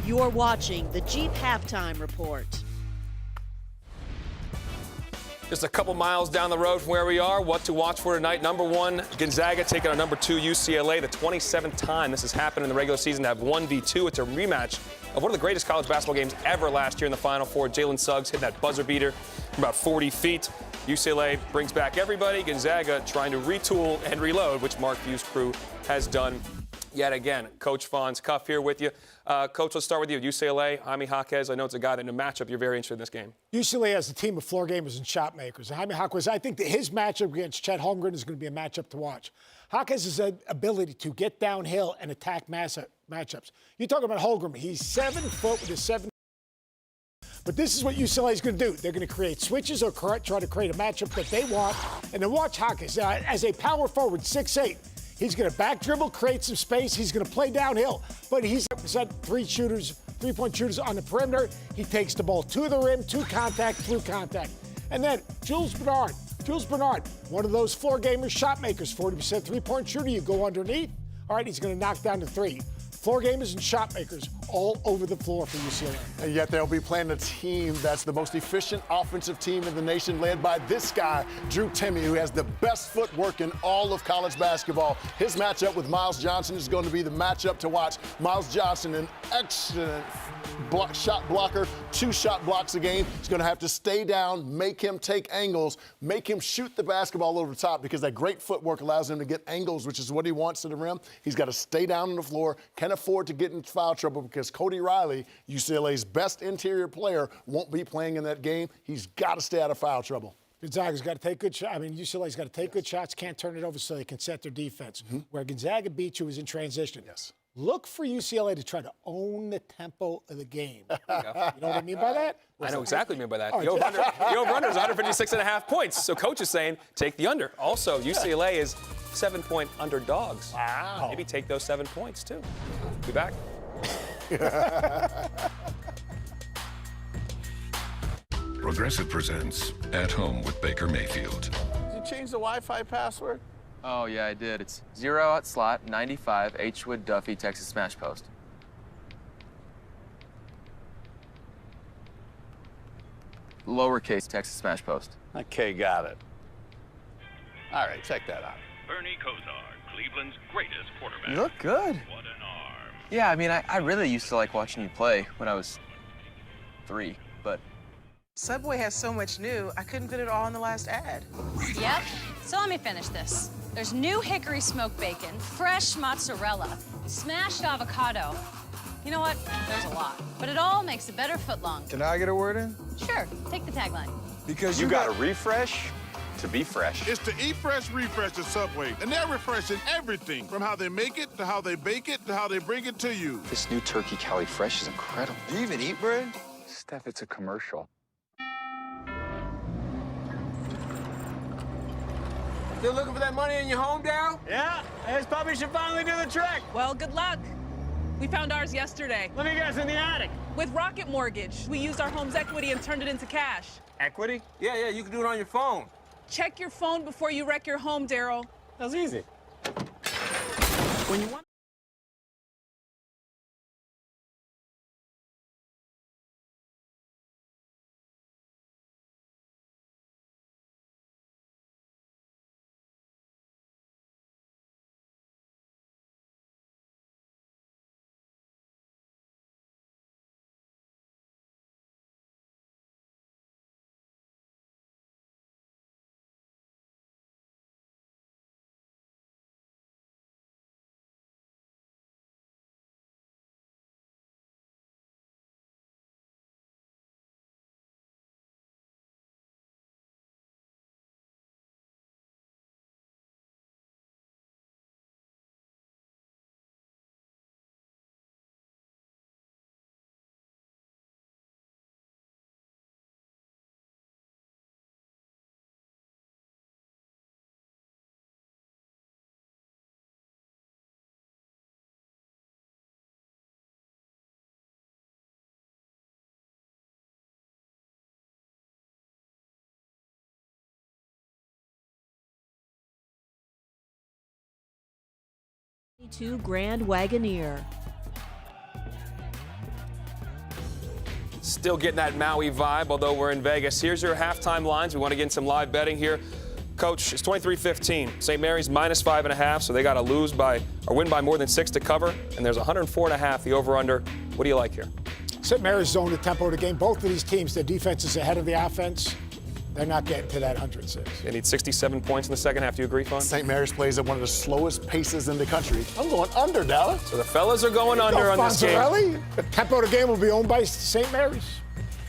You're watching the Jeep Halftime Report. Just a couple miles down the road from where we are, what to watch for tonight. Number 1, Gonzaga taking on number 2, UCLA. The 27th time this has happened in the regular season to have 1v2. It's a rematch of one of the greatest college basketball games ever last year in the Final Four. Jalen Suggs hitting that buzzer beater from about 40 feet. UCLA brings back everybody. Gonzaga trying to retool and reload, which Mark Few's crew has done yet again. Coach Fonz Cuff here with you. Coach, let's start with you. UCLA, Jaime Jaquez. I know it's a guy that in a matchup you're very interested in this game. UCLA has a team of floor gamers and shot makers. Jaime Jaquez, I think that his matchup against Chet Holmgren is going to be a matchup to watch. Jaquez's ability to get downhill and attack matchups. You talk about Holmgren. He's 7 foot with a 7. But this is what UCLA is going to do. They're going to create switches or try to create a matchup that they want. And then watch Jaquez as a power forward, 6'8". He's going to back dribble, create some space. He's going to play downhill. But he's three-point shooters on the perimeter. He takes the ball to the rim, to contact, through contact. And then Jules Bernard, one of those floor gamers, shot makers, 40% three-point shooter. You go underneath. All right, he's going to knock down the 3. Floor gamers and shot makers all over the floor for UCLA. And yet they'll be playing a team that's the most efficient offensive team in the nation, led by this guy, Drew Timme, who has the best footwork in all of college basketball. His matchup with Miles Johnson is going to be the matchup to watch. Miles Johnson, an excellent shot blocker, 2 shot blocks a game. He's going to have to stay down, make him take angles, make him shoot the basketball over the top, because that great footwork allows him to get angles, which is what he wants to the rim. He's got to stay down on the floor, can't afford to get in foul trouble, because Cody Riley, UCLA's best interior player, won't be playing in that game. He's got to stay out of foul trouble. Gonzaga's got to take good shots. I mean, UCLA's got to take good shots, can't turn it over so they can set their defense. Where Gonzaga beat you is in transition. Yes. Look for UCLA to try to own the tempo of the game. You know what I mean by that? I know exactly what you mean by that. The over-under is 156.5 points. So Coach is saying take the under. Also, UCLA is 7-point underdogs. Wow. Maybe take those 7 points, too. Be back. Progressive presents At Home with Baker Mayfield. Did you change the Wi-Fi password? Oh, yeah, I did. It's 0 at slot 95 Hwood Duffy, Texas Smash Post. Lowercase Texas Smash Post. Okay, got it. All right, check that out. Bernie Kosar, Cleveland's greatest quarterback. You look good. What an arm. Yeah, I mean, I really used to like watching you play when I was 3, but... Subway has so much new, I couldn't fit it all in the last ad. Yep, so let me finish this. There's new hickory smoked bacon, fresh mozzarella, smashed avocado. You know what? There's a lot, but it all makes a better footlong. Can I get a word in? Sure, take the tagline. Because You got to refresh to be fresh. It's the Eat Fresh Refresh at Subway, and they're refreshing everything from how they make it to how they bake it to how they bring it to you. This new Turkey Cali Fresh is incredible. Do you even eat bread? Steph, it's a commercial. Still looking for that money in your hometown? Yeah, this puppy should finally do the trick. Well, good luck. We found ours yesterday. Let me guess, in the attic. With Rocket Mortgage, we used our home's equity and turned it into cash. Equity? Yeah, you can do it on your phone. Check your phone before you wreck your home, Daryl. That's easy. When you want... Grand Wagoneer. Still getting that Maui vibe, although we're in Vegas. Here's your halftime lines. We want to get in some live betting here. Coach, it's 23-15. St. Mary's -5.5, so they got to win by more than 6 to cover. And there's 104.5, the over/under. What do you like here? St. Mary's zone the tempo of the game. Both of these teams, their defense is ahead of the offense. They're not getting to that 106. They need 67 points in the second half. Do you agree, Fawn? St. Mary's plays at one of the slowest paces in the country. I'm going under, Dallas. So the fellas are going under on this game. The tempo of the game will be owned by St. Mary's.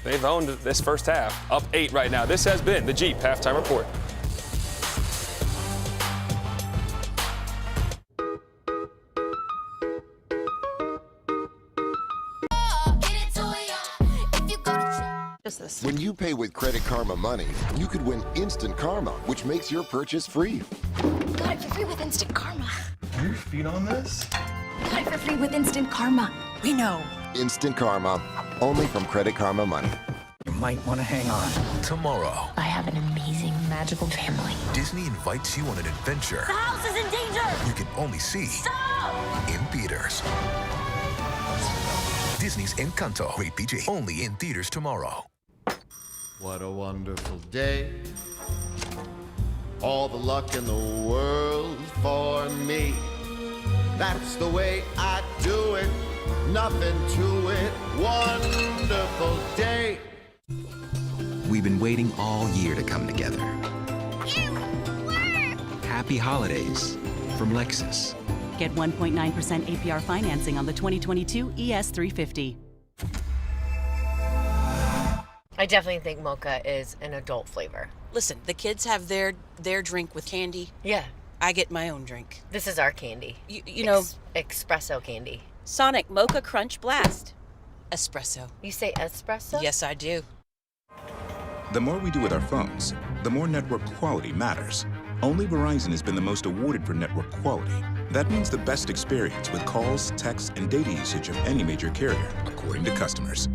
They've owned this first half. Up 8 right now. This has been the Jeep Halftime Report. When you pay with Credit Karma Money, you could win instant karma, which makes your purchase free. Got it for free with Instant Karma. Can you feed on this? Got it for free with Instant Karma. We know. Instant karma, only from Credit Karma Money. You might want to hang on. Tomorrow, I have an amazing, magical family. Disney invites you on an adventure The house is in danger! you can only see in theaters. Disney's Encanto, rated PG, only in theaters tomorrow. What a wonderful day. All the luck in the world for me. That's the way I do it. Nothing to it. Wonderful day. We've been waiting all year to come together. Happy holidays from Lexus. Get 1.9% APR financing on the 2022 ES350. I definitely think mocha is an adult flavor. Listen, the kids have their drink with candy. Yeah. I get my own drink. This is our candy. You know... espresso candy. Sonic Mocha Crunch Blast. Espresso. You say espresso? Yes, I do. The more we do with our phones, the more network quality matters. Only Verizon has been the most awarded for network quality. That means the best experience with calls, texts, and data usage of any major carrier, according to customers.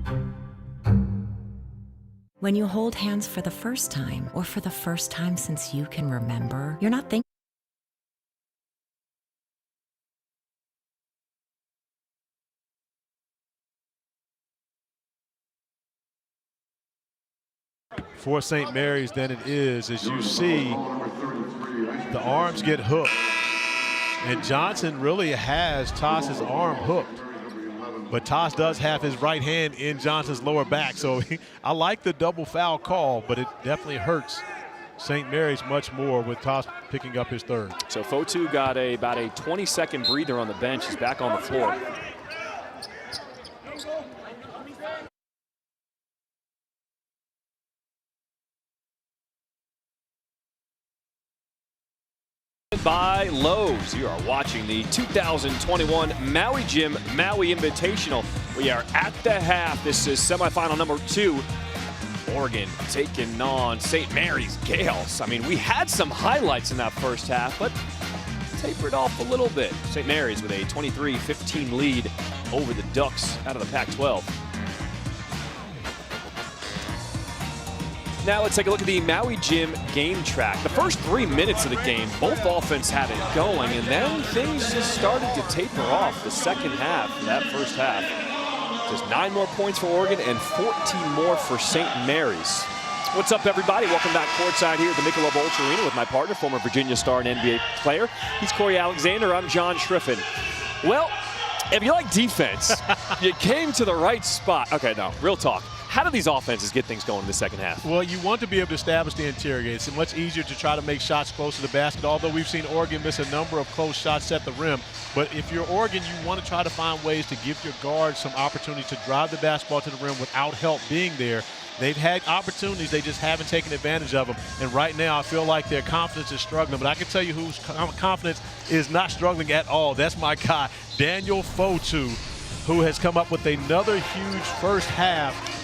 When you hold hands for the first time, or for the first time since you can remember, you're not thinking. For St. Mary's than it is, as you see, the arms get hooked. And Johnson really has Toss's arm hooked. But Toss does have his right hand in Johnson's lower back. So I like the double foul call, but it definitely hurts St. Mary's much more with Toss picking up his third. So Fotu got about a 20-second breather on the bench. He's back on the floor. By Lowe's. You are watching the 2021 Maui Jim Maui Invitational. We are at the half. This is semifinal number 2. Oregon taking on St. Mary's Gales. I mean, we had some highlights in that first half, but tapered off a little bit. St. Mary's with a 23-15 lead over the Ducks out of the Pac-12. Now let's take a look at the Maui Jim game track. The first 3 minutes of the game, both offense had it going, and then things just started to taper off the second half of that first half. Just 9 more points for Oregon and 14 more for St. Mary's. What's up, everybody? Welcome back courtside here at the Michelob Ultra Arena with my partner, former Virginia star and NBA player. He's Corey Alexander. I'm John Schriffen. Well, if you like defense, you came to the right spot. Okay, no, real talk. How do these offenses get things going in the second half? Well, you want to be able to establish the interior. It's much easier to try to make shots close to the basket, although we've seen Oregon miss a number of close shots at the rim. But if you're Oregon, you want to try to find ways to give your guards some opportunity to drive the basketball to the rim without help being there. They've had opportunities, they just haven't taken advantage of them. And right now, I feel like their confidence is struggling. But I can tell you whose confidence is not struggling at all. That's my guy, Daniel Fotu, who has come up with another huge first half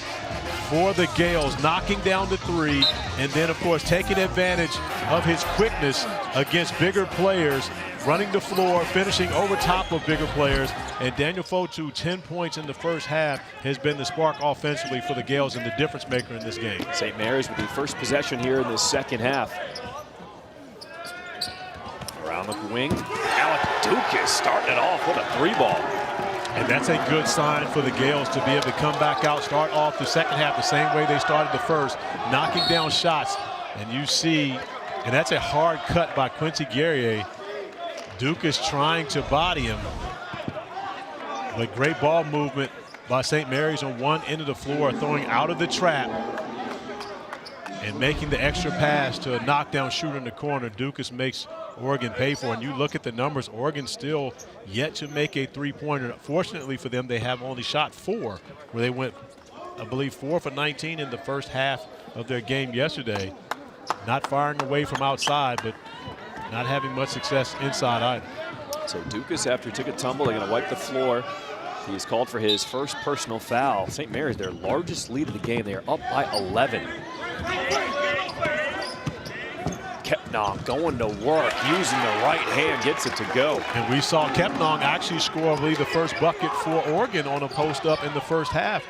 for the Gales, knocking down the 3, and then, of course, taking advantage of his quickness against bigger players, running the floor, finishing over top of bigger players. And Daniel Fotu, 10 points in the first half, has been the spark offensively for the Gales and the difference maker in this game. St. Mary's with the first possession here in the second half. Around the wing, Alec Dukas starting it off with a 3-ball. And that's a good sign for the Gales to be able to come back out, start off the second half the same way they started the first, knocking down shots. And you see, and that's a hard cut by Quincy Guerrier. Duke is trying to body him. But great ball movement by St. Mary's on one end of the floor, throwing out of the trap and making the extra pass to a knockdown shooter in the corner. Dukas makes Oregon pay for it. And you look at the numbers, Oregon still yet to make a three-pointer. Fortunately for them, they have only shot 4, where they went, I believe, 4 for 19 in the first half of their game yesterday. Not firing away from outside, but not having much success inside either. So Dukas, after he took a tumble, they're going to wipe the floor. He's called for his first personal foul. St. Mary's, their largest lead of the game. They are up by 11. Kepnong going to work, using the right hand, gets it to go. And we saw Kepnong actually score, I believe, the first bucket for Oregon on a post-up in the first half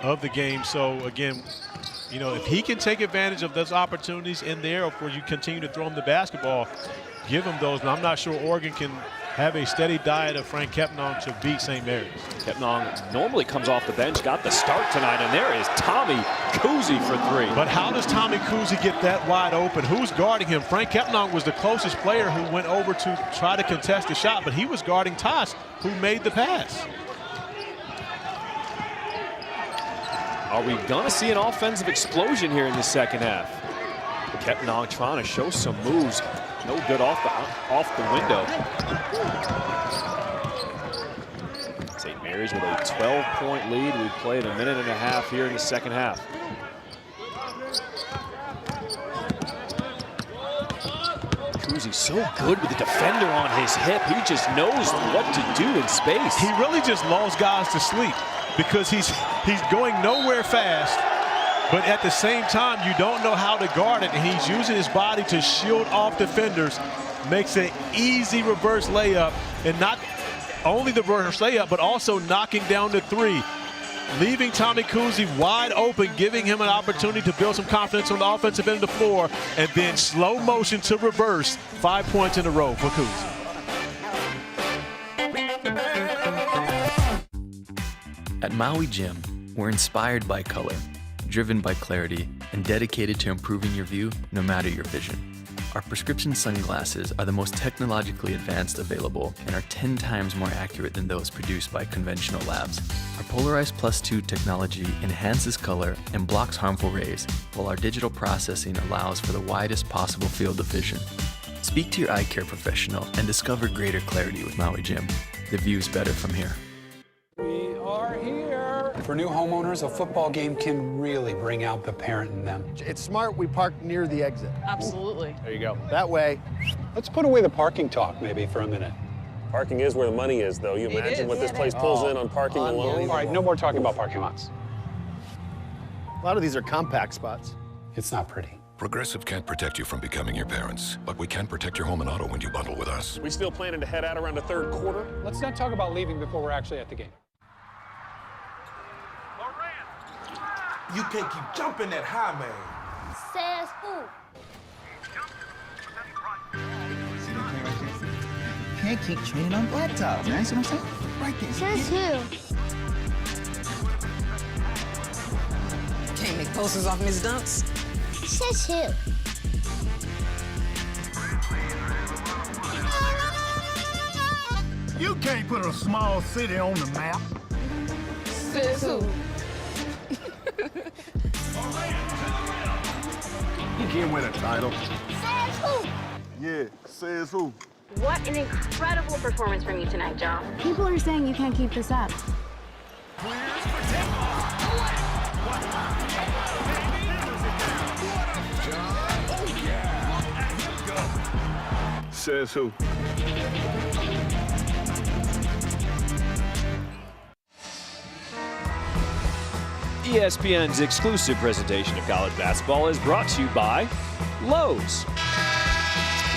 of the game. So, again, you know, if he can take advantage of those opportunities in there, of course, you continue to throw him the basketball, give him those. But I'm not sure Oregon can have a steady diet of Frank Kepnong to beat St. Mary's. Kepnong normally comes off the bench, got the start tonight, and there is Tommy Kuhse for 3. But how does Tommy Kuhse get that wide open? Who's guarding him? Frank Kepnong was the closest player who went over to try to contest the shot, but he was guarding Toss, who made the pass. Are we gonna see an offensive explosion here in the second half? Kepnong trying to show some moves. No good off the window. St. Mary's with a 12-point lead. We've played a minute and a half here in the second half. Kuhse so good with the defender on his hip. He just knows what to do in space. He really just lulls guys to sleep because he's going nowhere fast. But at the same time, you don't know how to guard it, and he's using his body to shield off defenders. Makes an easy reverse layup, and not only the reverse layup, but also knocking down the 3. Leaving Tommy Kuhse wide open, giving him an opportunity to build some confidence on the offensive end of the floor, and then slow motion to reverse. 5 points in a row for Kuhse. At Maui Gym, we're inspired by color, driven by clarity, and dedicated to improving your view no matter your vision. Our prescription sunglasses are the most technologically advanced available and are 10 times more accurate than those produced by conventional labs. Our Polarized Plus 2 technology enhances color and blocks harmful rays, while our digital processing allows for the widest possible field of vision. Speak to your eye care professional and discover greater clarity with Maui Gym. The view's better from here. We are here. For new homeowners, a football game can really bring out the parent in them. It's smart we park near the exit. Absolutely. There you go. That way. Let's put away the parking talk maybe for a minute. Parking is where the money is, though. You imagine what this place pulls in on parking alone? All right, no more talking about parking lots. A lot of these are compact spots. It's not pretty. Progressive can't protect you from becoming your parents, but we can protect your home and auto when you bundle with us. We still planning to head out around the third quarter? Let's not talk about leaving before we're actually at the game. You can't keep jumping that high, man. Says who? Can't keep training on blacktops, man. See what I'm saying? Right there. Says who? Can't make posters off Miss Dunks. Says who? You can't put a small city on the map. Says who? You can't win a title. Says who? Yeah, says who? What an incredible performance from you tonight, John. People are saying you can't keep this up. Says who? ESPN's exclusive presentation of college basketball is brought to you by Lowe's.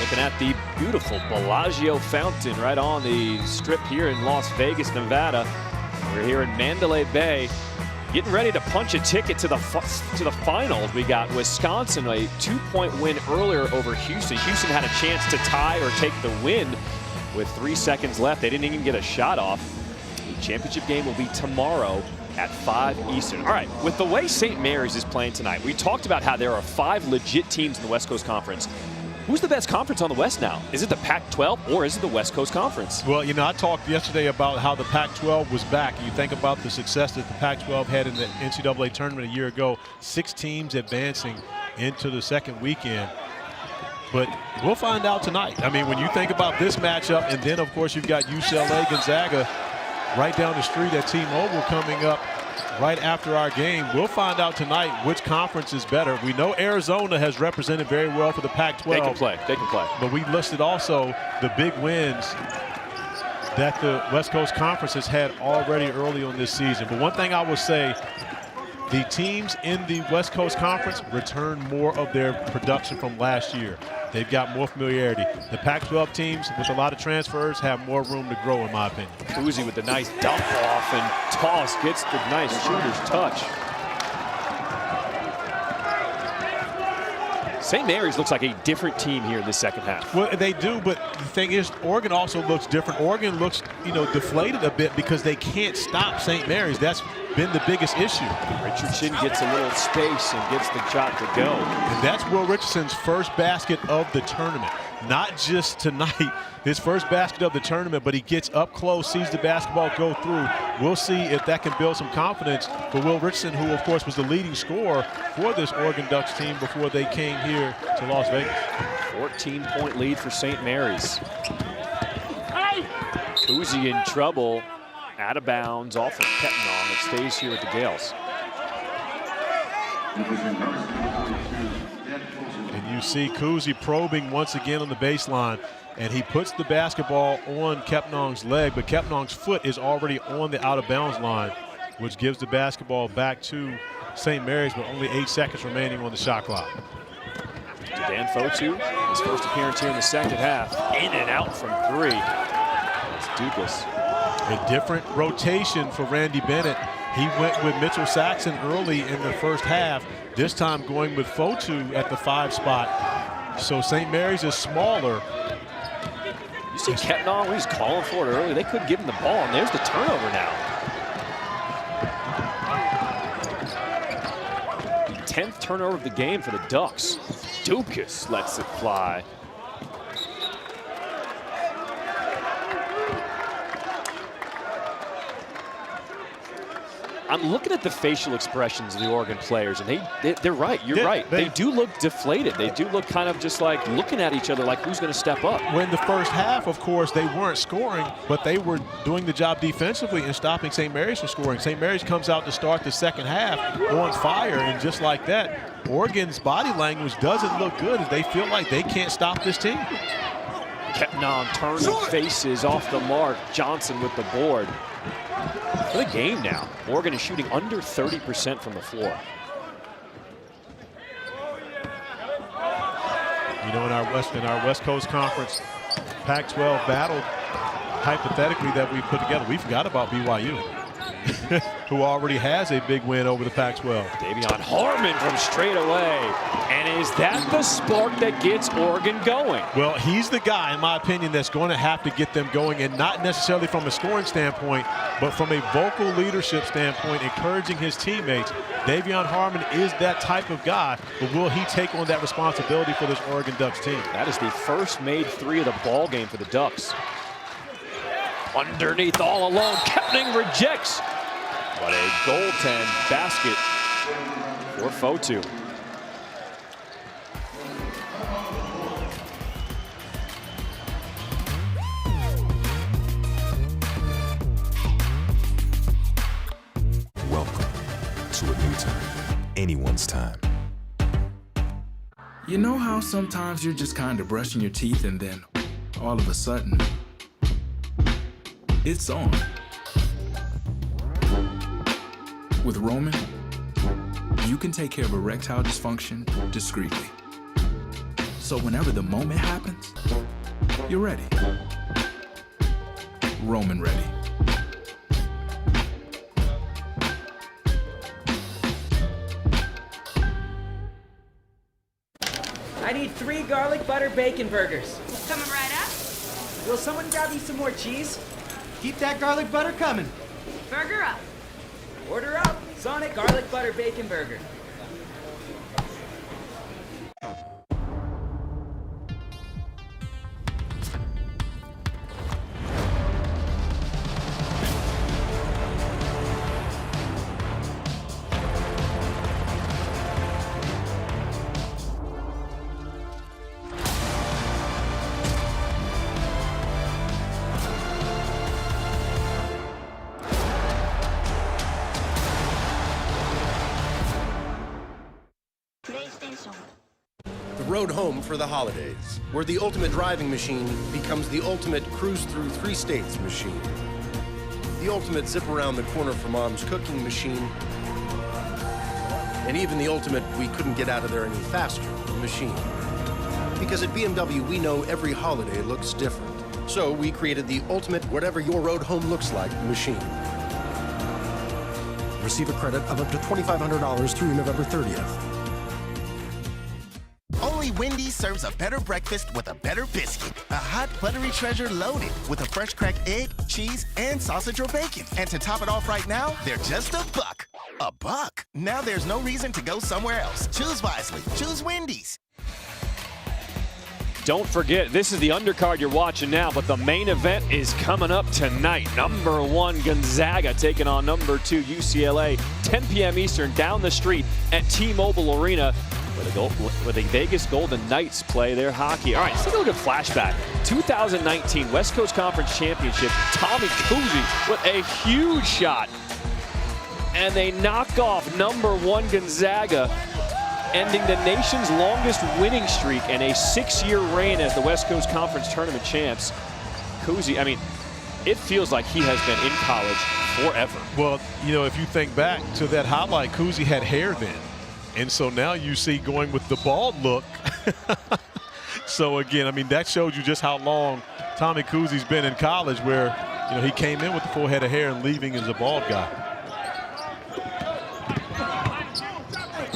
Looking at the beautiful Bellagio fountain right on the strip here in Las Vegas, Nevada. We're here in Mandalay Bay, getting ready to punch a ticket to the finals. We got Wisconsin, a 2-point win earlier over Houston. Houston had a chance to tie or take the win with 3 seconds left. They didn't even get a shot off. The championship game will be tomorrow at 5 Eastern. All right, with the way St. Mary's is playing tonight, we talked about how there are 5 legit teams in the West Coast Conference. Who's the best conference on the West now? Is it the Pac-12 or is it the West Coast Conference? Well, you know, I talked yesterday about how the Pac-12 was back. You think about the success that the Pac-12 had in the NCAA tournament a year ago, 6 teams advancing into the second weekend. But we'll find out tonight. I mean, when you think about this matchup, and then, of course, you've got UCLA Gonzaga right down the street at T-Mobile coming up right after our game. We'll find out tonight which conference is better. We know Arizona has represented very well for the Pac-12. They can play. They can play. But we listed also the big wins that the West Coast Conference has had already early on this season. But one thing I will say, the teams in the West Coast Conference return more of their production from last year. They've got more familiarity. The Pac-12 teams with a lot of transfers have more room to grow, in my opinion. Uzi with the nice dump off and toss, gets the nice shooter's touch. St. Mary's looks like a different team here in the second half. Well, they do, but the thing is, Oregon also looks different. Oregon looks, you know, deflated a bit because they can't stop St. Mary's. That's been the biggest issue. Richardson gets a little space and gets the shot to go. And that's Will Richardson's first basket of the tournament. Not just tonight, his first basket of the tournament, but he gets up close, sees the basketball go through. We'll see if that can build some confidence for Will Richardson, who, of course, was the leading scorer for this Oregon Ducks team before they came here to Las Vegas. 14-point lead for St. Mary's. Kuzi in trouble, out of bounds, off of Kettenong. It stays here with the Gales. And you see Kuzi probing once again on the baseline, and he puts the basketball on Kettenong's leg, but Kettenong's foot is already on the out-of-bounds line, which gives the basketball back to St. Mary's with only 8 seconds remaining on the shot clock. Dan Fotu, his first appearance here in the second half, in and out from 3. It's Dukas. A different rotation for Randy Bennett. He went with Mitchell Saxon early in the first half, this time going with Fotu at the 5 spot. So St. Mary's is smaller. You see Kettenong, he's calling for it early. They couldn't give him the ball, and there's the turnover now. The 10th turnover of the game for the Ducks. Dukas lets it fly. I'm looking at the facial expressions of the Oregon players, and they're right. You're right. They do look deflated. They do look kind of just like looking at each other like who's going to step up. When the first half, of course, they weren't scoring, but they were doing the job defensively and stopping St. Mary's from scoring. St. Mary's comes out to start the second half on fire, and just like that, Oregon's body language doesn't look good as they feel like they can't stop this team. Kettenong turning faces off the mark. Johnson with the board. For the game now, Oregon is shooting under 30% from the floor. You know, in our West Coast Conference Pac-12 battle, hypothetically, that we put together, we forgot about BYU, who already has a big win over the Pac-12. Davion Harmon from straight away. And is that the spark that gets Oregon going? Well, he's the guy, in my opinion, that's going to have to get them going, and not necessarily from a scoring standpoint, but from a vocal leadership standpoint, encouraging his teammates. Davion Harmon is that type of guy, but will he take on that responsibility for this Oregon Ducks team? That is the first made 3 of the ball game for the Ducks. Underneath all alone, Kettenong rejects. What a goaltend basket for Fotu. Welcome to a new time, anyone's time. You know how sometimes you're just kind of brushing your teeth and then all of a sudden, it's on. With Roman, you can take care of erectile dysfunction discreetly. So whenever the moment happens, you're ready. Roman ready. I need 3 garlic butter bacon burgers. Coming right up. Will someone grab me some more cheese? Keep that garlic butter coming. Burger up. Order up. Sonic garlic butter bacon burger. The road home for the holidays, where the ultimate driving machine becomes the ultimate cruise through 3 states machine. The ultimate zip around the corner for mom's cooking machine. And even the ultimate we couldn't get out of there any faster machine. Because at BMW, we know every holiday looks different. So we created the ultimate whatever your road home looks like machine. Receive a credit of up to $2,500 through November 30th. Only Wendy's serves a better breakfast with a better biscuit. A hot, buttery treasure loaded with a fresh cracked egg, cheese, and sausage or bacon. And to top it off right now, they're just $1. $1? Now there's no reason to go somewhere else. Choose wisely. Choose Wendy's. Don't forget, this is the undercard you're watching now, but the main event is coming up tonight. Number 1 Gonzaga taking on number 2 UCLA. 10 p.m. Eastern down the street at T-Mobile Arena, where the Vegas Golden Knights play their hockey. All right, let's take a look at flashback. 2019 West Coast Conference Championship. Tommy Kuzi with a huge shot. And they knock off number 1 Gonzaga, ending the nation's longest winning streak and a 6-year reign as the West Coast Conference Tournament champs. Kuzi, I mean, it feels like he has been in college forever. Well, you know, if you think back to that highlight, Kuzi had hair then. And so now you see going with the bald look. So again, I mean, that shows you just how long Tommy Kuzi's been in college, where, you know, he came in with the full head of hair and leaving as a bald guy.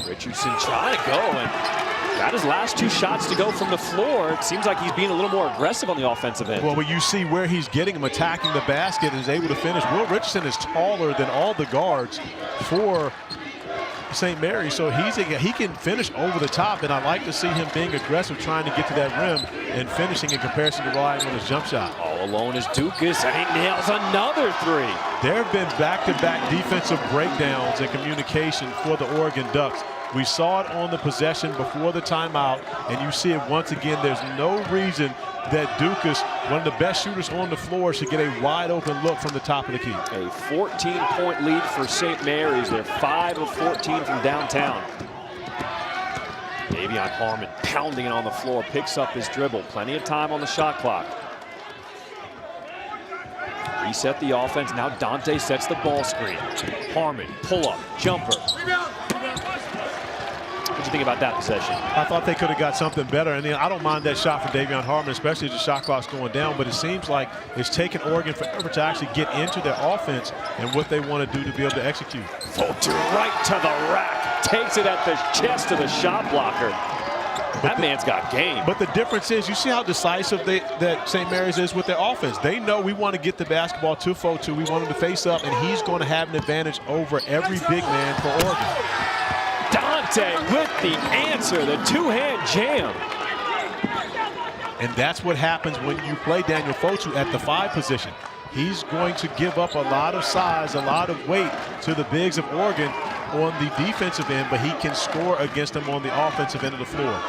Richardson trying to go and got his last 2 shots to go from the floor. It seems like he's being a little more aggressive on the offensive end. Well, when you see where he's getting him, attacking the basket, and is able to finish. Will Richardson is taller than all the guards for St. Mary, so he can finish over the top, and I like to see him being aggressive, trying to get to that rim and finishing in comparison to relying on his jump shot. All alone is Dukas, and he nails another 3. There have been back-to-back defensive breakdowns and communication for the Oregon Ducks. We saw it on the possession before the timeout, and you see it once again. There's no reason that Dukas, one of the best shooters on the floor, should get a wide-open look from the top of the key. A 14-point lead for St. Mary's. They're 5 of 14 from downtown. Davion Harmon pounding it on the floor, picks up his dribble. Plenty of time on the shot clock. Reset the offense. Now Dante sets the ball screen. Harmon, pull-up, jumper. What do you think about that possession? I thought they could have got something better, and I don't mind that shot from Davion Harmon, especially as the shot clock's going down, but it seems like it's taken Oregon forever to actually get into their offense and what they want to do to be able to execute. Fulton right to the rack, takes it at the chest of the shot blocker. That man's got game. But the difference is, you see how decisive that St. Mary's is with their offense. They know we want to get the basketball to Fotu. We want him to face up, and he's going to have an advantage over every big man for Oregon. Dante with the answer, the 2-hand jam. And that's what happens when you play Daniel Fotu at the 5 position. He's going to give up a lot of size, a lot of weight to the bigs of Oregon on the defensive end, but he can score against them on the offensive end of the floor.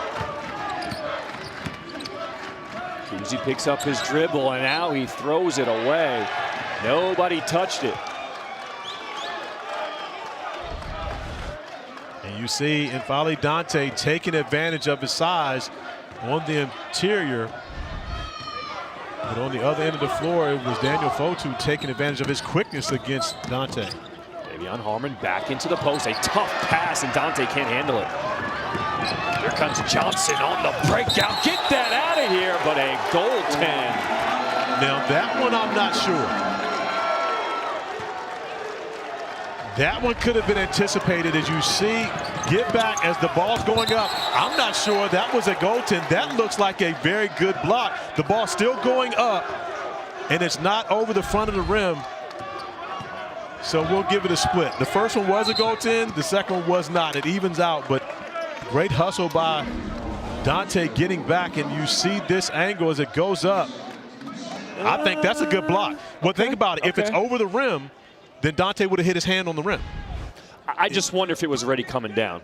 Kuzi picks up his dribble, and now he throws it away. Nobody touched it. And you see N'Faly Dante taking advantage of his size on the interior. But on the other end of the floor, it was Daniel Fotu taking advantage of his quickness against Dante. Davion Harmon back into the post. A tough pass, and Dante can't handle it. Here comes Johnson on the breakout. Get that out of here, but a goaltend. Now that one I'm not sure. That one could have been anticipated. As you see, get back as the ball's going up. I'm not sure that was a goaltend. That looks like a very good block. The ball still going up. and it's not over the front of the rim. So we'll give it a split. The first one was a goaltend, the second one was not. It evens out, but great hustle by Dante getting back, and you see this angle as it goes up. I think that's a good block. Well, think about it. If it's over the rim, then Dante would have hit his hand on the rim. I just wonder if it was already coming down.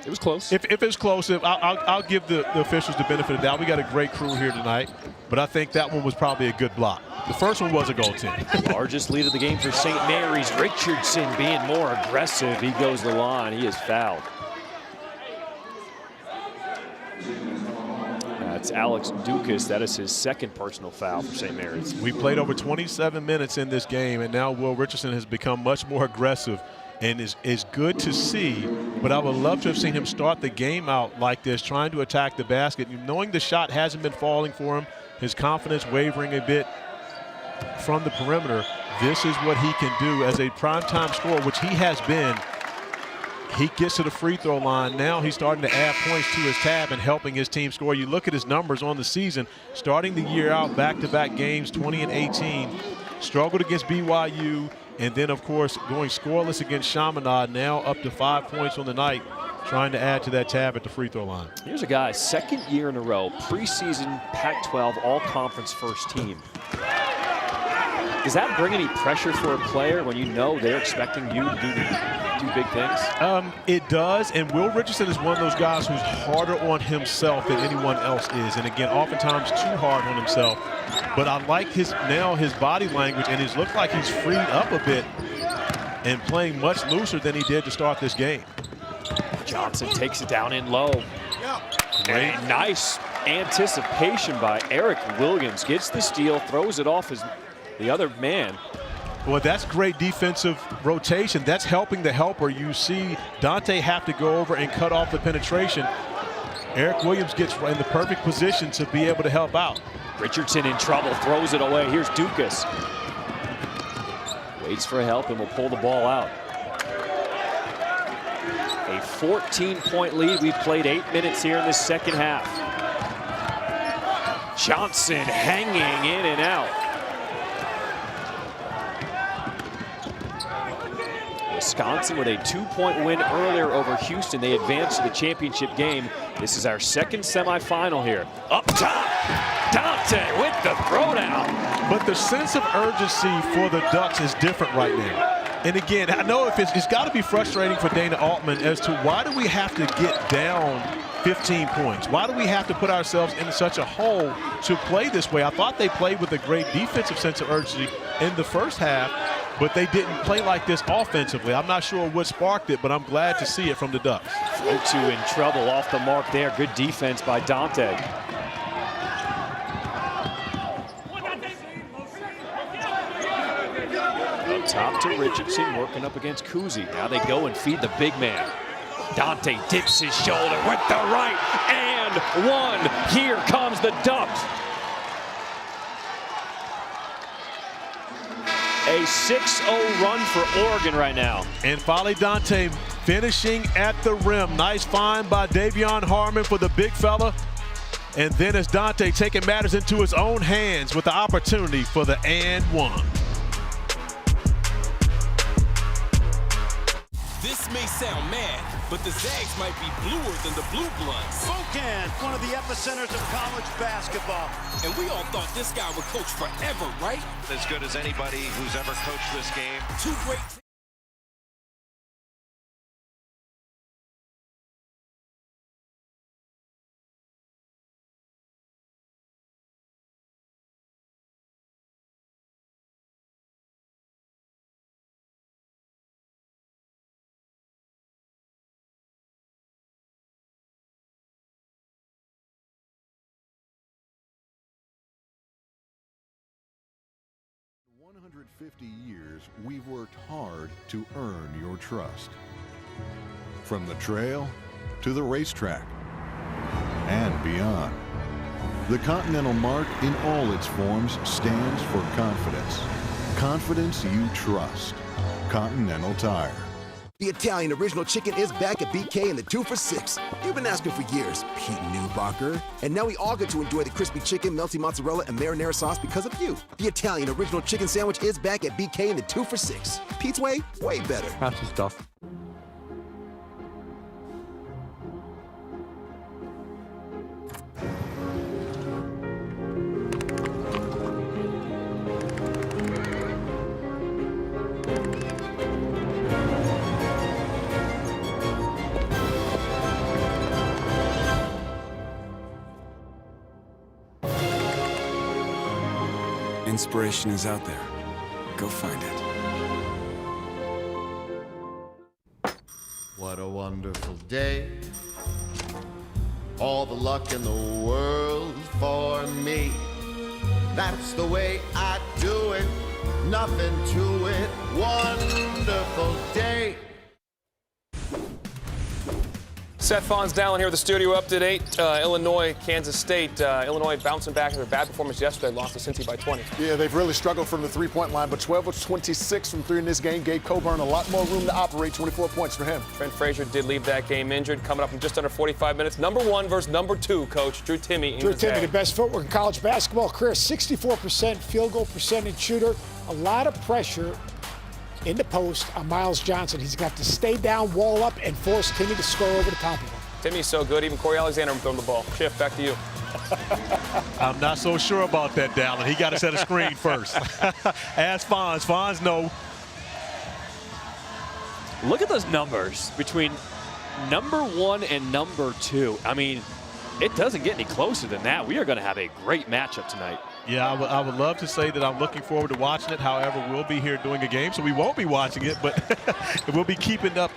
It was close. If it's close, I'll give the officials the benefit of the doubt. We got a great crew here tonight, but I think that one was probably a good block. The first one was a goaltend. Largest lead of the game for St. Mary's. Richardson being more aggressive. He goes to the line. He is fouled. That's Alex Dukas. That is his second personal foul for St. Mary's. We played over 27 minutes in this game, and now Will Richardson has become much more aggressive and is good to see, but I would love to have seen him start the game out like this, trying to attack the basket. Knowing the shot hasn't been falling for him, his confidence wavering a bit from the perimeter, this is what he can do as a primetime scorer, which he has been. He gets to the free throw line. Now he's starting to add points to his tab and helping his team score. You look at his numbers on the season, starting the year out, back-to-back games, 20 and 18, struggled against BYU, and then, of course, going scoreless against Chaminade, now up to 5 points on the night, trying to add to that tab at the free throw line. Here's a guy, second year in a row, preseason Pac-12 all-conference first team. Does that bring any pressure for a player when you know they're expecting you to do big things? It does, and Will Richardson is one of those guys who's harder on himself than anyone else is, and again, oftentimes too hard on himself. But I like his body language, and it looks like he's freed up a bit and playing much looser than he did to start this game. Johnson takes it down in low. And nice anticipation by Eric Williams. Gets the steal, throws it off the other man. Well, that's great defensive rotation. That's helping the helper. You see Dante have to go over and cut off the penetration. Eric Williams gets in the perfect position to be able to help out. Richardson in trouble, throws it away. Here's Dukas. Waits for help and will pull the ball out. A 14-point lead. We've played 8 minutes here in this second half. Johnson hanging in and out. Wisconsin with a 2-point win earlier over Houston. They advanced to the championship game. This is our second semifinal here. Up top, Dante with the throwdown. But the sense of urgency for the Ducks is different right now. And again, I know if it's got to be frustrating for Dana Altman as to why do we have to get down 15 points? Why do we have to put ourselves in such a hole to play this way? I thought they played with a great defensive sense of urgency in the first half, but they didn't play like this offensively. I'm not sure what sparked it, but I'm glad to see it from the Ducks. 0-2 in trouble, off the mark there. Good defense by Dante. Up top to Richardson, working up against Kuzi. Now they go and feed the big man. Dante dips his shoulder with the right, and one. Here comes the Ducks. A 6-0 run for Oregon right now. And Fale Dante finishing at the rim. Nice find by Davion Harmon for the big fella. And then as Dante taking matters into his own hands with the opportunity for the and one. This may sound mad, but the Zags might be bluer than the Blue Bloods. Spokane, one of the epicenters of college basketball. And we all thought this guy would coach forever, right? As good as anybody who's ever coached this game. Two great For 150 years, we've worked hard to earn your trust. From the trail to the racetrack and beyond. The Continental Mark in all its forms stands for confidence. Confidence you trust. Continental Tire. The Italian Original Chicken is back at BK in the 2 for $6. You've been asking for years, Pete Newbacher. And now we all get to enjoy the crispy chicken, melty mozzarella, and marinara sauce because of you. The Italian Original Chicken Sandwich is back at BK in the 2 for $6. Pete's way, way better. That's the stuff. Inspiration is out there. Go find it. What a wonderful day. All the luck in the world for me. That's the way I do it. Nothing to it. Wonderful day. Seth Fonz down here with the studio up to date. Illinois, Kansas State. Illinois bouncing back after a bad performance yesterday, lost to Cincy by 20. Yeah, they've really struggled from the three-point line, but 12 of 26 from three in this game gave Coburn a lot more room to operate. 24 points for him. Trent Frazier did leave that game injured. Coming up in just under 45 minutes. Number 1 versus number 2, Coach Drew Timme. Drew Timme, the best footwork in college basketball career, 64% field goal percentage shooter. A lot of pressure in the post on Miles Johnson. He's got to stay down, wall up, and force Timme to score over the top of him. Timme's so good, even Corey Alexander throwing the ball. Schiff, back to you. I'm not so sure about that, Dallin. He got to set a screen first. Ask Fonz. Fonz, no. Look at those numbers between number 1 and number 2. I mean, it doesn't get any closer than that. We are going to have a great matchup tonight. Yeah, I would love to say that I'm looking forward to watching it. However, we'll be here doing a game, so we won't be watching it, but we'll be keeping up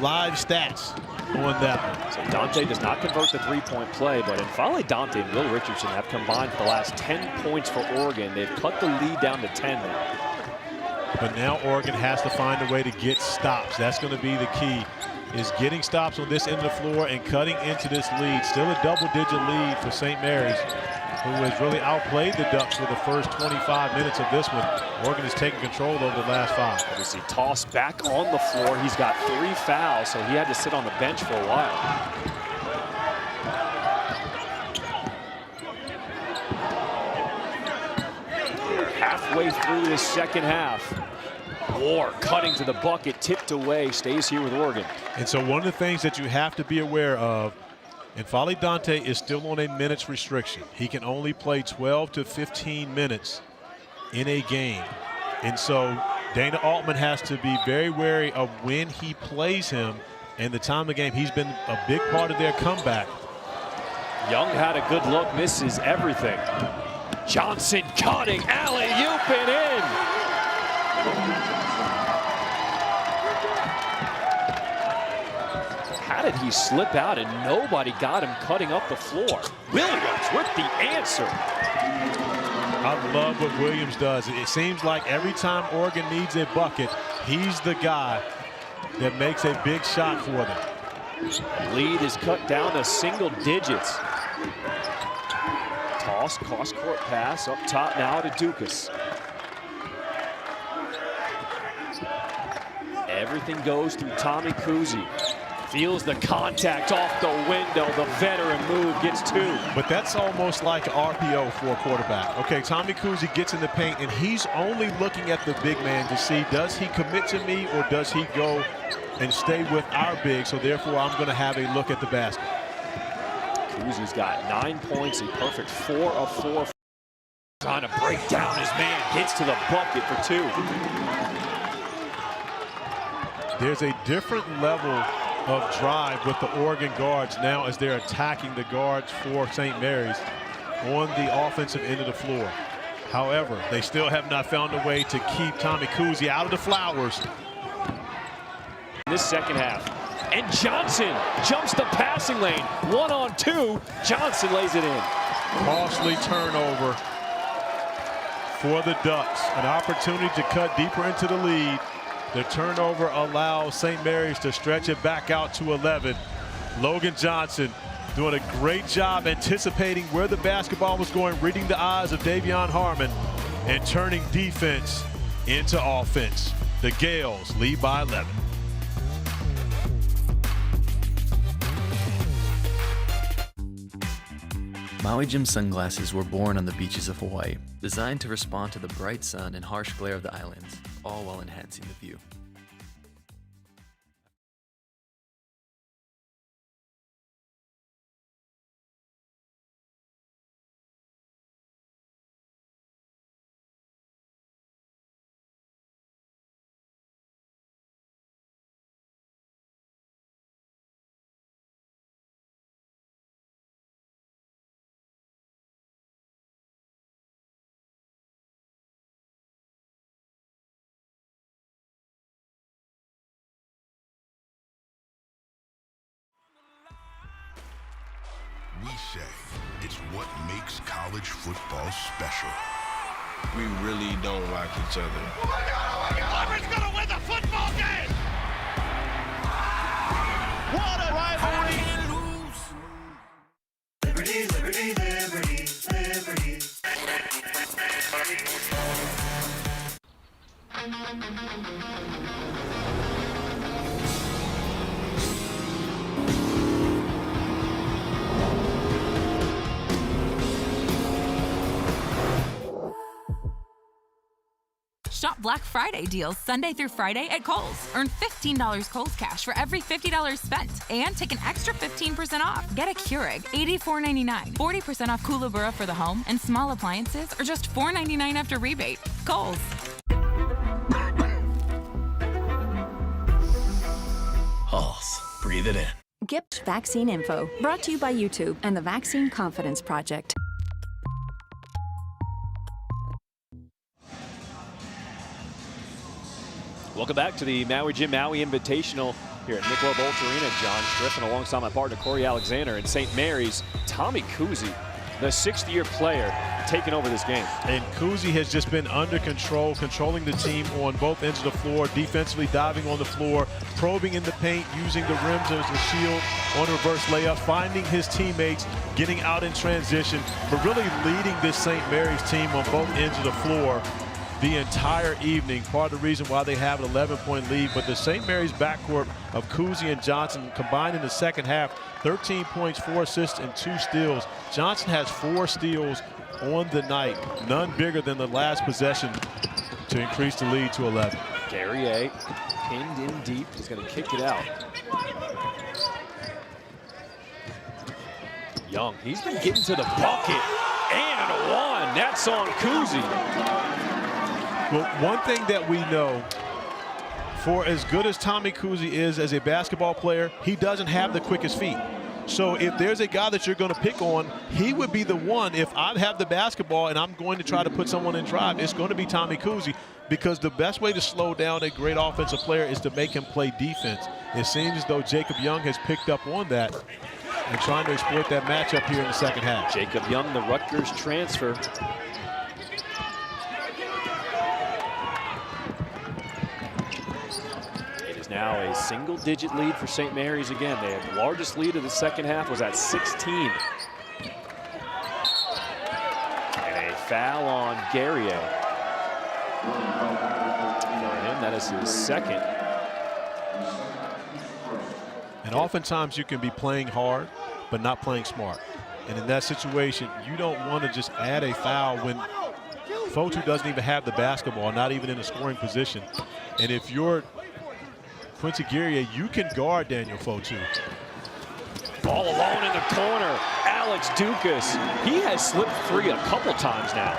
live stats on that one. So Dante does not convert the three-point play, but N'Faly Dante and Will Richardson have combined for the last 10 points for Oregon. They've cut the lead down to 10 now. But now Oregon has to find a way to get stops. That's going to be the key, is getting stops on this end of the floor and cutting into this lead. Still a double-digit lead for St. Mary's, who has really outplayed the Ducks for the first 25 minutes of this one. Oregon has taken control over the last 5. Obviously, tossed back on the floor. He's got 3 fouls, so he had to sit on the bench for a while. Halfway through the second half. War cutting to the bucket, tipped away, stays here with Oregon. And so one of the things that you have to be aware of, N'Faly Dante is still on a minutes restriction. He can only play 12 to 15 minutes in a game. And so Dana Altman has to be very wary of when he plays him and the time of the game. He's been a big part of their comeback. Young had a good look, misses everything. Johnson cutting, alley-oop and in. How did he slip out and nobody got him cutting up the floor? Williams with the answer. I love what Williams does. It seems like every time Oregon needs a bucket, he's the guy that makes a big shot for them. Lead is cut down to single digits. Toss, cross-court pass up top now to Dukas. Everything goes through Tommy Kuhse. Feels the contact off the window. The veteran move gets 2. But that's almost like an RPO for a quarterback. Okay, Tommy Kuhse gets in the paint, and he's only looking at the big man to see, does he commit to me or does he go and stay with our big? So therefore, I'm going to have a look at the basket. Kuhse's got 9 points, a perfect 4 of 4. Trying to break down his man, gets to the bucket for 2. There's a different level of drive with the Oregon guards now as they're attacking the guards for St. Mary's on the offensive end of the floor. However, they still have not found a way to keep Tommy Kuhse out of the flowers. In this second half. And Johnson jumps the passing lane. 1-on-2. Johnson lays it in. Costly turnover for the Ducks. An opportunity to cut deeper into the lead. The turnover allows St. Mary's to stretch it back out to 11. Logan Johnson doing a great job anticipating where the basketball was going, reading the eyes of Davion Harmon, and turning defense into offense. The Gales lead by 11. Maui Jim sunglasses were born on the beaches of Hawaii, designed to respond to the bright sun and harsh glare of the islands, all while enhancing the view. We say it's what makes college football special. We really don't like each other. Oh my God! Auburn's gonna win the football game! What a rivalry! Liberty, liberty, liberty, liberty. Shop Black Friday deals Sunday through Friday at Kohl's. Earn $15 Kohl's cash for every $50 spent and take an extra 15% off. Get a Keurig, $84.99. 40% off Kookaburra for the home and small appliances are just $4.99 after rebate. Kohl's. Pulse. Breathe it in. GIPT Vaccine Info, brought to you by YouTube and the Vaccine Confidence Project. Welcome back to the Maui Jim Maui Invitational here at Michelob Ultra Arena. John Striffen alongside my partner Corey Alexander and St. Mary's Tommy Kuhse, the sixth-year player, taking over this game. And Kuhse has just been under control, controlling the team on both ends of the floor, defensively diving on the floor, probing in the paint, using the rims as a shield on reverse layup, finding his teammates, getting out in transition, but really leading this St. Mary's team on both ends of the floor the entire evening. Part of the reason why they have an 11-point lead, but the St. Mary's backcourt of Kuhse and Johnson combined in the second half, 13 points, 4 assists, and 2 steals. Johnson has 4 steals on the night, none bigger than the last possession to increase the lead to 11. Guerrier pinned in deep. He's going to kick it out. Young, he's been getting to the bucket and one. That's on Kuhse. Well, one thing that we know, for as good as Tommy Kuhse is as a basketball player, he doesn't have the quickest feet. So if there's a guy that you're going to pick on, he would be the one. If I have the basketball and I'm going to try to put someone in drive, it's going to be Tommy Kuhse, because the best way to slow down a great offensive player is to make him play defense. It seems as though Jacob Young has picked up on that and trying to exploit that matchup here in the second half. Jacob Young, the Rutgers transfer. Now a single-digit lead for St. Mary's again. They had the largest lead of the second half was at 16. And a foul on Guerrier. For him, that is his second. And oftentimes you can be playing hard, but not playing smart. And in that situation, you don't want to just add a foul when Fotu doesn't even have the basketball, not even in a scoring position. And if you're Quincy Guerrier, you can guard Daniel Fotu. All alone in the corner, Alex Dukas. He has slipped free a couple times now.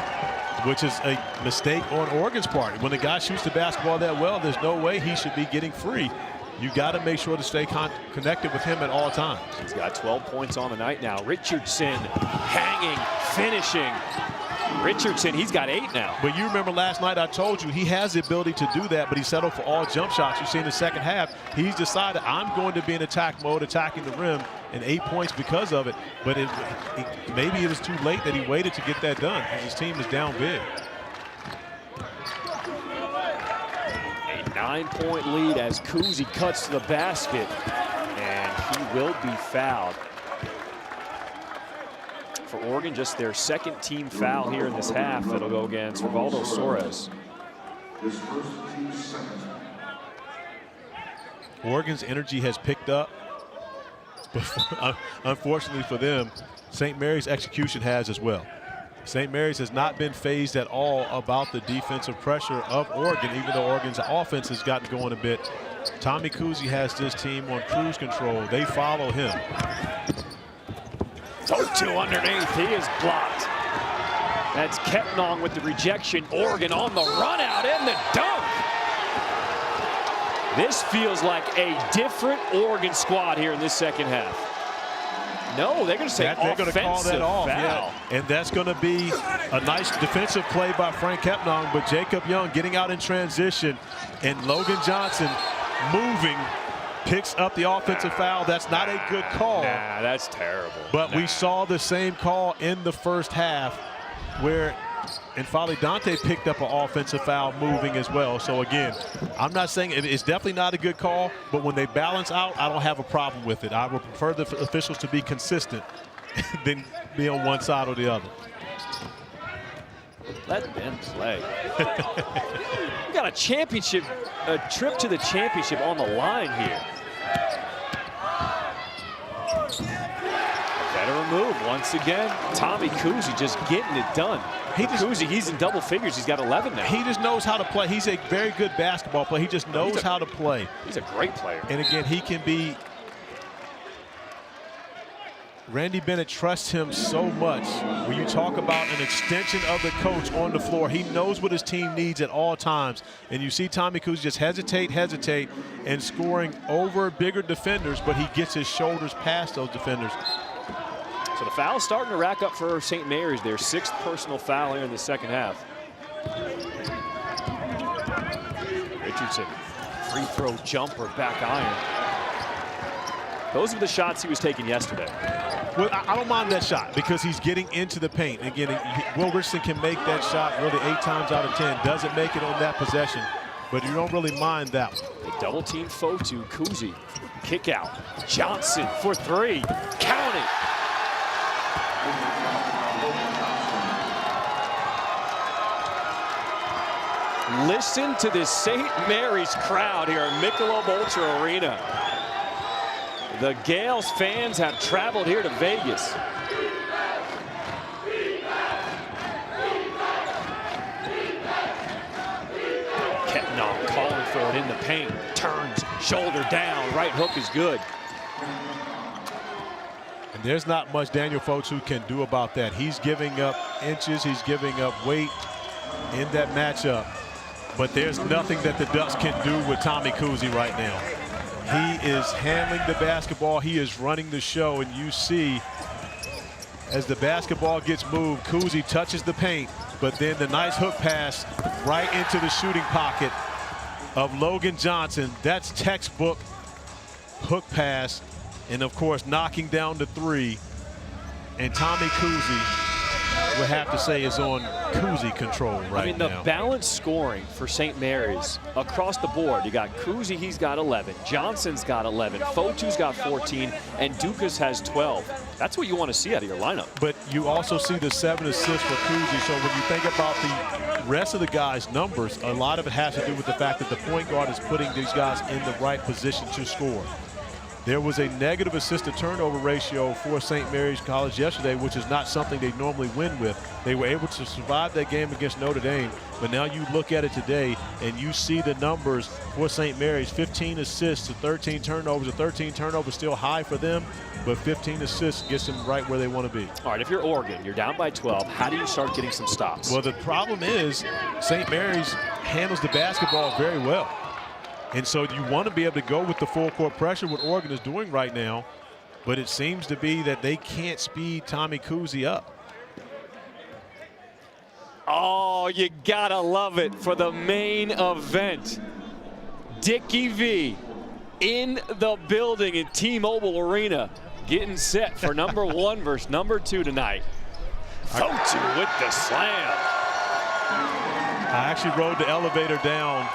Which is a mistake on Oregon's part. When a guy shoots the basketball that well, there's no way he should be getting free. You got to make sure to stay connected with him at all times. He's got 12 points on the night now. Richardson hanging, finishing. Richardson, he's got 8 now. But you remember last night I told you he has the ability to do that, but he settled for all jump shots. You see in the second half, he's decided I'm going to be in attack mode, attacking the rim, and 8 points because of it. But maybe it was too late that he waited to get that done because his team is down big. A 9-point lead as Kuhse cuts to the basket, and he will be fouled. For Oregon, just their second team foul here in this half. It'll go against Rivaldo Soares. Oregon's energy has picked up, But unfortunately for them, St. Mary's execution has as well. St. Mary's has not been phased at all about the defensive pressure of Oregon, even though Oregon's offense has gotten going a bit. Tommy Kuhse has this team on cruise control. They follow him. Fotu underneath. He is blocked. That's Kepnong with the rejection. Oregon on the run out and the dunk. This feels like a different Oregon squad here in this second half. No, they're going to say they're going to call that off. Foul. Yeah. And that's going to be a nice defensive play by Frank Kepnong, but Jacob Young getting out in transition and Logan Johnson moving, picks up the offensive foul. That's not a good call. Nah, that's terrible. But we saw the same call in the first half where N'Faly Dante picked up an offensive foul moving as well. So again, I'm not saying it's definitely not a good call, but when they balance out, I don't have a problem with it. I would prefer the officials to be consistent than be on one side or the other. Let them play. We got a trip to the championship on the line here. Better move once again. Tommy Kuhse just getting it done. He's in double figures. He's got 11 now. He just knows how to play. He's a very good basketball player. He just knows how to play. He's a great player. And again, he can be. Randy Bennett trusts him so much. When you talk about an extension of the coach on the floor, he knows what his team needs at all times. And you see Tommy Kuhse just hesitate, and scoring over bigger defenders, but he gets his shoulders past those defenders. So the foul's starting to rack up for St. Mary's. Their 6th personal foul here in the second half. Richardson, free throw jumper, back iron. Those are the shots he was taking yesterday. Well, I don't mind that shot because he's getting into the paint. Again, Will Richardson can make that shot really 8 times out of 10. Doesn't make it on that possession, but you don't really mind that one. The double team Fotu, Kuhse, kick out. Johnson for 3, count it. Listen to this St. Mary's crowd here at Michelob Ultra Arena. The Gales fans have traveled here to Vegas. Kepnong calling for it in the paint. Turns, shoulder down, right hook is good. And there's not much Daniel Fotu can do about that. He's giving up inches, he's giving up weight in that matchup. But there's nothing that the Ducks can do with Tommy Kuhse right now. He is handling the basketball. He is running the show. And you see, as the basketball gets moved, Kuhse touches the paint, but then the nice hook pass right into the shooting pocket of Logan Johnson. That's textbook hook pass. And, of course, knocking down the 3. And Tommy Kuhse, would have to say, is on Kuhse control right now. The balanced scoring for St. Mary's across the board. You got Kuhse, he's got 11. Johnson's got 11. Fotu's got 14. And Dukas has 12. That's what you want to see out of your lineup. But you also see the 7 assists for Kuhse. So when you think about the rest of the guys' numbers, a lot of it has to do with the fact that the point guard is putting these guys in the right position to score. There was a negative assist-to-turnover ratio for St. Mary's College yesterday, which is not something they normally win with. They were able to survive that game against Notre Dame, but now you look at it today and you see the numbers for St. Mary's. 15 assists to 13 turnovers. The 13 turnovers still high for them, but 15 assists gets them right where they want to be. All right, if you're Oregon, you're down by 12. How do you start getting some stops? Well, the problem is St. Mary's handles the basketball very well. And so you want to be able to go with the full court pressure, what Oregon is doing right now, but it seems to be that they can't speed Tommy Kuhse up. Oh, you gotta love it for the main event. Dickie V in the building in T-Mobile Arena, getting set for number 1 versus number 2 tonight. Fotu with the slam. I actually rode the elevator down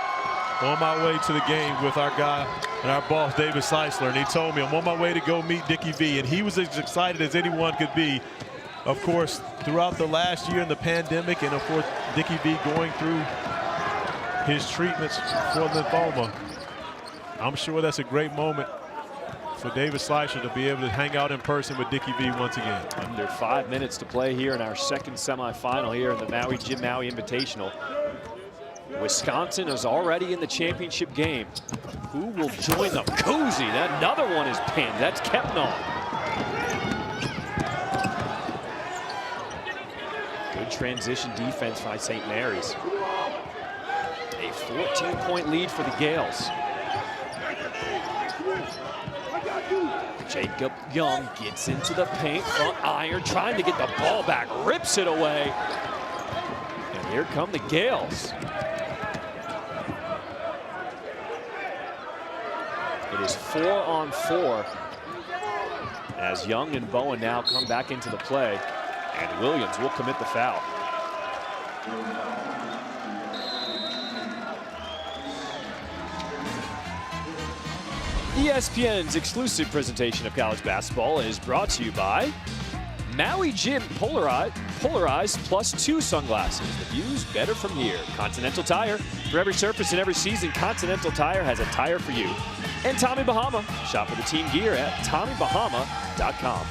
on my way to the game with our guy and our boss, David Seisler, and he told me I'm on my way to go meet Dickie V, and he was as excited as anyone could be. Of course, throughout the last year in the pandemic, and of course, Dickie V going through his treatments for lymphoma. I'm sure that's a great moment for David Slicer to be able to hang out in person with Dickie V once again. Under 5 minutes to play here in our second semifinal here in the Jim Maui Invitational. Wisconsin is already in the championship game. Who will join them? Cozy, another one is pinned. That's Kepnon. Good transition defense by St. Mary's. A 14-point lead for the Gales. Jacob Young gets into the paint, front iron, trying to get the ball back, rips it away. And here come the Gales. It is 4-on-4 as Young and Bowen now come back into the play, and Williams will commit the foul. ESPN's exclusive presentation of college basketball is brought to you by Maui Jim Polarized +2 sunglasses. The view's better from here. Continental Tire. For every surface and every season, Continental Tire has a tire for you. And Tommy Bahama. Shop for the team gear at TommyBahama.com.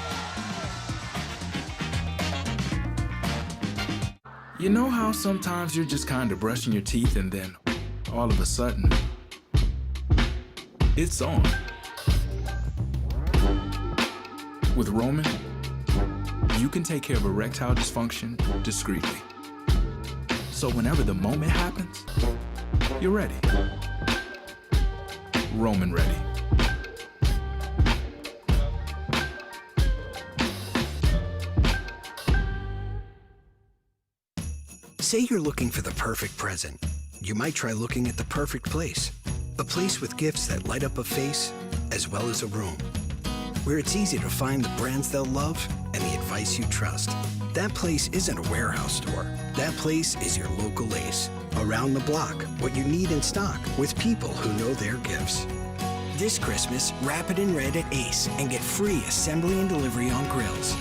You know how sometimes you're just kind of brushing your teeth and then all of a sudden, it's on. With Roman, you can take care of erectile dysfunction discreetly. So whenever the moment happens, you're ready. Roman ready. Say you're looking for the perfect present. You might try looking at the perfect place. A place with gifts that light up a face, as well as a room. Where it's easy to find the brands they'll love and the advice you trust. That place isn't a warehouse store. That place is your local Ace. Around the block, what you need in stock, with people who know their gifts. This Christmas, wrap it in red at Ace and get free assembly and delivery on grills.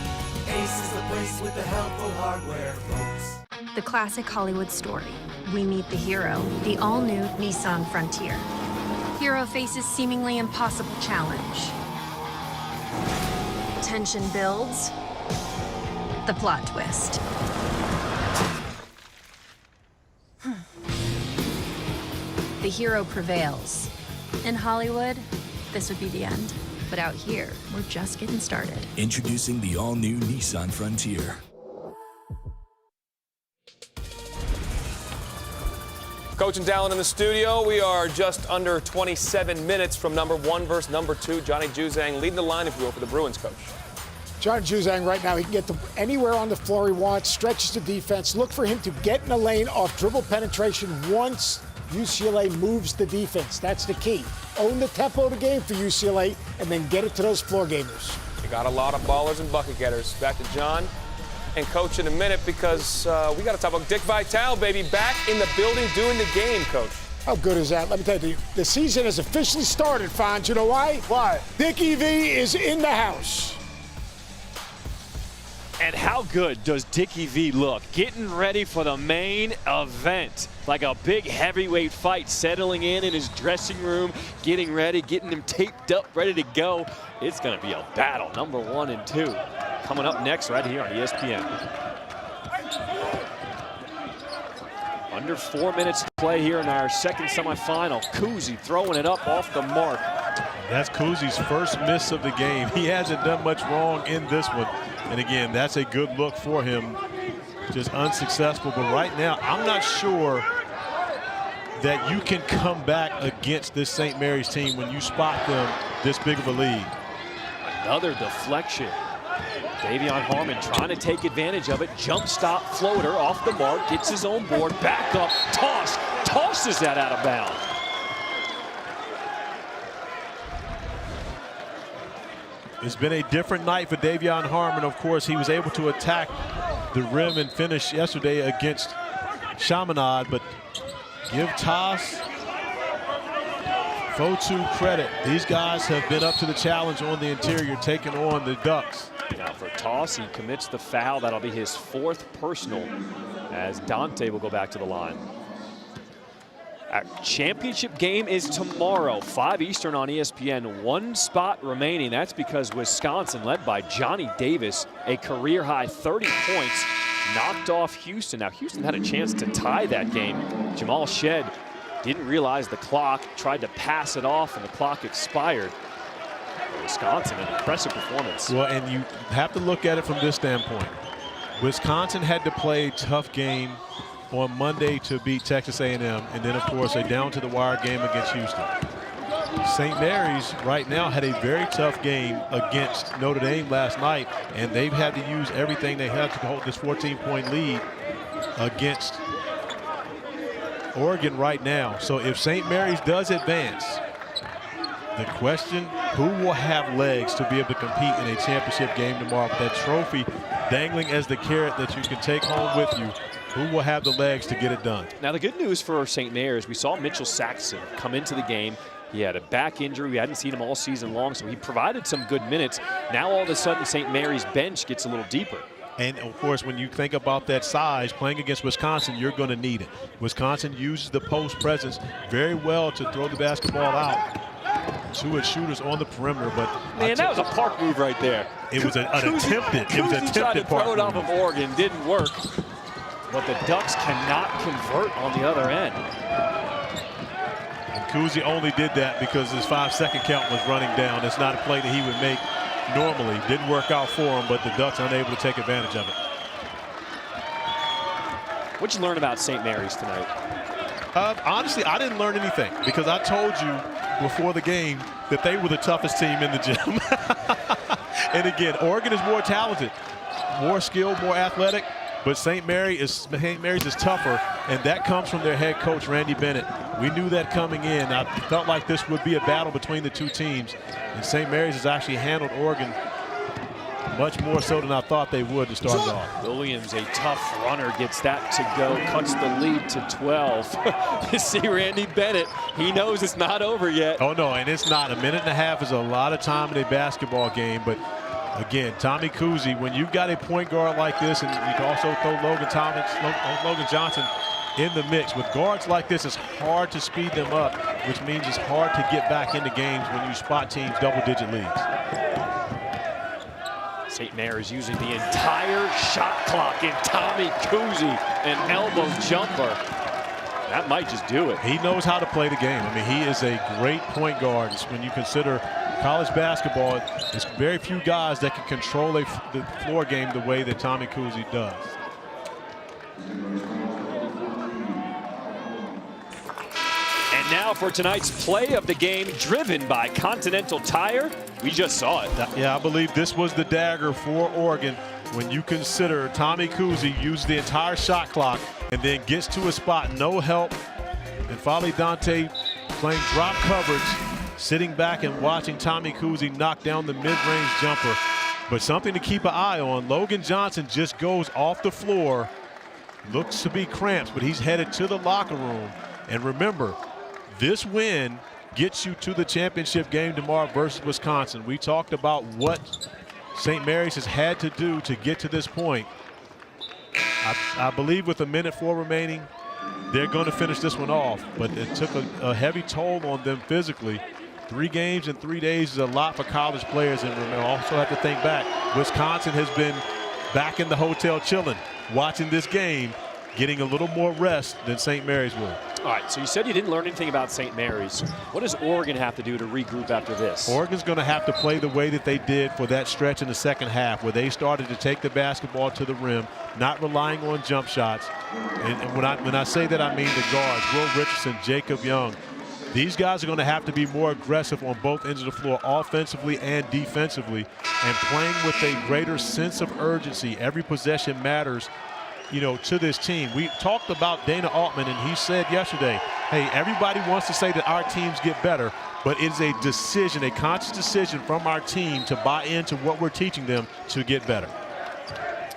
Ace is the place with the helpful hardware, folks. The classic Hollywood story. We meet the hero, the all-new Nissan Frontier. Hero faces seemingly impossible challenge. Tension builds. The plot twist. The hero prevails. In Hollywood, this would be the end. But out here, we're just getting started. Introducing the all-new Nissan Frontier. Coach and Dallin in the studio. We are just under 27 minutes from number 1 versus number 2. Johnny Juzang leading the line, if you will, for the Bruins, Coach. Johnny Juzang right now, he can get to anywhere on the floor he wants, stretches the defense. Look for him to get in the lane off dribble penetration once UCLA moves the defense. That's the key. Own the tempo of the game for UCLA and then get it to those floor gamers. You got a lot of ballers and bucket getters. Back to John and Coach in a minute because we got to talk about Dick Vitale, baby, back in the building doing the game, Coach. How good is that? Let me tell you, the season has officially started, Fonz. You know why? Why? Dickie V is in the house. And how good does Dickie V look? Getting ready for the main event. Like a big heavyweight fight, settling in his dressing room, getting ready, getting him taped up, ready to go. It's going to be a battle, number 1 and 2. Coming up next right here on ESPN. Under 4 minutes to play here in our second semifinal. Kuzi throwing it up off the mark. That's Kuzi's first miss of the game. He hasn't done much wrong in this one. And again, that's a good look for him. Just unsuccessful. But right now, I'm not sure that you can come back against this St. Mary's team when you spot them this big of a lead. Another deflection. Davion Harmon trying to take advantage of it. Jump stop floater off the mark. Gets his own board. Back up. Toss. Tosses that out of bounds. It's been a different night for Davion Harmon. Of course, he was able to attack the rim and finish yesterday against Chaminade, but give Toss Fotu credit. These guys have been up to the challenge on the interior, taking on the Ducks. Now for Toss, he commits the foul. That'll be his 4th personal as Dante will go back to the line. Our championship game is tomorrow, 5 Eastern on ESPN. 1 spot remaining. That's because Wisconsin, led by Johnny Davis, a career-high 30 points, knocked off Houston. Now, Houston had a chance to tie that game. Jamal Shed didn't realize the clock, tried to pass it off, and the clock expired. Wisconsin, an impressive performance. Well, and you have to look at it from this standpoint. Wisconsin had to play a tough game on Monday to beat Texas A&M, and then, of course, a down-to-the-wire game against Houston. St. Mary's right now had a very tough game against Notre Dame last night, and they've had to use everything they have to hold this 14-point lead against Oregon right now. So if St. Mary's does advance, the question, who will have legs to be able to compete in a championship game tomorrow with that trophy dangling as the carrot that you can take home with you? Who will have the legs to get it done? Now, the good news for St. Mary's, we saw Mitchell Saxon come into the game. He had a back injury. We hadn't seen him all season long, so he provided some good minutes. Now, all of a sudden, St. Mary's bench gets a little deeper. And, of course, when you think about that size, playing against Wisconsin, you're going to need it. Wisconsin uses the post presence very well to throw the basketball out to its shooters on the perimeter. But man, that was a park move right there. It was an attempted. It was attempted tried to park throw it off move. of Oregon, didn't work. But the Ducks cannot convert on the other end. And Kuzi only did that because his 5-second count was running down. It's not a play that he would make normally. Didn't work out for him, but the Ducks unable to take advantage of it. What'd you learn about St. Mary's tonight? Honestly, I didn't learn anything because I told you before the game that they were the toughest team in the gym. And again, Oregon is more talented, more skilled, more athletic. But St. Mary's is tougher, and that comes from their head coach, Randy Bennett. We knew that coming in. I felt like this would be a battle between the two teams, and St. Mary's has actually handled Oregon much more so than I thought they would to start it off. Williams, a tough runner, gets that to go, cuts the lead to 12. You see Randy Bennett, he knows it's not over yet. Oh, no, and it's not. A minute and a half is a lot of time in a basketball game, but again, Tommy Kuzi, when you've got a point guard like this, and you can also throw Logan Johnson in the mix. With guards like this, it's hard to speed them up, which means it's hard to get back into games when you spot teams double-digit leads. St. Mary's using the entire shot clock in Tommy Kuzi, an elbow jumper. That might just do it. He knows how to play the game. I mean, he is a great point guard when you consider college basketball. There's very few guys that can control the floor game the way that Tommy Kuzi does. And now for tonight's play of the game, driven by Continental Tire. We just saw it. Yeah, I believe this was the dagger for Oregon when you consider Tommy Kuzi used the entire shot clock and then gets to a spot, no help, and Fali Dante playing drop coverage, sitting back and watching Tommy Kuzi knock down the mid-range jumper. But something to keep an eye on, Logan Johnson just goes off the floor, looks to be cramps, but he's headed to the locker room. And remember, this win gets you to the championship game tomorrow versus Wisconsin. We talked about what St. Mary's has had to do to get to this point. I believe with 1:04 remaining, they're going to finish this one off, but it took a heavy toll on them physically. 3 games in 3 days is a lot for college players, and we also have to think back. Wisconsin has been back in the hotel chilling, watching this game, getting a little more rest than St. Mary's will. All right, so you said you didn't learn anything about St. Mary's. What does Oregon have to do to regroup after this? Oregon's going to have to play the way that they did for that stretch in the second half, where they started to take the basketball to the rim, not relying on jump shots. And when I say that, I mean the guards, Will Richardson, Jacob Young. These guys are going to have to be more aggressive on both ends of the floor, offensively and defensively, and playing with a greater sense of urgency. Every possession matters, you know, to this team. We talked about Dana Altman, and he said yesterday, hey, everybody wants to say that our teams get better, but it's a decision, a conscious decision from our team to buy into what we're teaching them to get better.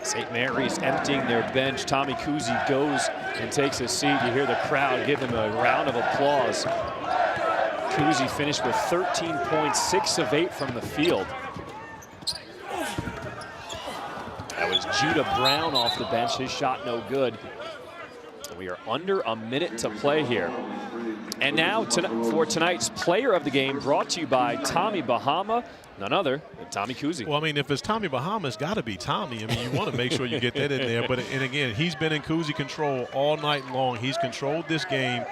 St. Mary's emptying their bench. Tommy Kuzi goes and takes a seat. You hear the crowd give him a round of applause. Kuzi finished with 13 points, 6 of 8 from the field. That was Judah Brown off the bench. His shot no good. We are under a minute to play here. And now for tonight's player of the game, brought to you by Tommy Bahama, none other than Tommy Kuzi. Well, I mean, if it's Tommy Bahama, it's got to be Tommy. I mean, you want to make sure you get that in there. And again, he's been in Kuzi control all night long. He's controlled this game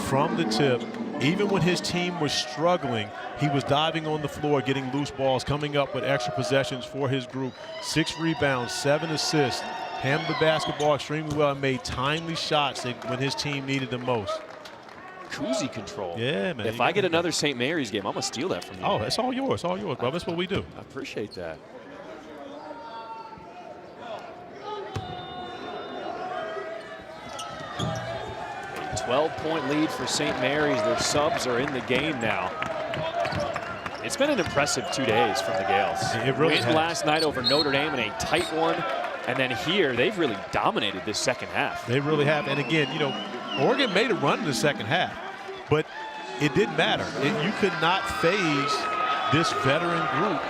from the tip. Even when his team was struggling, he was diving on the floor, getting loose balls, coming up with extra possessions for his group. 6 rebounds, 7 assists, handled the basketball extremely well, and made timely shots when his team needed them most. Kuzi control. Yeah, man. If I get another St. Mary's game, I'm going to steal that from you. Oh, it's all yours, bro. That's what we do. I appreciate that. A 12-point lead for St. Mary's. Their subs are in the game now. It's been an impressive 2 days from the Gales. It really Win has. last night over Notre Dame in a tight one. And then here, they've really dominated this second half. They really have. And again, you know, Oregon made a run in the second half, but it didn't matter. You could not phase this veteran group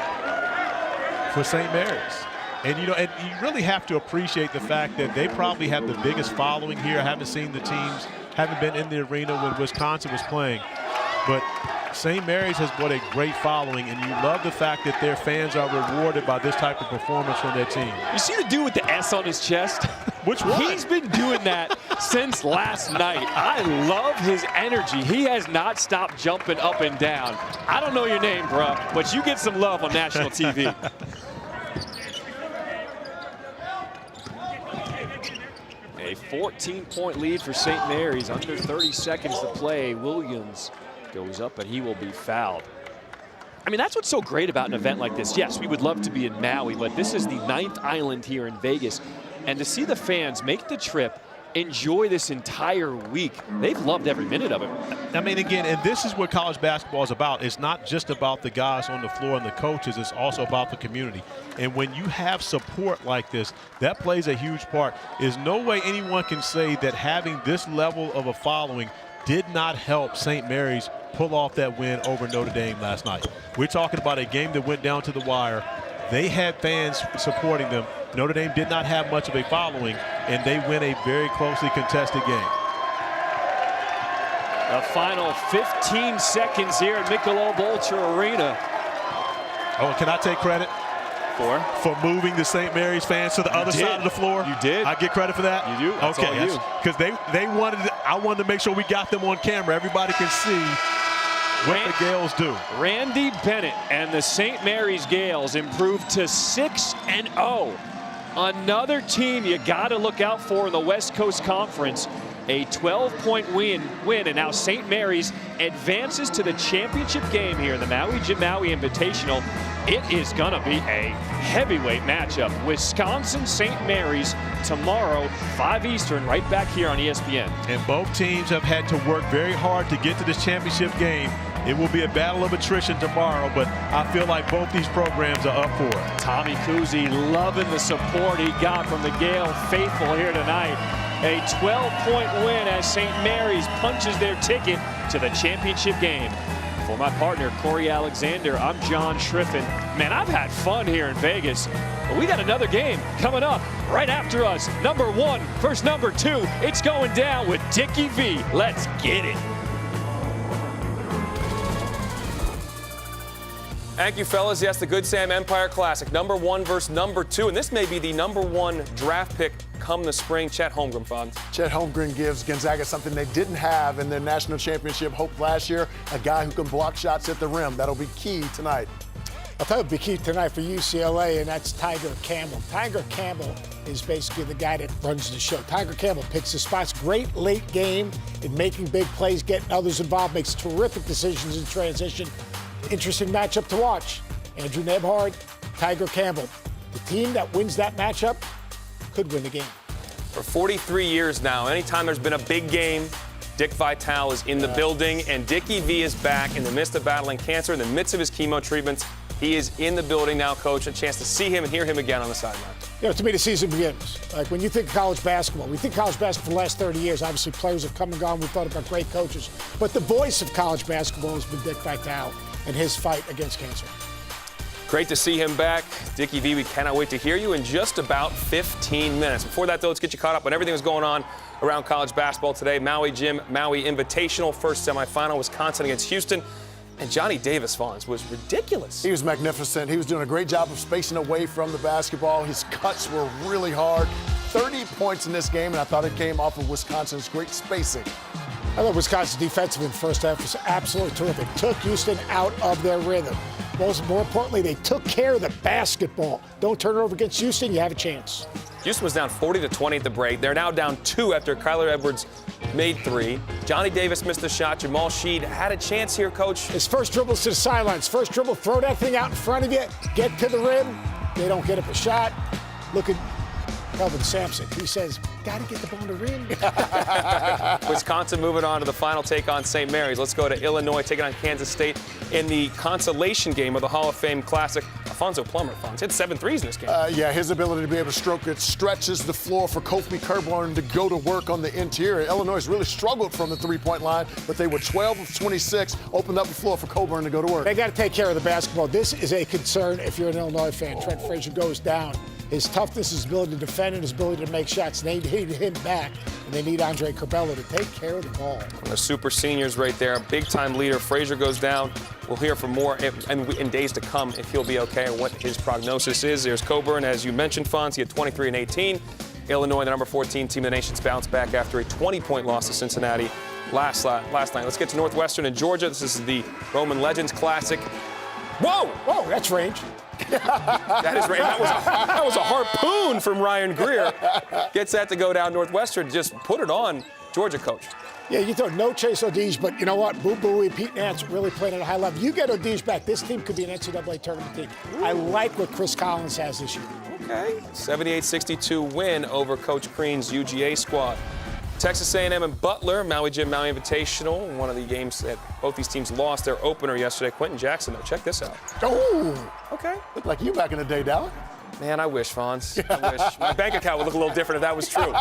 for St. Mary's. And, you know, and you really have to appreciate the fact that they probably have the biggest following here. I haven't seen the teams, haven't been in the arena when Wisconsin was playing. But St. Mary's has got a great following, and you love the fact that their fans are rewarded by this type of performance from their team. You see the dude with the S on his chest? Which one? He's been doing that since last night. I love his energy. He has not stopped jumping up and down. I don't know your name, bruh, but you get some love on national TV. A 14-point lead for St. Mary's. Under 30 seconds to play. Williams goes up, and he will be fouled. I mean, that's what's so great about an event like this. Yes, we would love to be in Maui, but this is the 9th island here in Vegas. And to see the fans make the trip, enjoy this entire week, they've loved every minute of it. I mean, again, and this is what college basketball is about. It's not just about the guys on the floor and the coaches. It's also about the community. And when you have support like this, that plays a huge part. There's no way anyone can say that having this level of a following did not help St. Mary's pull off that win over Notre Dame last night. We're talking about a game that went down to the wire. They had fans supporting them. Notre Dame did not have much of a following, and they win a very closely contested game. The final 15 seconds here at Michelob Ultra Arena. Oh, can I take credit? For moving the St. Mary's fans to the other side of the floor? You did. I get credit for that? You do. That's okay, all you. Because they wanted, I wanted to make sure we got them on camera. Everybody can see what the Gales do. Randy Bennett and the St. Mary's Gales improved to 6-0. Another team you got to look out for in the West Coast Conference. A 12-point win, and now St. Mary's advances to the championship game here in the Maui Jim Maui Invitational. It is going to be a heavyweight matchup. Wisconsin-St. Mary's tomorrow, 5 Eastern, right back here on ESPN. And both teams have had to work very hard to get to this championship game. It will be a battle of attrition tomorrow, but I feel like both these programs are up for it. Tommy Kuzi loving the support he got from the Gale faithful here tonight. A 12-point win as St. Mary's punches their ticket to the championship game. For my partner, Corey Alexander, I'm John Schriffen. Man, I've had fun here in Vegas, but we got another game coming up right after us. Number 1 versus number 2. It's going down with Dickie V. Let's get it. Thank you, fellas. Yes, the Good Sam Empire Classic, number 1 versus number 2, and this may be the number 1 draft pick come the spring. Chet Holmgren, Fonz. Chet Holmgren gives Gonzaga something they didn't have in their national championship hope last year, a guy who can block shots at the rim. That'll be key tonight. I'll tell you what'll be key tonight for UCLA, and that's Tiger Campbell. Tiger Campbell is basically the guy that runs the show. Tiger Campbell picks his spots. Great late game in making big plays, getting others involved, makes terrific decisions in transition. Interesting matchup to watch. Andrew Nebhard, Tiger Campbell. The team that wins that matchup could win the game. For 43 years now, anytime there's been a big game, Dick Vitale is in the building, and Dickie V is back in the midst of battling cancer, in the midst of his chemo treatments. He is in the building now, Coach. A chance to see him and hear him again on the sideline. You know, to me, the season begins. Like, when you think of college basketball, we think college basketball for the last 30 years. Obviously, players have come and gone. We've thought about great coaches. But the voice of college basketball has been Dick Vitale and his fight against cancer. Great to see him back. Dickie V, we cannot wait to hear you in just about 15 minutes. Before that, though, let's get you caught up on everything that's going on around college basketball today. Maui Jim, Maui Invitational, first semifinal, Wisconsin against Houston. And Johnny Davis, Fonz, was ridiculous. He was magnificent. He was doing a great job of spacing away from the basketball. His cuts were really hard. 30 points in this game, and I thought it came off of Wisconsin's great spacing. I thought Wisconsin's defensive in the first half was absolutely terrific. Took Houston out of their rhythm. More importantly, they took care of the basketball. Don't turn it over against Houston, you have a chance. Houston was down 40-20 at the break. They're now down 2 after Kyler Edwards made 3. Johnny Davis missed a shot. Jamal Sheed had a chance here, Coach. His first dribble's to the sidelines. First dribble, throw that thing out in front of you. Get to the rim. They don't get up a shot. Look at Kelvin Sampson. He says, got to get the ball to the rim. Wisconsin moving on to the final take on St. Mary's. Let's go to Illinois, taking on Kansas State in the consolation game of the Hall of Fame Classic. Alfonso Plummer, Fonz, hit 7 threes in this game. Yeah, his ability to be able to stroke it stretches the floor for Kofi Kerborn to go to work on the interior. Illinois really struggled from the three-point line, but they were 12 of 26, opened up the floor for Coburn to go to work. They got to take care of the basketball. This is a concern if you're an Illinois fan. Trent Frazier goes down. His toughness, his ability to defend, and his ability to make shots, they need him back, and they need Andre Curbelo to take care of the ball. One of the super seniors right there, big-time leader. Frazier goes down. We'll hear from more in days to come if he'll be okay or what his prognosis is. There's Coburn, as you mentioned, Fonz. He had 23 and 18. Illinois, the number 14 team in the nation's bounced back after a 20-point loss to Cincinnati last night. Let's get to Northwestern and Georgia. This is the Roman Legends Classic. Whoa! Whoa, that's range. That is right. That was a harpoon from Ryan Greer. Gets that to go down. Northwestern just put it on Georgia, Coach. Yeah, you thought no Chase Odige, but you know what? Boo Booey, Pete Nance really playing at a high level. You get Odige back, this team could be an NCAA tournament team. Ooh. I like what Chris Collins has this year. Okay. 78-62 win over Coach Crean's UGA squad. Texas A&M and Butler, Maui Jim, Maui Invitational. One of the games that both these teams lost their opener yesterday. Quentin Jackson, though. Check this out. Oh, okay. Looked like you back in the day, Dallas. Man, I wish, Fonz. I wish. My bank account would look a little different if that was true.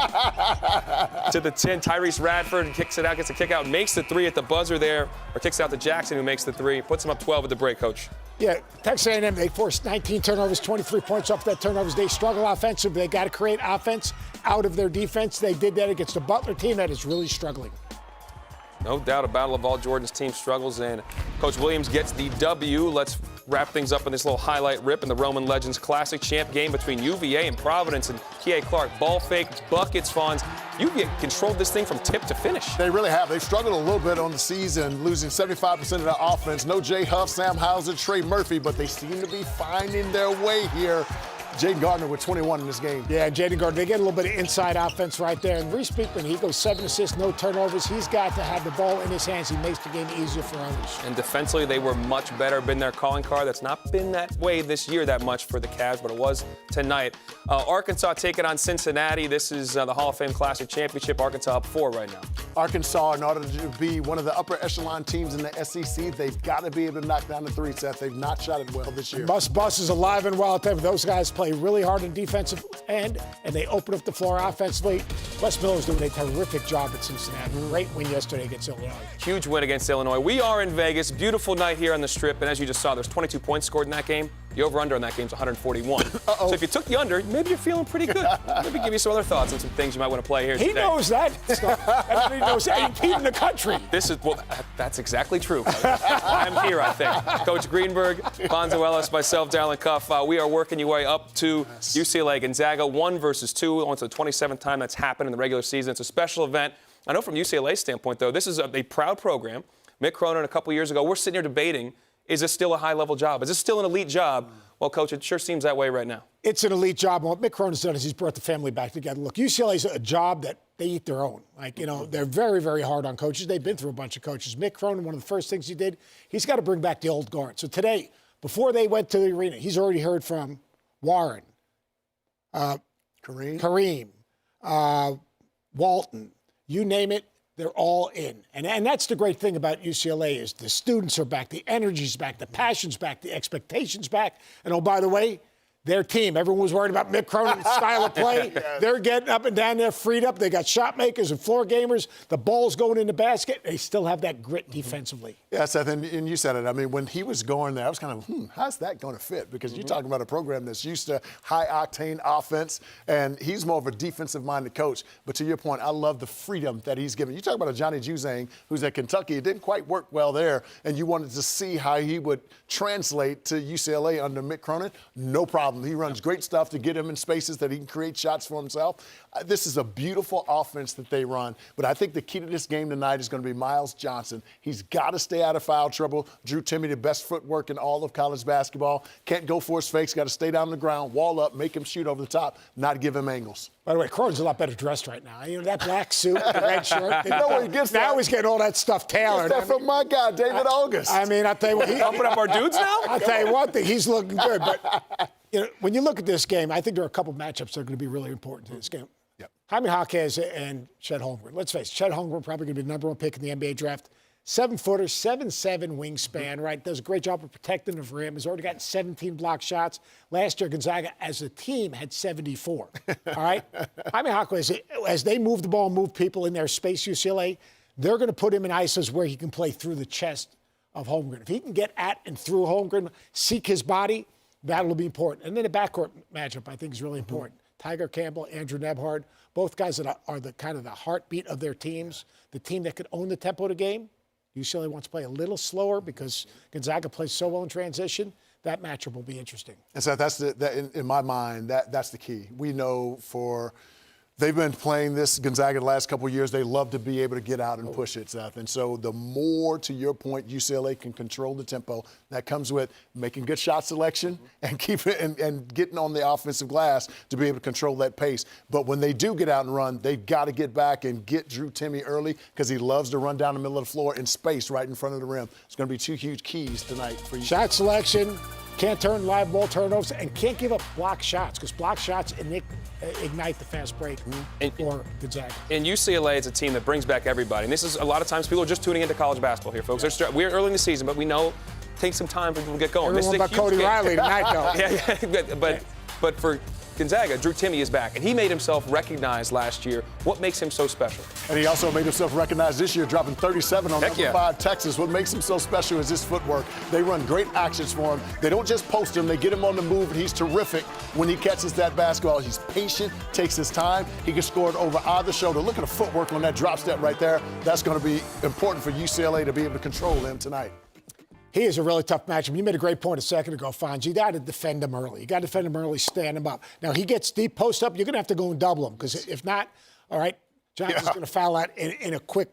To the 10, Tyrese Radford kicks it out, gets a kick out, makes the 3 at the buzzer there, or kicks out to Jackson, who makes the 3, puts him up 12 at the break, Coach. Yeah, Texas A&M, they forced 19 turnovers, 23 points off that turnovers. They struggle offensively. They got to create offense out of their defense. They did that against a Butler team that is really struggling. No doubt a battle of all Jordan's team struggles, and Coach Williams gets the W. Let's wrap things up in this little highlight rip in the Roman Legends Classic champ game between UVA and Providence, and K.A. Clark. Ball fake, buckets, Fonz. UVA controlled this thing from tip to finish. They really have. They've struggled a little bit on the season, losing 75% of their offense. No Jay Huff, Sam Hauser, Trey Murphy, but they seem to be finding their way here. Jaden Gardner with 21 in this game. Yeah, Jaden Gardner, they get a little bit of inside offense right there. And Reese Beekman, he goes 7 assists, no turnovers. He's got to have the ball in his hands. He makes the game easier for others. And defensively, they were much better. Been their calling card. That's not been that way this year that much for the Cavs, but it was tonight. Arkansas taking on Cincinnati. This is the Hall of Fame Classic Championship. Arkansas up 4 right now. Arkansas, in order to be one of the upper echelon teams in the SEC, they've got to be able to knock down the 3 set. They've not shot it well this year. Bus is alive and well out there. Those guys play really hard in defensive end, and they open up the floor offensively. Wes Miller's doing a terrific job at Cincinnati. Great win yesterday against Illinois. Huge win against Illinois. We are in Vegas. Beautiful night here on the Strip, and as you just saw, there's 22 points scored in that game. The over-under on that game is 141. So if you took the under, maybe you're feeling pretty good. Maybe give you some other thoughts on some things you might want to play here today. He knows that. Everybody knows that. He's in the country. That's exactly true. I'm here, I think. Coach Greenberg, Bonzo Ellis, myself, Darren Cuff. We are working your way up to UCLA Gonzaga, 1 versus 2. On to the 27th time that's happened in the regular season. It's a special event. I know from UCLA's standpoint, though, this is a proud program. Mick Cronin a couple years ago, we're sitting here debating, is this still a high-level job? Is this still an elite job? Well, Coach, it sure seems that way right now. It's an elite job. And what Mick Cronin's done is he's brought the family back together. Look, UCLA's a job that they eat their own. They're very, very hard on coaches. They've been through a bunch of coaches. Mick Cronin, one of the first things he did, he's got to bring back the old guard. So today, before they went to the arena, he's already heard from Warren, Kareem, Walton, you name it. They're all in. And that's the great thing about UCLA is the students are back, the energy's back, the passion's back, the expectation's back. And, oh, by the way, their team. Everyone was worried about Mick Cronin's style of play. Yes. They're getting up and down there, freed up. They got shot makers and floor gamers. The ball's going in the basket. They still have that grit defensively. Yeah, Seth, and you said it. I mean, when he was going there, I was kind of, how's that going to fit? Because you're talking about a program that's used to high-octane offense, and he's more of a defensive-minded coach. But to your point, I love the freedom that he's given. You talk about a Johnny Juzang who's at Kentucky. It didn't quite work well there, and you wanted to see how he would translate to UCLA under Mick Cronin. No problem. He runs great stuff to get him in spaces that he can create shots for himself. This is a beautiful offense that they run. But I think the key to this game tonight is going to be Miles Johnson. He's got to stay out of foul trouble. Drew Timme, the best footwork in all of college basketball. Can't go for his fakes. Got to stay down on the ground, wall up, make him shoot over the top, not give him angles. By the way, Cronin's a lot better dressed right now. You know, that black suit, the red shirt. You know where he gets now that? he's getting all that stuff tailored. Get that from my guy, David August. I mean, I'll tell you what. Pumping up our dudes now? I'll tell you one thing. He's looking good. But you know, when you look at this game, I think there are a couple matchups that are going to be really important to this game. Yep. Jaime Jaquez and Chet Holmgren. Let's face it, Chet Holmgren probably going to be the number one pick in the NBA draft. 7-footer, 7'7" wingspan, right? Does a great job of protecting the rim. Has already gotten 17 block shots. Last year, Gonzaga, as a team, had 74. All right? Jaime Jaquez, as they move the ball, move people in their space, UCLA, they're going to put him in ISOs where he can play through the chest of Holmgren. If he can get at and through Holmgren, seek his body, that'll be important. And then the backcourt matchup, I think, is really important. Tiger Campbell, Andrew Nebhard, both guys that are the kind of the heartbeat of their teams, the team that could own the tempo of the game. UCLA wants to play a little slower because Gonzaga plays so well in transition. That matchup will be interesting. And so that's in my mind, that's the key. We know they've been playing this Gonzaga the last couple of years. They love to be able to get out and push it, Seth. And so the more, to your point, UCLA can control the tempo, that comes with making good shot selection and keep it and getting on the offensive glass to be able to control that pace. But when they do get out and run, they've got to get back and get Drew Timme early because he loves to run down the middle of the floor in space right in front of the rim. It's going to be two huge keys tonight for you. Shot selection, can't turn live ball turnovers, and can't give up block shots because block shots ignite the fast break for Gonzaga. And UCLA is a team that brings back everybody. And this is a lot of times people are just tuning into college basketball here, folks. We're early in the season, but we know it takes some time for people to get going. Everyone about Cody Riley tonight, though. But for Gonzaga, Drew Timme is back, and he made himself recognized last year. What makes him so special? And he also made himself recognized this year, dropping 37 on number 5 Texas. What makes him so special is his footwork. They run great actions for him. They don't just post him, they get him on the move, and he's terrific when he catches that basketball. He's patient, takes his time. He can score it over either shoulder. Look at the footwork on that drop step right there. That's going to be important for UCLA to be able to control him tonight. He is a really tough matchup. You made a great point a second ago, Fonz. You got to defend him early. You got to defend him early, stand him up. Now, he gets deep post up, you're going to have to go and double him because if not, all right, Johnson's going to foul out in a quick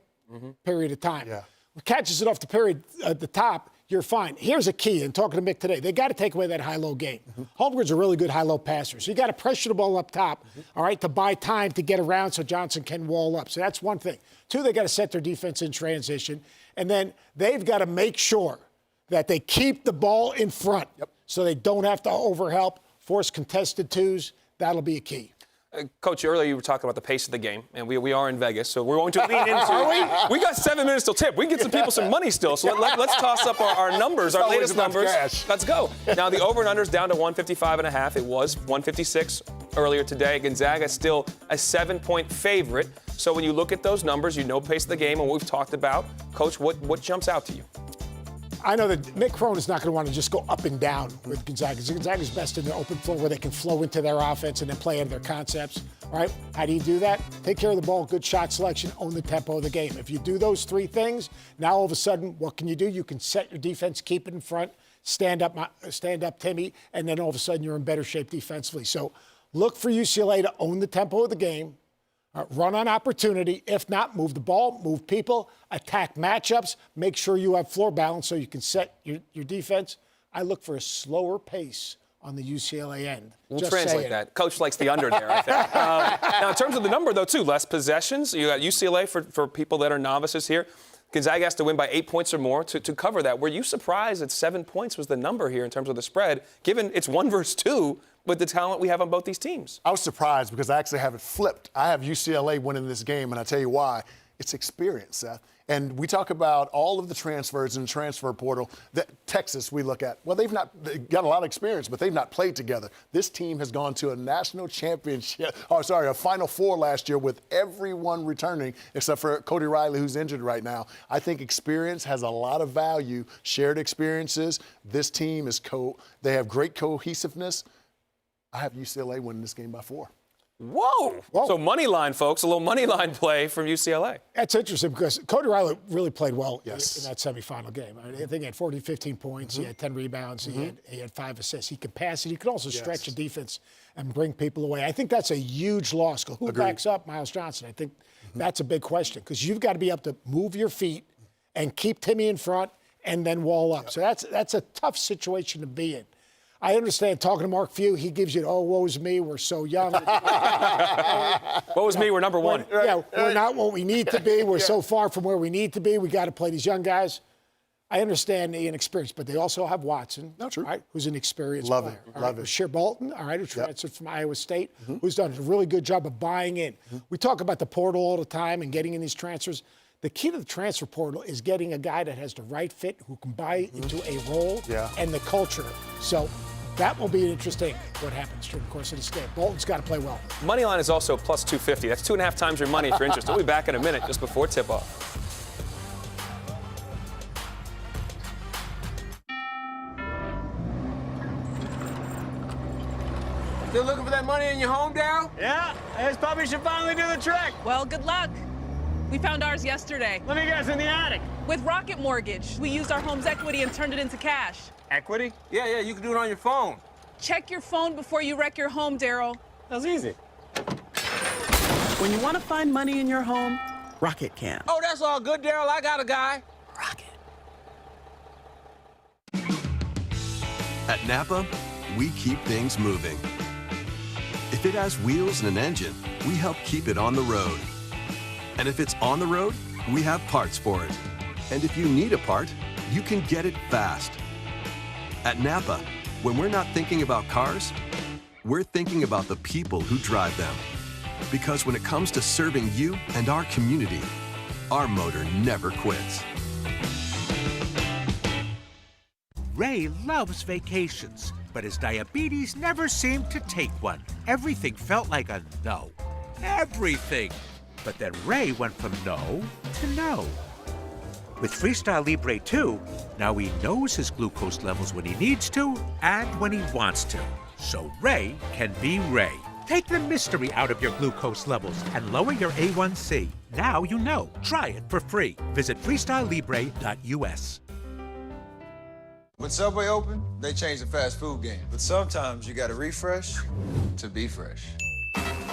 period of time. Yeah. Catches it off the period at the top, you're fine. Here's a key, and talking to Mick today, they got to take away that high-low game. Holmgren's a really good high-low passer, so you got to pressure the ball up top, all right, to buy time to get around so Johnson can wall up. So that's one thing. Two, they got to set their defense in transition, and then they've got to make sure that they keep the ball in front so they don't have to overhelp, force contested twos. That'll be a key. Coach, earlier you were talking about the pace of the game, and we are in Vegas, so we're going to lean into we got 7 minutes till tip. We can get some people some money still, so let's toss up our numbers, our latest numbers. Let's go. Now, the over and under is down to 155.5. It was 156 earlier today. Gonzaga still a 7-point favorite. So when you look at those numbers, you know pace of the game and what we've talked about. Coach, what jumps out to you? I know that Mick Cronin is not going to want to just go up and down with Gonzaga. Gonzaga's best in the open floor where they can flow into their offense and then play into their concepts. All right, how do you do that? Take care of the ball, good shot selection, own the tempo of the game. If you do those three things, now all of a sudden, what can you do? You can set your defense, keep it in front, stand up Timme, and then all of a sudden you're in better shape defensively. So look for UCLA to own the tempo of the game. Run on opportunity. If not, move the ball, move people, attack matchups, make sure you have floor balance so you can set your defense. I look for a slower pace on the UCLA end. We'll translate that. Coach likes the under there, I think. Now, in terms of the number, though, too, less possessions. You got UCLA for people that are novices here. Gonzaga has to win by 8 points or more to cover that. Were you surprised that 7 points was the number here in terms of the spread, given it's 1 versus 2 with the talent we have on both these teams? I was surprised because I actually have it flipped. I have UCLA winning this game, and I tell you why. It's experience, Seth. And we talk about all of the transfers in the transfer portal. Texas, we look at. Well, they've got a lot of experience, but they've not played together. This team has gone to a national championship, a Final Four last year with everyone returning except for Cody Riley, who's injured right now. I think experience has a lot of value, shared experiences. This team they have great cohesiveness. I have UCLA winning this game by 4. Whoa. So money line, folks, a little money line play from UCLA. That's interesting because Cody Riley really played well in that semifinal game. I think he had 15 points. He had 10 rebounds. He had 5 assists. He could pass it. He could also stretch the defense and bring people away. I think that's a huge loss. Who backs up Miles Johnson? I think that's a big question because you've got to be able to move your feet and keep Timmy in front and then wall up. So that's a tough situation to be in. I understand talking to Mark Few, he gives you, woe's me, we're so young. Woe's me, we're number 1. We're not what we need to be. We're so far from where we need to be. We got to play these young guys. I understand the inexperience, but they also have Watson, right, who's an experienced player. Love it. Sheer Bolton, who transferred from Iowa State, who's done a really good job of buying in. We talk about the portal all the time and getting in these transfers. The key to the transfer portal is getting a guy that has the right fit, who can buy into a role and the culture. So that will be interesting what happens during the course of this game. Bolton's got to play well. Moneyline is also plus 250. That's 2.5 times your money if you're interested. We'll be back in a minute just before tip-off. Still looking for that money in your home, Dow? Yeah, this puppy should finally do the trick. Well, good luck. We found ours yesterday. Let me guess, in the attic. With Rocket Mortgage. We used our home's equity and turned it into cash. Equity? Yeah, you can do it on your phone. Check your phone before you wreck your home, Daryl. That's easy. When you want to find money in your home, Rocket can. Oh, that's all good, Daryl. I got a guy. Rocket. At Napa, we keep things moving. If it has wheels and an engine, we help keep it on the road. And if it's on the road, we have parts for it. And if you need a part, you can get it fast. At Napa, when we're not thinking about cars, we're thinking about the people who drive them. Because when it comes to serving you and our community, our motor never quits. Ray loves vacations, but his diabetes never seemed to take one. Everything felt like a no. Everything. But then Ray went from no to no. With Freestyle Libre 2, now he knows his glucose levels when he needs to and when he wants to. So Ray can be Ray. Take the mystery out of your glucose levels and lower your A1C. Now you know. Try it for free. Visit freestylelibre.us. When Subway opened, they changed the fast food game. But sometimes you gotta refresh to be fresh.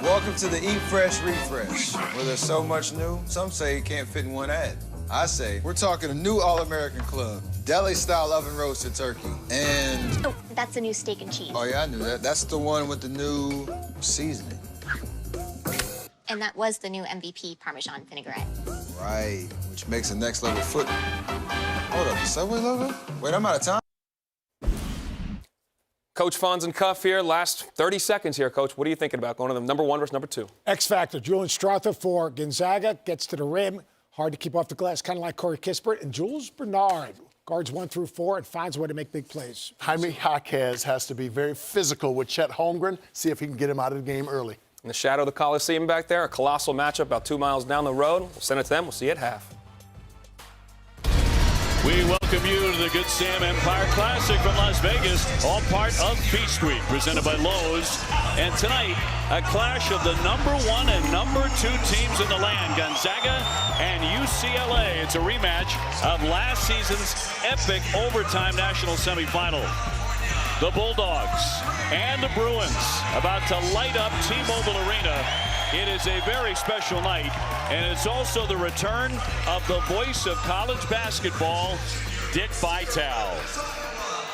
Welcome to the Eat Fresh Refresh, where there's so much new, some say it can't fit in one ad. I say, we're talking a new All-American Club, deli-style oven-roasted turkey, and... Oh, that's the new steak and cheese. Oh, yeah, I knew that. That's the one with the new seasoning. And that was the new MVP Parmesan vinaigrette. Right, which makes the next level foot. Hold up, the Subway logo? Wait, I'm out of time. Coach Fonz and Cuff here. Last 30 seconds here, Coach. What are you thinking about going to the number 1 versus number 2? X factor. Julian Strother for Gonzaga gets to the rim. Hard to keep off the glass, kind of like Corey Kispert. And Jules Bernard guards 1 through 4 and finds a way to make big plays. Jaime Jaquez has to be very physical with Chet Holmgren. See if he can get him out of the game early. In the shadow of the Coliseum back there, a colossal matchup about 2 miles down the road. We'll send it to them. We'll see you at half. We welcome you to the Good Sam Empire Classic from Las Vegas, all part of Feast Week, presented by Lowe's. And tonight, a clash of the number 1 and number 2 teams in the land, Gonzaga and UCLA. It's a rematch of last season's epic overtime national semifinal. The Bulldogs and the Bruins about to light up T-Mobile Arena. It is a very special night, and it's also the return of the voice of college basketball, Dick Vitale.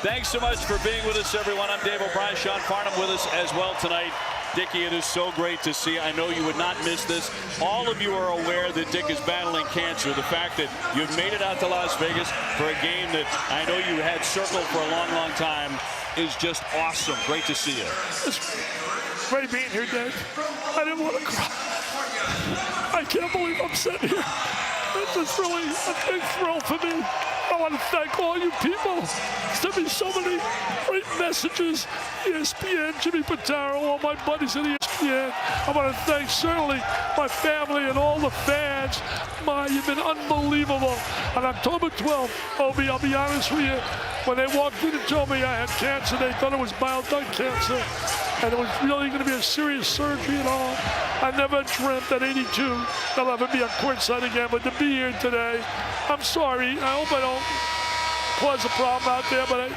Thanks so much for being with us, everyone. I'm Dave O'Brien. Sean Farnham with us as well tonight. Dickie, it is so great to see. I know you would not miss this. All of you are aware that Dick is battling cancer. The fact that you've made it out to Las Vegas for a game that I know you had circled for a long, long time is just awesome. Great to see you. It's great being here, Dave. I didn't want to cry. I can't believe I'm sitting here. It's just really a big thrill for me. I want to thank all you people. Sent me so many great messages. ESPN, Jimmy Pitaro, all my buddies at ESPN. I want to thank certainly my family and all the fans. You've been unbelievable. On October 12th, Obi, I'll be honest with you, when they walked in and told me I had cancer, they thought it was mild lung cancer, and it was really going to be a serious surgery and all. I never dreamt at 82 that I'll ever be on courtside again, but to be here today, I'm sorry. I hope I don't cause a problem out there, but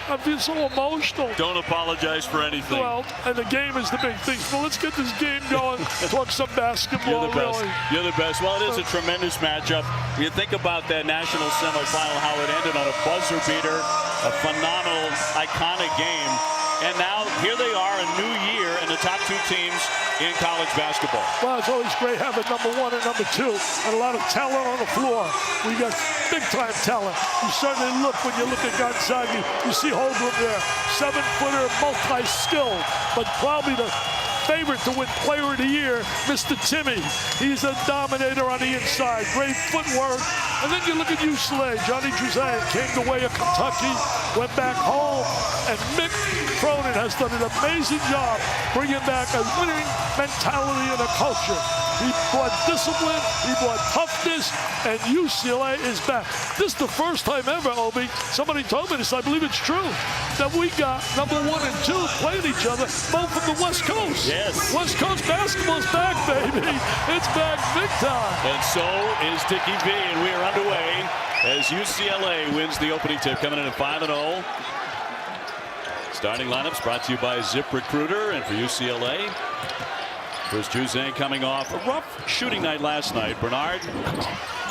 I feel so emotional. Don't apologize for anything. Well, and the game is the big thing. So let's get this game going. Talk some basketball. You're the best. Really. You're the best. Well, it is a tremendous matchup. You think about that national semifinal, how it ended on a buzzer beater, a phenomenal, iconic game. And now here they are, a new year, and the top two teams in college basketball. Well, it's always great having number one and number two, and a lot of talent on the floor. We got big-time talent. You certainly look, when you look at Gonzaga, you see Holgram there, 7-footer, multi-skilled, but probably the favorite to win Player of the Year, Mr. Timmy. He's a dominator on the inside, great footwork. And then you look at UCLA, Johnny Juzang came the way of Kentucky, went back home, and Mick Cronin has done an amazing job bringing back a winning mentality and a culture. He brought discipline, he brought toughness, and UCLA is back. This is the first time ever, Obi, somebody told me this, I believe it's true, that we got number 1 and 2 playing each other, both from the West Coast. Yes. West Coast basketball's back, baby. It's back big time. And so is Dickie V, and we are underway as UCLA wins the opening tip, coming in at 5-0. Starting lineups brought to you by ZipRecruiter, and for UCLA, Chris Juzang coming off a rough shooting night last night. Bernard,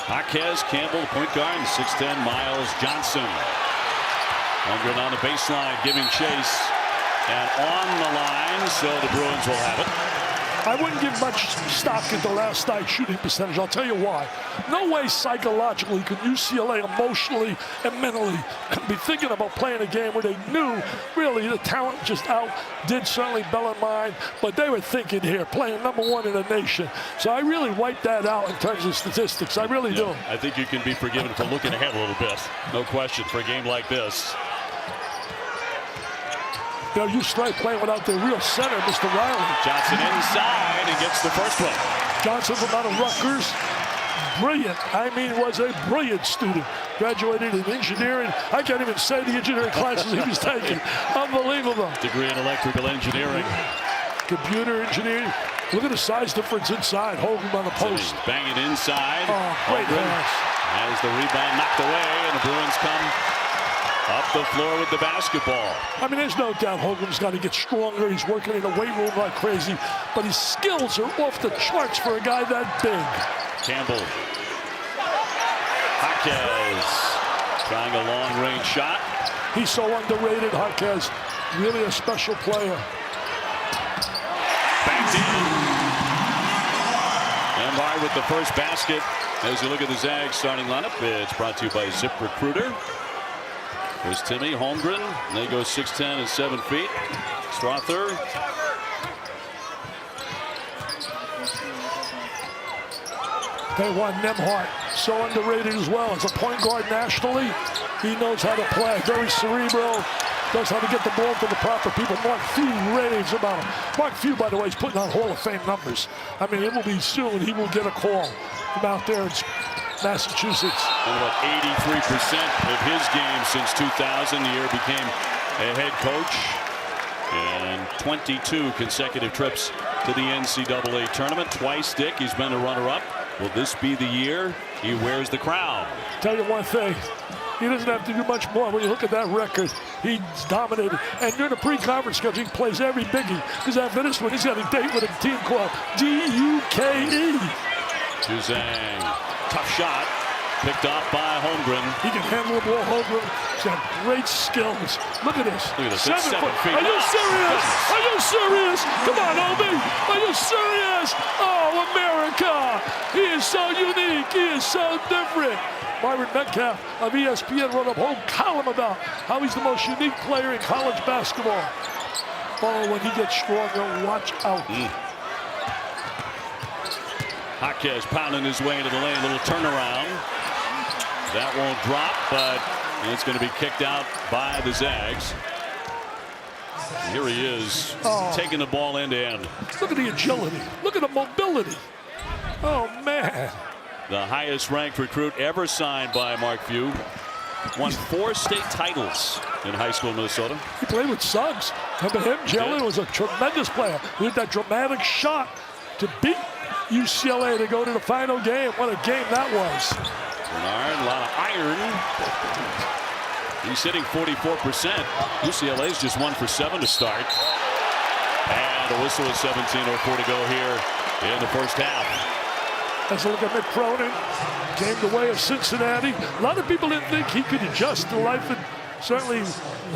Jaquez, Campbell, point guard, and 6'10" Miles Johnson. Holmgren on the baseline, giving chase, and on the line, so the Bruins will have it. I wouldn't give much stock in the last night's shooting percentage. I'll tell you why. No way psychologically could UCLA emotionally and mentally be thinking about playing a game where they knew really the talent just outdid certainly Bellarmine, but they were thinking here, playing number 1 in the nation. So I really wiped that out in terms of statistics. I really do. I think you can be forgiven for looking ahead a little bit. No question for a game like this. You know, UCLA playing without their real center, Mr. Riley. Johnson inside and gets the first one. Johnson from out of Rutgers. Brilliant. I mean, was a brilliant student. Graduated in engineering. I can't even say the engineering classes he was taking. Unbelievable. Degree in electrical engineering. Computer engineering. Look at the size difference inside. Holmgren on the post. Bang it inside. Oh, great pass. Has the rebound knocked away, and the Bruins come up the floor with the basketball. I mean, there's no doubt Holmgren's got to get stronger. He's working in the weight room like crazy, but his skills are off the charts for a guy that big. Campbell. Jaquez trying a long-range shot. He's so underrated, Jaquez. Really a special player. Backed in. Embar with the first basket. As you look at the Zags starting lineup, it's brought to you by ZipRecruiter. There's Timmy, Holmgren. They go 6'10" and 7 feet. Strother. They want Nembhard, so underrated as well. As a point guard nationally, he knows how to play. Very cerebral, knows how to get the ball to the proper people. Mark Few raves about him. Mark Few, by the way, is putting on Hall of Fame numbers. I mean, it will be soon. He will get a call from out there in Massachusetts. And about 83% of his games since 2000. The year became a head coach. And 22 consecutive trips to the NCAA tournament. Twice, Dick, he's been a runner-up. Will this be the year he wears the crown? Tell you one thing, he doesn't have to do much more. When you look at that record, he's dominated. And during the pre-conference schedule, he plays every biggie. Because after this one, he's got a date with a team called DUKE. Juzang, tough shot, picked off by Holmgren. He can handle the ball, Holmgren. He's got great skills. Look at this. Look at this. 7 foot. Feet. Are you serious? Are you serious? Come on, Obi. Are you serious? Oh, America. He is so unique. He is so different. Myron Metcalf of ESPN wrote a whole column about how he's the most unique player in college basketball. Oh, when he gets stronger, watch out. Jaquez pounding his way into the lane. Little turnaround. That won't drop, but it's going to be kicked out by the Zags. Here he is, taking the ball end to end. Look at the agility. Look at the mobility. Oh, man. The highest ranked recruit ever signed by Mark Few. Won 4 state titles in high school in Minnesota. He played with Suggs. Remember him? Jalen was a tremendous player. He had that dramatic shot to beat UCLA to go to the final game. What a game that was. Bernard, a lot of iron. He's hitting 44%. UCLA's just 1 for 7 to start. And a whistle with 17:04 to go here in the first half. Let's look at Mick Cronin. Came the way of Cincinnati. A lot of people didn't think he could adjust to life in certainly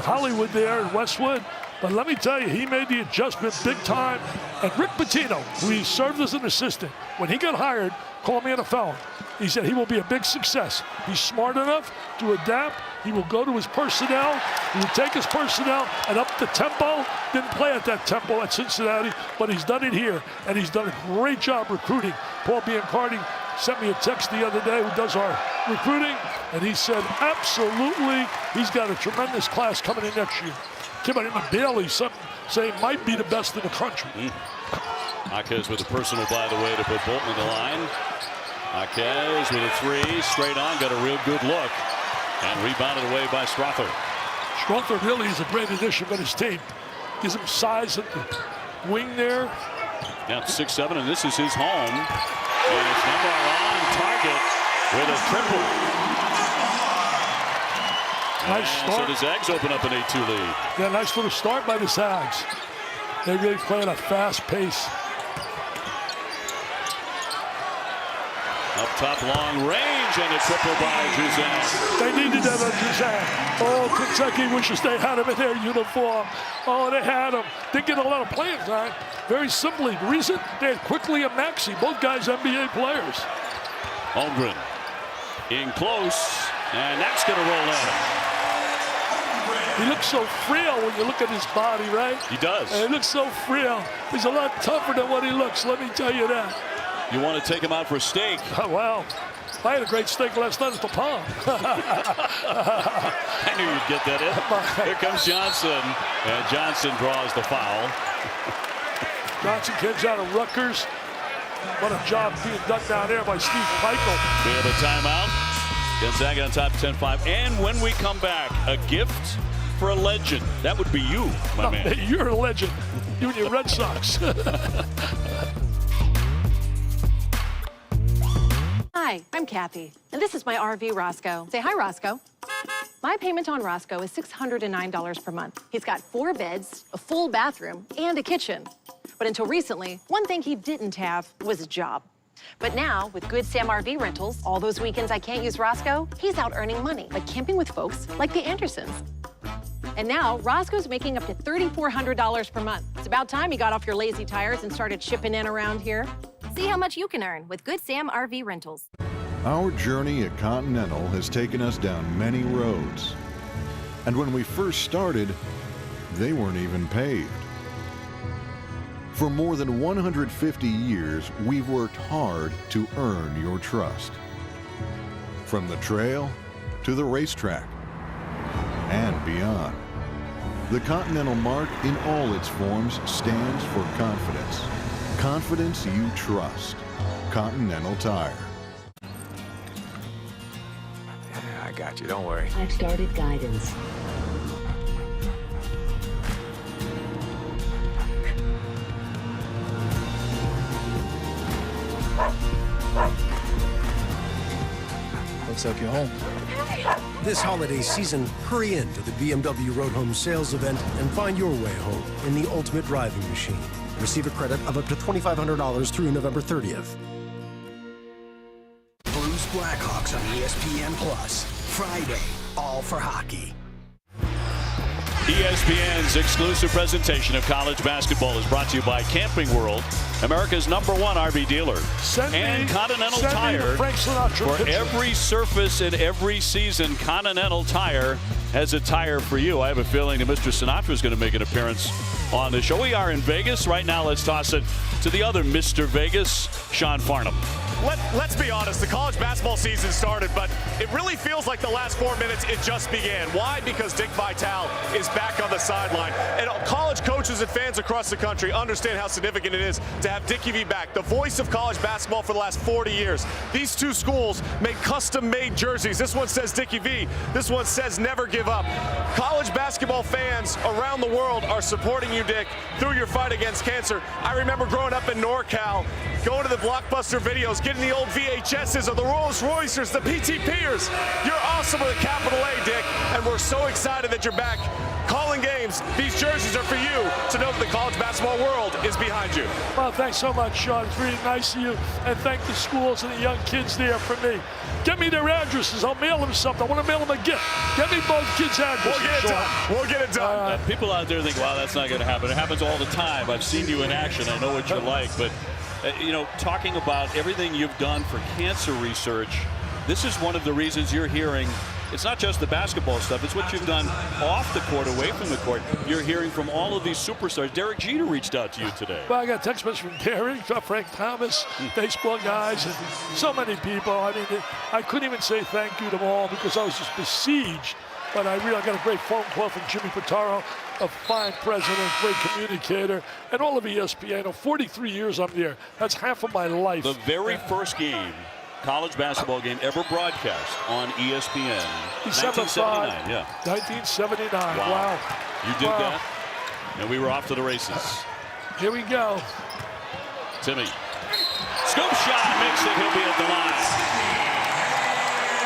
Hollywood there in Westwood. But let me tell you, he made the adjustment big time. And Rick Pitino, who he served as an assistant, when he got hired, called me on the phone. He said he will be a big success. He's smart enough to adapt. He will go to his personnel. He will take his personnel and up the tempo. Didn't play at that tempo at Cincinnati, but he's done it here. And he's done a great job recruiting. Paul Biancardi sent me a text the other day who does our recruiting. And he said, absolutely, he's got a tremendous class coming in next year. Kimberly Bailey, some say might be the best in the country. Jaquez with a personal, by the way, to put Bolton in the line. Jaquez with a 3, straight on, got a real good look. And rebounded away by Strother. Strother really is a great addition for his team. Gives him size at the wing there. Down 6'7", and this is his home. And it's number on target with a triple. Nice start. So the Zags open up an 8-2 lead. Yeah, nice little start by the Zags. They really play at a fast pace. Up top, long range, and a triple by Juzang. They needed that on Juzang. Oh, Kentucky wishes they had him in their uniform. Oh, they had him. Didn't get a lot of playing time. Very simply, the reason they had Quickly and Maxey, both guys NBA players. Holmgren in close, and that's going to roll in. He looks so frail when you look at his body, right? He does. And he looks so frail. He's a lot tougher than what he looks, let me tell you that. You want to take him out for a steak? Well, I had a great steak last night at the Palm. I knew you'd get that in. Here comes Johnson, and Johnson draws the foul. Johnson kids out of Rutgers. What a job being done down there by Steve Michael. We have a timeout. Gonzaga on top 10-5. And when we come back, a gift for a legend. That would be you, my man. You're a legend. You and your Red Sox. Hi, I'm Kathy, and this is my RV, Roscoe. Say hi, Roscoe. My payment on Roscoe is $609 per month. He's got 4 beds, a full bathroom, and a kitchen. But until recently, one thing he didn't have was a job. But now, with Good Sam RV Rentals, all those weekends I can't use Roscoe, he's out earning money by camping with folks like the Andersons. And now, Roscoe's making up to $3,400 per month. It's about time he got off your lazy tires and started chipping in around here. See how much you can earn with Good Sam RV Rentals. Our journey at Continental has taken us down many roads. And when we first started, they weren't even paved. For more than 150 years, we've worked hard to earn your trust. From the trail to the racetrack and beyond. The Continental mark in all its forms stands for confidence. Confidence you trust. Continental Tire. Yeah, I got you, don't worry. I've started guidance. Looks like you're home. This holiday season, hurry in to the BMW Road Home Sales Event and find your way home in the ultimate driving machine. Receive a credit of up to $2,500 through November 30th. Blues Blackhawks on ESPN Plus. Friday, all for hockey. ESPN's exclusive presentation of college basketball is brought to you by Camping World, America's #1 RV dealer, and Continental Tire. For every surface and every season, Continental Tire has a tire for you. I have a feeling that Mr. Sinatra is going to make an appearance on the show. We are in Vegas right now. Let's toss it to the other Mr. Vegas, Sean Farnham. Let's be honest, the college basketball season started, but it really feels like the last 4 minutes it just began. Why? Because Dick Vitale is back on the sideline. And college coaches and fans across the country understand how significant it is to have Dickie V back, the voice of college basketball for the last 40 years. These two schools make custom-made jerseys. This one says Dickie V, this one says never give up. College basketball fans around the world are supporting you, Dick, through your fight against cancer. I remember growing up in NorCal, going to the Blockbuster videos, getting the old VHSs of the Rolls Roycers, the PTPers. You're awesome with a capital A, Dick, and we're so excited that you're back calling games. These jerseys are for you to know that the college basketball world is behind you. Well, thanks so much, Sean. It's really nice of you, and thank the schools and the young kids there for me. Get me their addresses. I'll mail them something. I want to mail them a gift. Get me both kids' addresses. We'll get it done. People out there think, wow, that's not going to happen. It happens all the time. I've seen you in action. I know what you're like, but you know, talking about everything you've done for cancer research, this is one of the reasons you're hearing. It's not just the basketball stuff. It's what you've done off the court, away from the court. You're hearing from all of these superstars. Derek Jeter reached out to you today. Well, I got a text message from Derek, Frank Thomas, baseball guys, and so many people. I mean, I couldn't even say thank you to them all because I was just besieged. But I got a great phone call from Jimmy Pitaro, a fine president, great communicator, and all of ESPN. 43 years I'm there. That's half of my life. The very first game, college basketball game ever broadcast on ESPN. December 1979, yeah. 1979, wow. You did that, and we were off to the races. Here we go. Timmy. Scoop shot, makes it, he'll be at the line.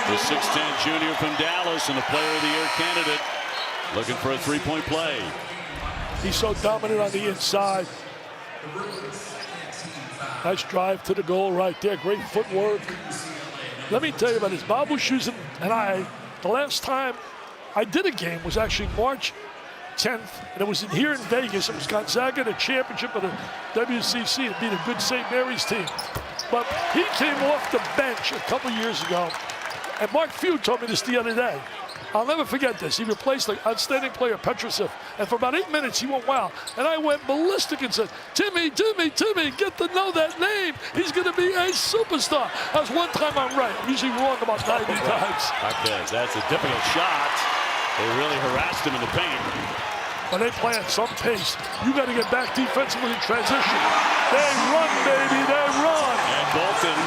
The 6'10 junior from Dallas and a Player of the Year candidate looking for a three-point play. He's so dominant on the inside. Nice drive to the goal right there. Great footwork. Let me tell you about this. Bob Wischusen and I, the last time I did a game was actually March 10th, and it was here in Vegas. It was Gonzaga, the championship of the WCC, to beat a good St. Mary's team. But he came off the bench a couple years ago, and Mark Few told me this the other day. I'll never forget this. He replaced the outstanding player Petrusif, and for about 8 minutes he went wild. And I went ballistic and said, Timmy, get to know that name. He's going to be a superstar. That was one time I'm right. I'm usually wrong about 90 times. Okay, that's a difficult shot. They really harassed him in the paint. When they play at some pace, you got to get back defensively in transition. They run, baby, they run. And Bolton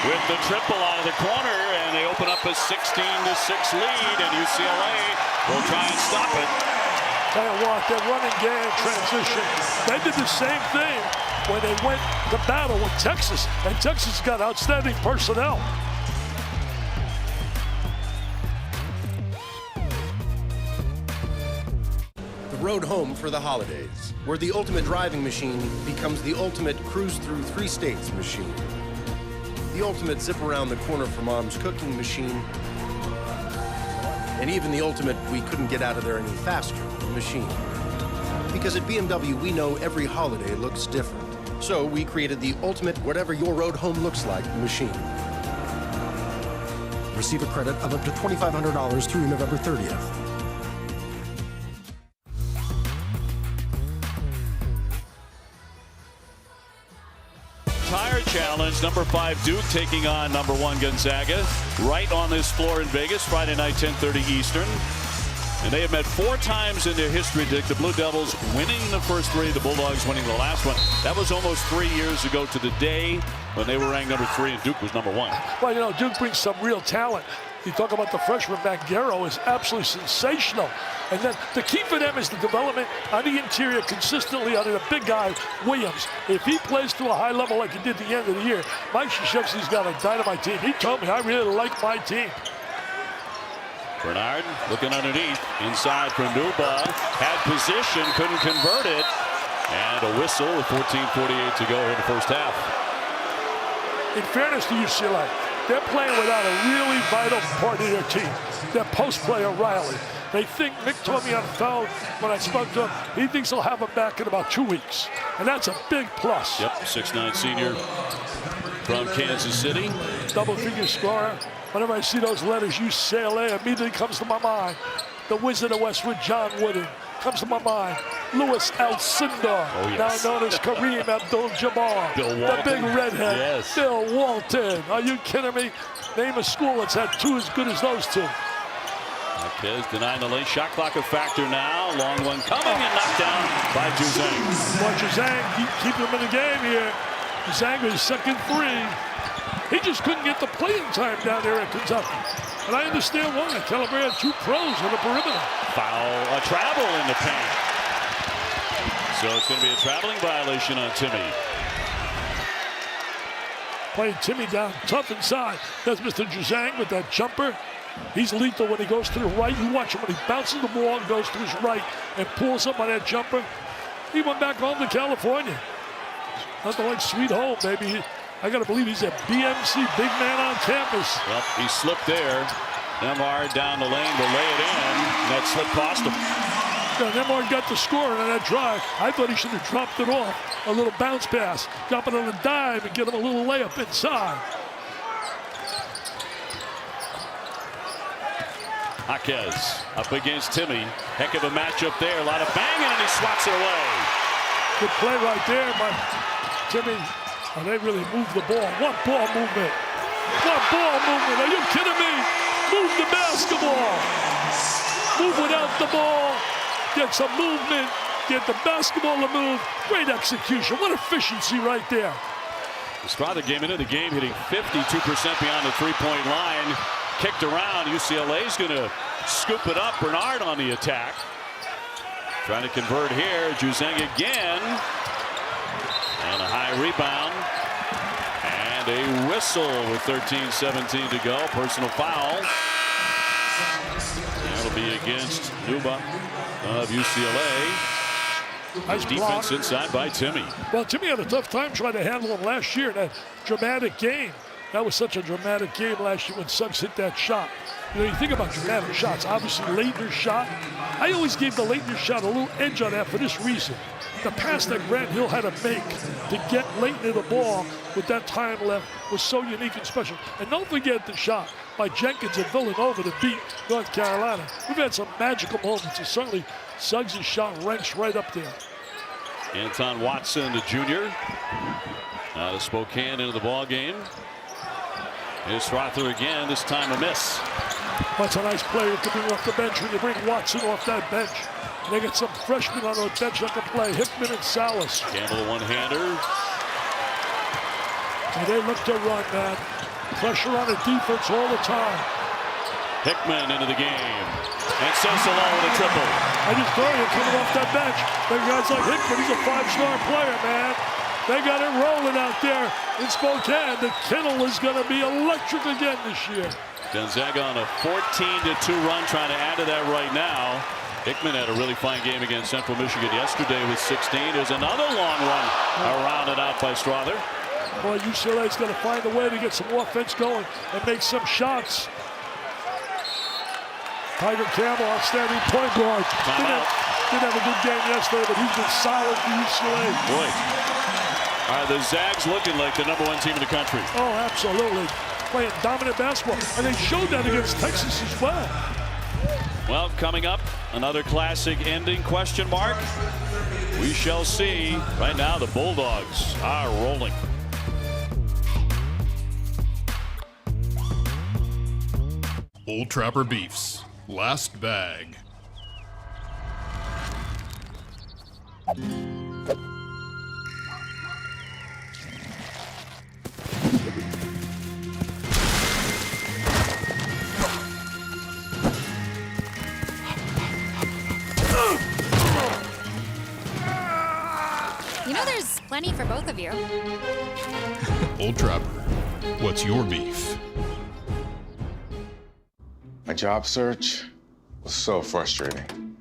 with the triple out of the corner, and they open up a 16-6 lead, and UCLA will try and stop it. Tell you what, they're running game in transition. They did the same thing when they went to battle with Texas, and Texas got outstanding personnel. The road home for the holidays, where the ultimate driving machine becomes the ultimate cruise through 3 states machine. The ultimate zip around the corner from Mom's cooking machine, and even the ultimate we couldn't get out of there any faster machine. Because at BMW, we know every holiday looks different. So we created the ultimate whatever your road home looks like machine. Receive a credit of up to $2,500 through November 30th. Tire Challenge, number 5 Duke taking on number 1 Gonzaga, right on this floor in Vegas, Friday night, 10:30 Eastern. And they have met 4 times in their history, Dick. The Blue Devils winning the first 3, the Bulldogs winning the last one. That was almost 3 years ago to the day when they were ranked number 3 and Duke was number 1. Well, you know, Duke brings some real talent. You talk about the freshman, Banchero is absolutely sensational. And then the key for them is the development on the interior consistently under the big guy, Williams. If he plays to a high level like he did at the end of the year, Mike Krzyzewski's got a dynamite team. He told me, I really like my team. Bernard looking underneath, inside from Nuba, had position, couldn't convert it, and a whistle with 14:48 to go in the first half. In fairness to UCLA, they're playing without a really vital part of their team. Their post player, Riley. They think, Mick told me on the phone when I spoke to him, he thinks he'll have him back in about 2 weeks. And that's a big plus. Yep, 6'9" senior from Kansas City. Double-figure scorer. Whenever I see those letters, UCLA, immediately comes to my mind. The Wizard of Westwood, John Wooden, comes to my mind. Louis Alcindor, yes. now known as Kareem Abdul-Jabbar. Bill The Walton. big redhead, Yes. Bill Walton. Are you kidding me? Name a school that's had two as good as those two. Marquez denying the lane. Shot clock a factor now. Long one coming and knocked down by Juzang. Well, Juzang, keep him in the game here. Juzang with his second three. He just couldn't get the playing time down there at Kentucky. And I understand why. Calabre had two pros on the perimeter. Foul, a travel in the paint. So it's going to be a traveling violation on Timmy. Playing Timmy down tough inside. That's Mr. Juzang with that jumper. He's lethal when he goes to the right. You watch him when he bounces the ball and goes to his right and pulls up on that jumper. He went back home to California. Nothing like sweet home, baby. I got to believe he's a BMC big man on campus. Well, he slipped there. Nemhard down the lane to lay it in. That slip cost him. Yeah, Nemhard got the score on that drive. I thought he should have dropped it off. A little bounce pass. Drop it on a dive and get him a little layup inside. Jaquez up against Timmy. Heck of a matchup there. A lot of banging, and he swats it away. Good play right there by Timmy. Oh, they really moved the ball. What ball movement? What ball movement? Are you kidding me? Move the basketball. Move without the ball. Get some movement. Get the basketball to move. Great execution. What efficiency right there. Estrada came into the game hitting 52% beyond the three-point line. Kicked around. UCLA's going to scoop it up. Bernard on the attack. Trying to convert here. Juzang again. And a high rebound. And a whistle with 13-17 to go. Personal foul. That'll be against Nuba of UCLA. Nice defense block. Inside by Timmy. Well, Timmy had a tough time trying to handle him last year in that dramatic game. That was such a dramatic game last year when Suggs hit that shot. You know, you think about dramatic shots. Obviously, Leitner's shot. I always gave the Leitner shot a little edge on that for this reason. The pass that Grant Hill had to make to get Leitner the ball with that time left was so unique and special. And don't forget the shot by Jenkins at Villanova to beat North Carolina. We've had some magical moments, and certainly Suggs' shot ranks right up there. Anton Watson, the junior, out of Spokane into the ball game. Here's Rother again, this time a miss. That's a nice player to bring off the bench when you bring Watson off that bench. They get some freshmen on the bench that can play, Hickman and Salas. Campbell, a one-hander. And they look to run, man. Pressure on the defense all the time. Hickman into the game. And Sosa with a triple. I just told you, coming off that bench, there guys like Hickman, he's a five-star player, man. They got it rolling out there in Spokane. The Kittle is going to be electric again this year. Gonzaga on a 14-2 run, trying to add to that right now. Hickman had a really fine game against Central Michigan yesterday with 16. There's another long run around it out by Strother. Boy, UCLA's going to find a way to get some offense going and make some shots. Tiger Campbell, outstanding point guard. Didn't have a good game yesterday, but he's been solid for UCLA. Boy. Are the Zags looking like the #1 team in the country? Oh, absolutely. Playing dominant basketball. And they showed that against Texas as well. Well, coming up, another classic ending, question mark. We shall see. Right now, the Bulldogs are rolling. Old Trapper Beefs. Last bag. You know there's plenty for both of you. Old Trapper, what's your beef? My job search was so frustrating.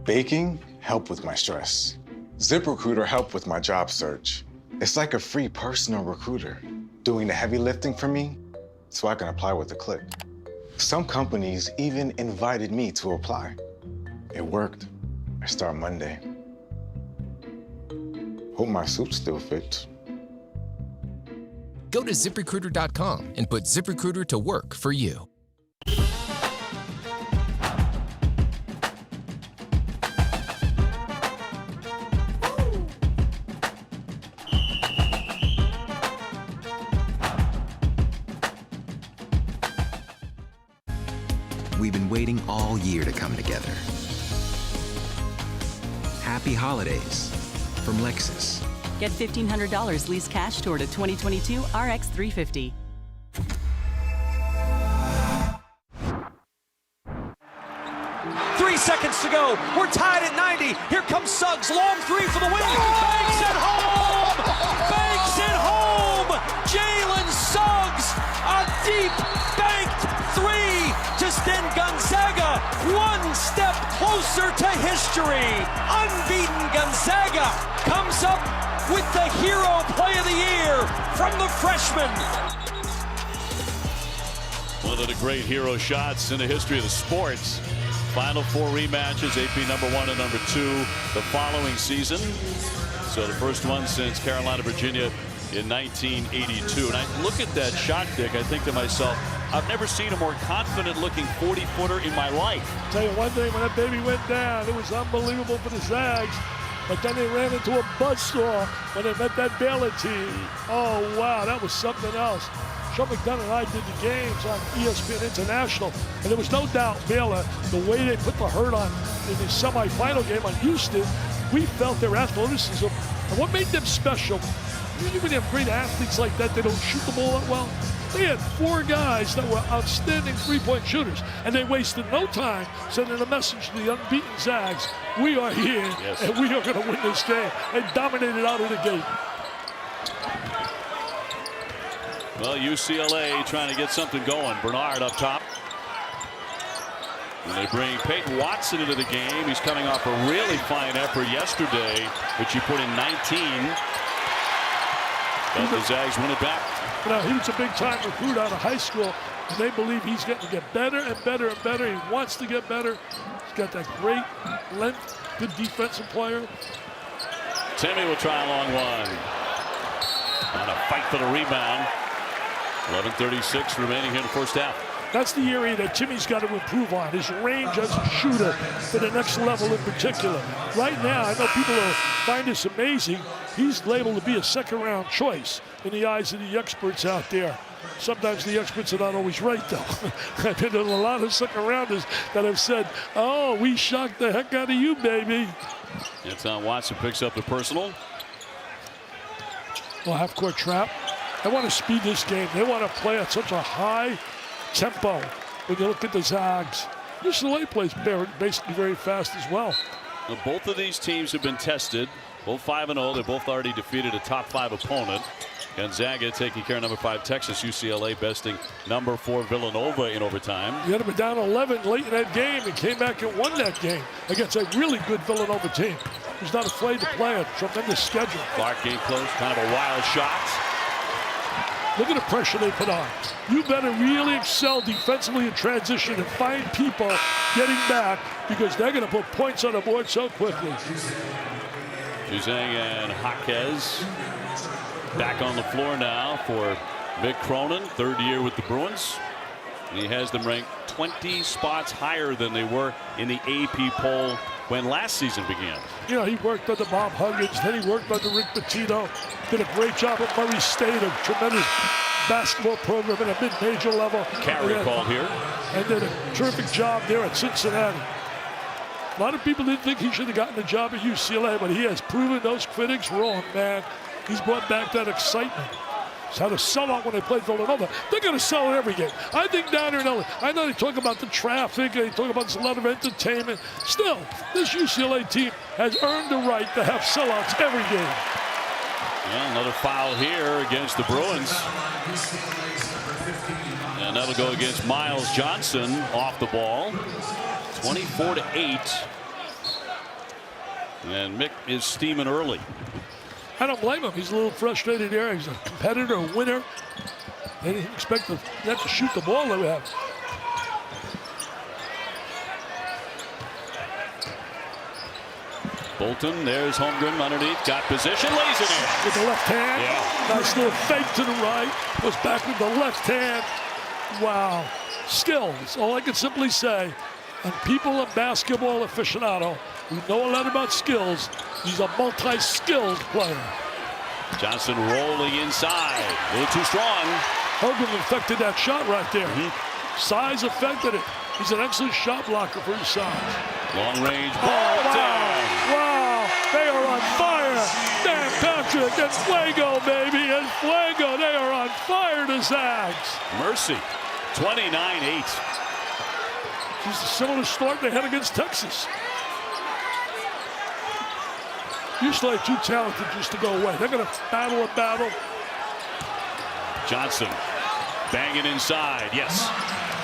Baking helped with my stress. ZipRecruiter helped with my job search. It's like a free personal recruiter, doing the heavy lifting for me so I can apply with a click. Some companies even invited me to apply. It worked. I start Monday. Hope my suit still fits. Go to ZipRecruiter.com and put ZipRecruiter to work for you. We've been waiting all year to come together. Happy holidays from Lexus. Get $1,500 lease cash toward a 2022 RX 350. Seconds to go. We're tied at 90. Here comes Suggs. Long three for the win. Banks it home. Banks it home. Jalen Suggs. A deep banked three to send Gonzaga one step closer to history. Unbeaten Gonzaga comes up with the hero play of the year from the freshman. One of the great hero shots in the history of the sports. Final 4 rematches, AP number 1 and number 2 the following season. So the first one since Carolina, Virginia in 1982. And I look at that shot, Dick, I think to myself, I've never seen a more confident looking 40-footer in my life. Tell you one thing, when that baby went down, it was unbelievable for the Zags. But then they ran into a buzzsaw when they met that Baylor team. Oh, wow, that was something else. Sean McDonough and I did the games on ESPN International, and there was no doubt Baylor, the way they put the hurt on in the semifinal game on Houston, we felt their athleticism. And what made them special, usually when you have great athletes like that, they don't shoot the ball that well. They had 4 guys that were outstanding three-point shooters, and they wasted no time sending a message to the unbeaten Zags. We are here, and we are going to win this game. They dominated out of the gate. Well, UCLA trying to get something going. Bernard up top. And they bring Peyton Watson into the game. He's coming off a really fine effort yesterday, which he put in 19. But the Zags win it back. You know, he was a big-time recruit out of high school, and they believe he's going to get better and better and better. He wants to get better. He's got that great length, good defensive player. Timmy will try a long one. On a fight for the rebound. 11:36 remaining here in the first half. That's the area that Timmy's got to improve on, his range as a shooter for the next level in particular. Right now, I know people find this amazing. He's labeled to be a second-round choice in the eyes of the experts out there. Sometimes the experts are not always right, though. I've been in a lot of second-rounders that have said, oh, we shocked the heck out of you, baby. Anton Watson picks up the personal. Well, half-court trap. They want to speed this game. They want to play at such a high tempo when you look at the Zags. UCLA plays basically very fast as well. Now, both of these teams have been tested. Both 5-0. They both already defeated a top 5 opponent. Gonzaga taking care of number 5 Texas. UCLA besting number 4 Villanova in overtime. You had to be down 11 late in that game and came back and won that game against a really good Villanova team who's not afraid to play a tremendous schedule. Clark game close. Kind of a wild shot. Look at the pressure they put on. You better really excel defensively in transition and find people getting back because they're going to put points on the board so quickly. Juzang and Jaquez back on the floor now for Mick Cronin, 3rd year with the Bruins. And he has them ranked 20 spots higher than they were in the AP poll when last season began. You know, he worked under Bob Huggins, then he worked under Rick Pitino, did a great job at Murray State, a tremendous basketball program at a mid-major level. Carey called here. And did a terrific job there at Cincinnati. A lot of people didn't think he should have gotten a job at UCLA, but he has proven those critics wrong, man. He's brought back that excitement. He's had a sellout when they played Villanova. They're going to sell it every game. I think down here in LA, I know they talk about the traffic, they talk about there's a lot of entertainment. Still, this UCLA team has earned the right to have sellouts every game. Well, another foul here against the Bruins. And that'll go against Miles Johnson off the ball. 24-8. And Mick is steaming early. I don't blame him. He's a little frustrated here. He's a competitor, a winner. They didn't expect the net to shoot the ball that we have. Bolton, there's Holmgren underneath, got position, lays it in. With the left hand. Yeah. Nice little fake to the right. Goes back with the left hand. Wow. Skills, all I can simply say. And people in basketball aficionado who know a lot about skills, he's a multi-skilled player. Johnson rolling inside, a little too strong. Hogan affected that shot right there. Size affected it. He's an excellent shot blocker for his size. Long range ball down. Wow, they are on fire. Dan Patrick and Fuego, baby, and Fuego, they are on fire, the Zags. Mercy, 29-8. Just a similar start they had against Texas. UCLA too talented just to go away. They're going to battle a battle. Johnson banging inside, yes.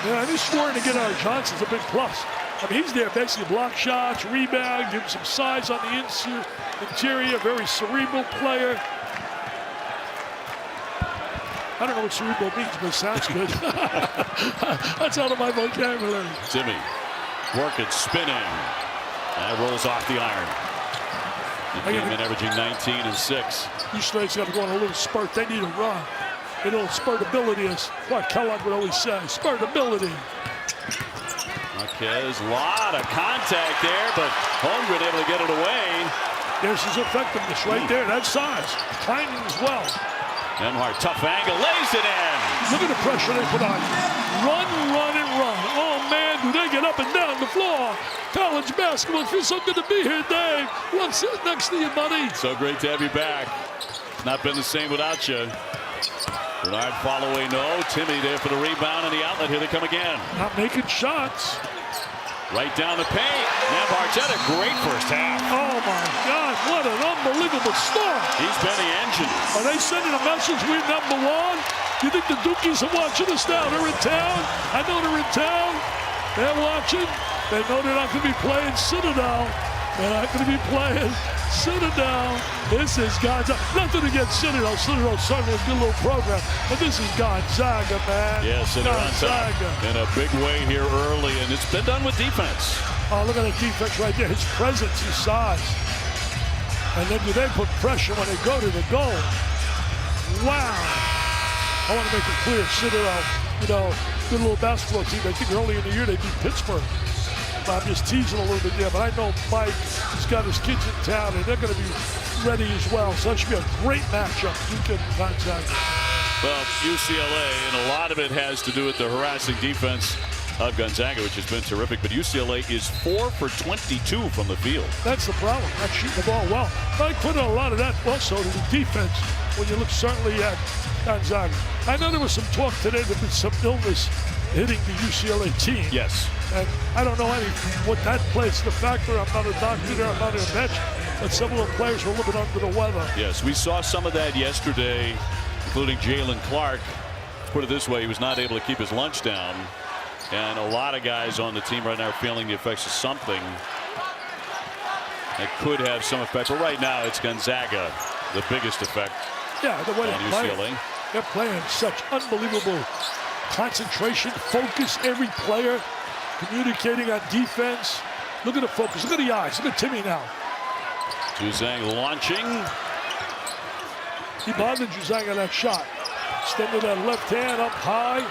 Yeah, this scoring to get out of Johnson's a big plus. I mean, he's there basically block shots, rebound, give him some size on the interior, very cerebral player. I don't know what cerebral means, but it sounds good. That's out of my vocabulary. Timmy working, spinning. That rolls off the iron. He came in averaging 19 and 6. UCLA's got to go on a little spurt. They need a run. A little spurtability is what Kellogg would always say. Spurtability. Marquez, a lot of contact there, but Holmgren able to get it away. There's his effectiveness right there. That size. Timing as well. Nembhard, tough angle, lays it in. Look at the pressure they put on you. Run, run, and run. Oh, man, do they get up and down the floor. College basketball, it feels so good to be here, Dave. What's next to you, buddy? So great to have you back. Not been the same without you. Bernard Followay, no. Timmy there for the rebound and the outlet. Here they come again. Not making shots. Right down the paint. Nembhard's had a great first half. Oh, my God. What an unbelievable start. He's been the engine. Are they sending a message we're number one? You think the Dukies are watching us now? They're in town. I know they're in town. They're watching. They know they're not going to be playing Citadel. They're not going to be playing Citadel. This is Gonzaga. Nothing against Citadel. Citadel certainly a good little program. But this is Gonzaga, man. Yes, and they're on top in a big way here early, and it's been done with defense. Oh, look at the defense right there. His presence, his size. And then do they put pressure when they go to the goal? Wow. I want to make it clear, Citadel, you know, good little basketball team. I think early in the year they beat Pittsburgh. I'm just teasing a little bit there, but I know Mike has got his kids in town, and they're going to be ready as well. So that should be a great matchup, Duke and Gonzaga. Well, UCLA, and a lot of it has to do with the harassing defense of Gonzaga, which has been terrific. But UCLA is 4 for 22 from the field. That's the problem, not shooting the ball well. I put a lot of that also to the defense when you look certainly at Gonzaga. I know there was some talk today, there's been some illness hitting the UCLA team. Yes. And I don't know what that plays the factor. I'm not a doctor there, I'm not a bench, but some of the players were a little bit under the weather. Yes, we saw some of that yesterday, including Jalen Clark. Let's put it this way, he was not able to keep his lunch down. And a lot of guys on the team right now are feeling the effects of something that could have some effect. But right now, it's Gonzaga, the biggest effect. Yeah, the way on UCLA. They're playing such unbelievable concentration, focus, every player communicating on defense. Look at the focus. Look at the eyes. Look at Timmy now. Juzang launching. He bothered Juzang on that shot. Extended that left hand up high.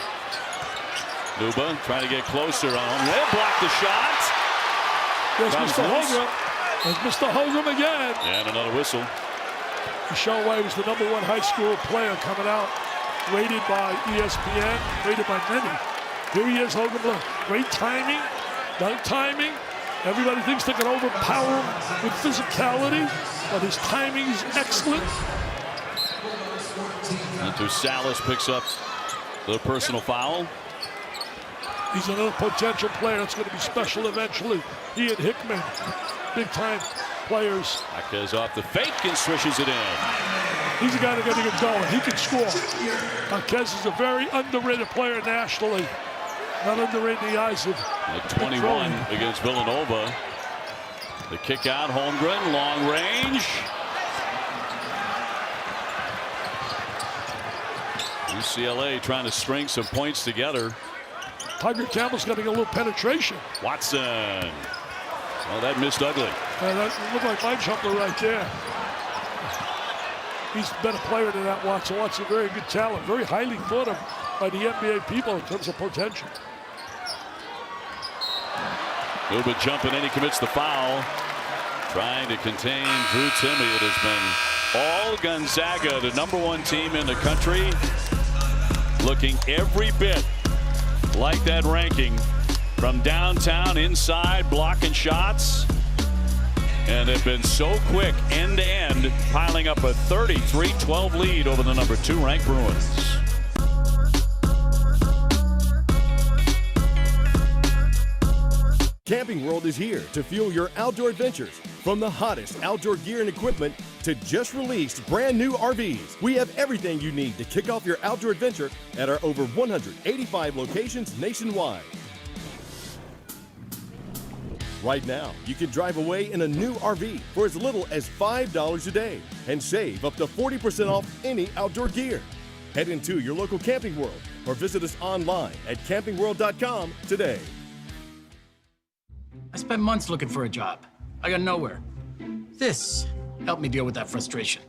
Luba trying to get closer on. They block the shot. There's Mr. Holgram. There's Mr. Holgram again. And another whistle. Michelle White was the #1 high school player coming out, rated by ESPN, rated by many. Here he is, Holgram. Look, great timing, dunk timing. Everybody thinks they can overpower him with physicality, but his timing is excellent. And Salas picks up the personal foul. He's another potential player that's going to be special eventually. He and Hickman, big-time players. Marquez off the fake and swishes it in. He's a guy that's going to get going. He can score. Marquez is a very underrated player nationally. Not underrated in the eyes of at 21 against Villanova. The kick out, Holmgren, long range. UCLA trying to string some points together. Tiger Campbell's got to get a little penetration. Watson Oh, that missed ugly. That looked like my jumper right there. He's a better player than that, Watson. Watson, very good talent, very highly thought of by the NBA people in terms of potential. A little bit jumping in, he commits the foul. Trying to contain Drew Timme. It has been all Gonzaga, the #1 team in the country, looking every bit like that ranking from downtown, inside, blocking shots. And they've been so quick end to end, piling up a 33-12 lead over the #2 ranked Bruins. Camping World is here to fuel your outdoor adventures. From the hottest outdoor gear and equipment to just released brand new RVs, we have everything you need to kick off your outdoor adventure at our over 185 locations nationwide. Right now, you can drive away in a new RV for as little as $5 a day and save up to 40% off any outdoor gear. Head into your local Camping World or visit us online at campingworld.com today. I spent months looking for a job. I got nowhere. This helped me deal with that frustration.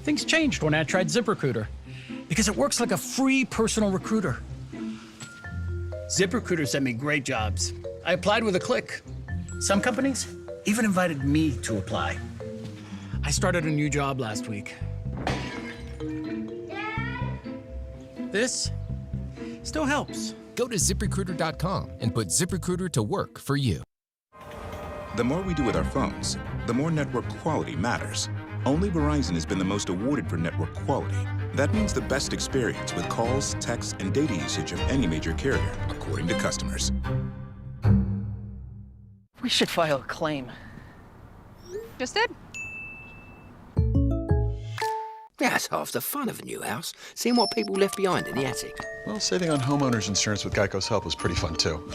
Things changed when I tried ZipRecruiter because it works like a free personal recruiter. ZipRecruiter sent me great jobs. I applied with a click. Some companies even invited me to apply. I started a new job last week. This still helps. Go to ZipRecruiter.com and put ZipRecruiter to work for you. The more we do with our phones, the more network quality matters. Only Verizon has been the most awarded for network quality. That means the best experience with calls, texts, and data usage of any major carrier, according to customers. We should file a claim. Just did. That's half the fun of a new house, seeing what people left behind in the attic. Well, saving on homeowners insurance with Geico's help was pretty fun, too.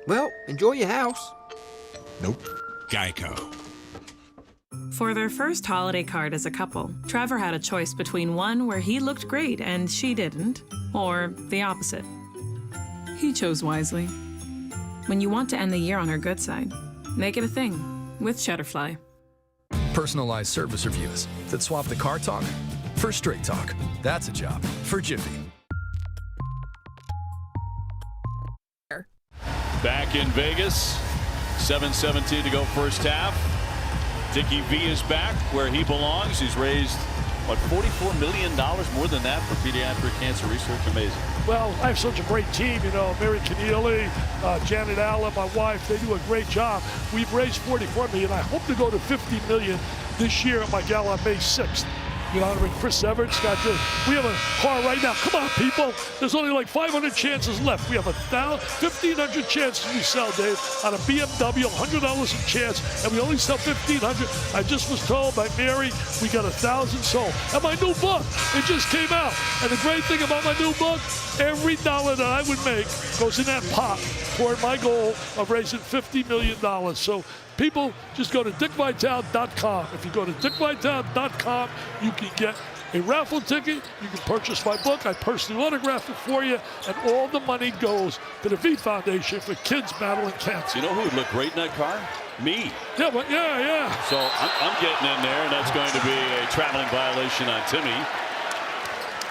Well, enjoy your house. Nope. Geico. For their first holiday card as a couple, Trevor had a choice between one where he looked great and she didn't, or the opposite. He chose wisely. When you want to end the year on her good side, make it a thing with Shutterfly. Personalized service reviews that swap the car talk for straight talk. That's a job for Jiffy. Back in Vegas, 7:17 to go first half. Dickie V is back where he belongs. He's raised, what, $44 million, more than that, for pediatric cancer research. Amazing. Well, I have such a great team, you know, Mary Keneally, Janet Allen, my wife, they do a great job. We've raised $44 million. I hope to go to $50 million this year at my gala on May 6th. You know, honoring Chris Everett, Scott Jones. We have a car right now. Come on, people. There's only like 500 chances left. We have 1,500 chances we sell, Dave, on a BMW, $100 a chance, and we only sell 1,500. I just was told by Mary we got 1,000 sold. And my new book, it just came out. And the great thing about my new book, every dollar that I would make goes in that pot toward my goal of raising $50 million. So people, just go to dickvitale.com. If you go to dickvitale.com, you can get a raffle ticket. You can purchase my book. I personally autograph it for you, and all the money goes to the V Foundation for kids battling cancer. You know who would look great in that car? Me. Yeah, but yeah. So I'm getting in there, and that's going to be a traveling violation on Timme.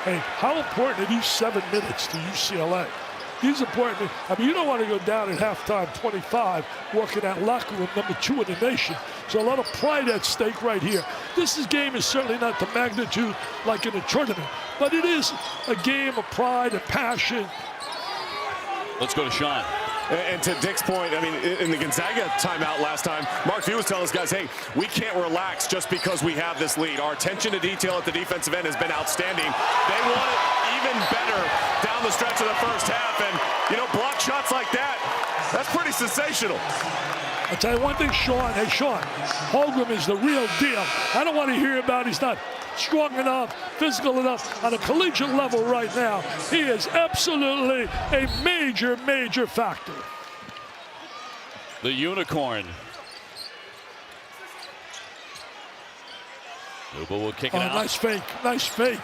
Hey, how important are these 7 minutes to UCLA? These important. I mean, you don't want to go down at halftime 25, walking that locker room #2 in the nation. So a lot of pride at stake right here. This game is certainly not the magnitude like in a tournament, but it is a game of pride and passion. Let's go to Sean. And to Dick's point, I mean, in the Gonzaga timeout last time, Mark Few was telling us guys, hey, we can't relax just because we have this lead. Our attention to detail at the defensive end has been outstanding. They want it even better down the stretch of the first half. And, you know, block shots like that, that's pretty sensational. I'll tell you one thing, Sean. Hey, Sean, Holmgren is the real deal. I don't want to hear about he's not strong enough, physical enough on a collegiate level right now. He is absolutely a major, major factor. The unicorn. Luba will kick it out. Nice fake, nice fake.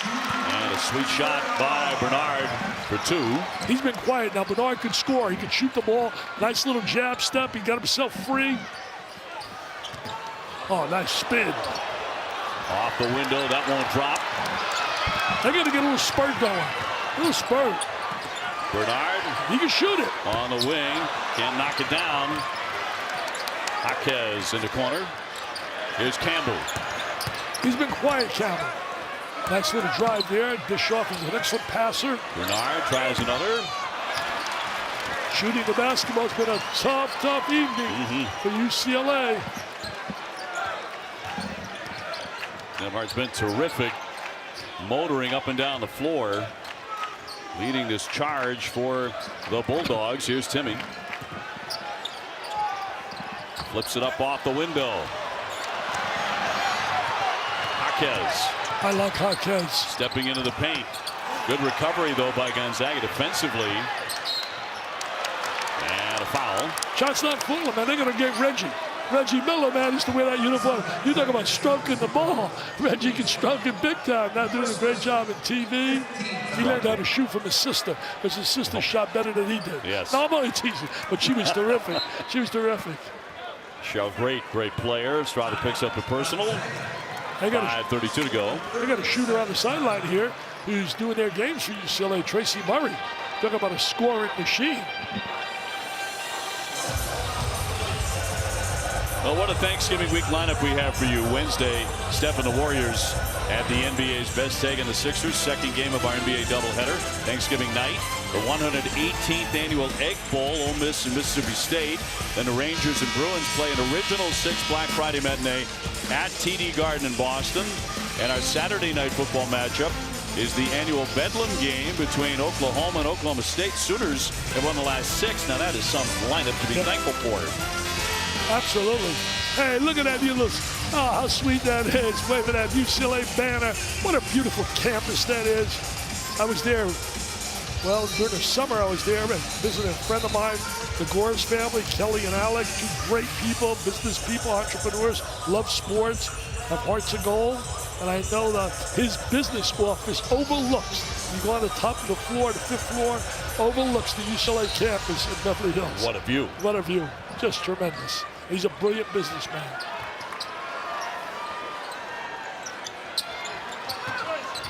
And a A sweet shot by Bernard for 2. He's been quiet now. Bernard could score. He could shoot the ball. Nice little jab step. He got himself free. Oh, nice spin. Off the window. That won't drop. They got to get a little spurt going. A little spurt. Bernard. He can shoot it. On the wing. Can't knock it down. Jaquez in the corner. Here's Campbell. He's been quiet, Campbell. Nice little drive there. Dish off. He's an excellent passer. Bernard tries another. Shooting the basketball. It's been a tough evening for UCLA. Nemhard's been terrific, motoring up and down the floor, leading this charge for the Bulldogs. Here's Timmy. Flips it up off the window. Jaquez. I like Jaquez. Stepping into the paint. Good recovery, though, by Gonzaga defensively. And a foul. Shot's not fooling, man. They're going to get Reggie. Reggie Miller, man, used to wear that uniform. You talk about stroking the ball. Reggie can stroke it big time. Now doing a great job in TV. He learned how to shoot from his sister because his sister shot better than he did. Yes. No, I'm only teasing, but she was terrific. She was terrific. Show, great player. Strada picks up the personal. 5:32 to go. They got a shooter on the sideline here who's doing their games for UCLA, Tracy Murray. Talk about a scoring machine. Well, what a Thanksgiving week lineup we have for you. Wednesday, Steph and the Warriors at the NBA's best taking the Sixers. Second game of our NBA doubleheader. Thanksgiving night, the 118th annual Egg Bowl, Ole Miss and Mississippi State. Then the Rangers and Bruins play an original 6 Black Friday matinee at TD Garden in Boston. And our Saturday night football matchup is the annual Bedlam game between Oklahoma and Oklahoma State. Sooners have won the last 6. Now that is some lineup to be thankful for. Absolutely. Hey, look at that. You look. Oh, how sweet that is. Waving that UCLA banner. What a beautiful campus that is. I was there. Well, during the summer, I was there and visiting a friend of mine, the Gores family, Kelly and Alec, 2 great people, business people, entrepreneurs, love sports, have hearts of gold. And I know that his business office overlooks. You go on the top of the floor, the 5th floor, overlooks the UCLA campus in Beverly Hills. What a view. What a view. Just tremendous. He's a brilliant businessman.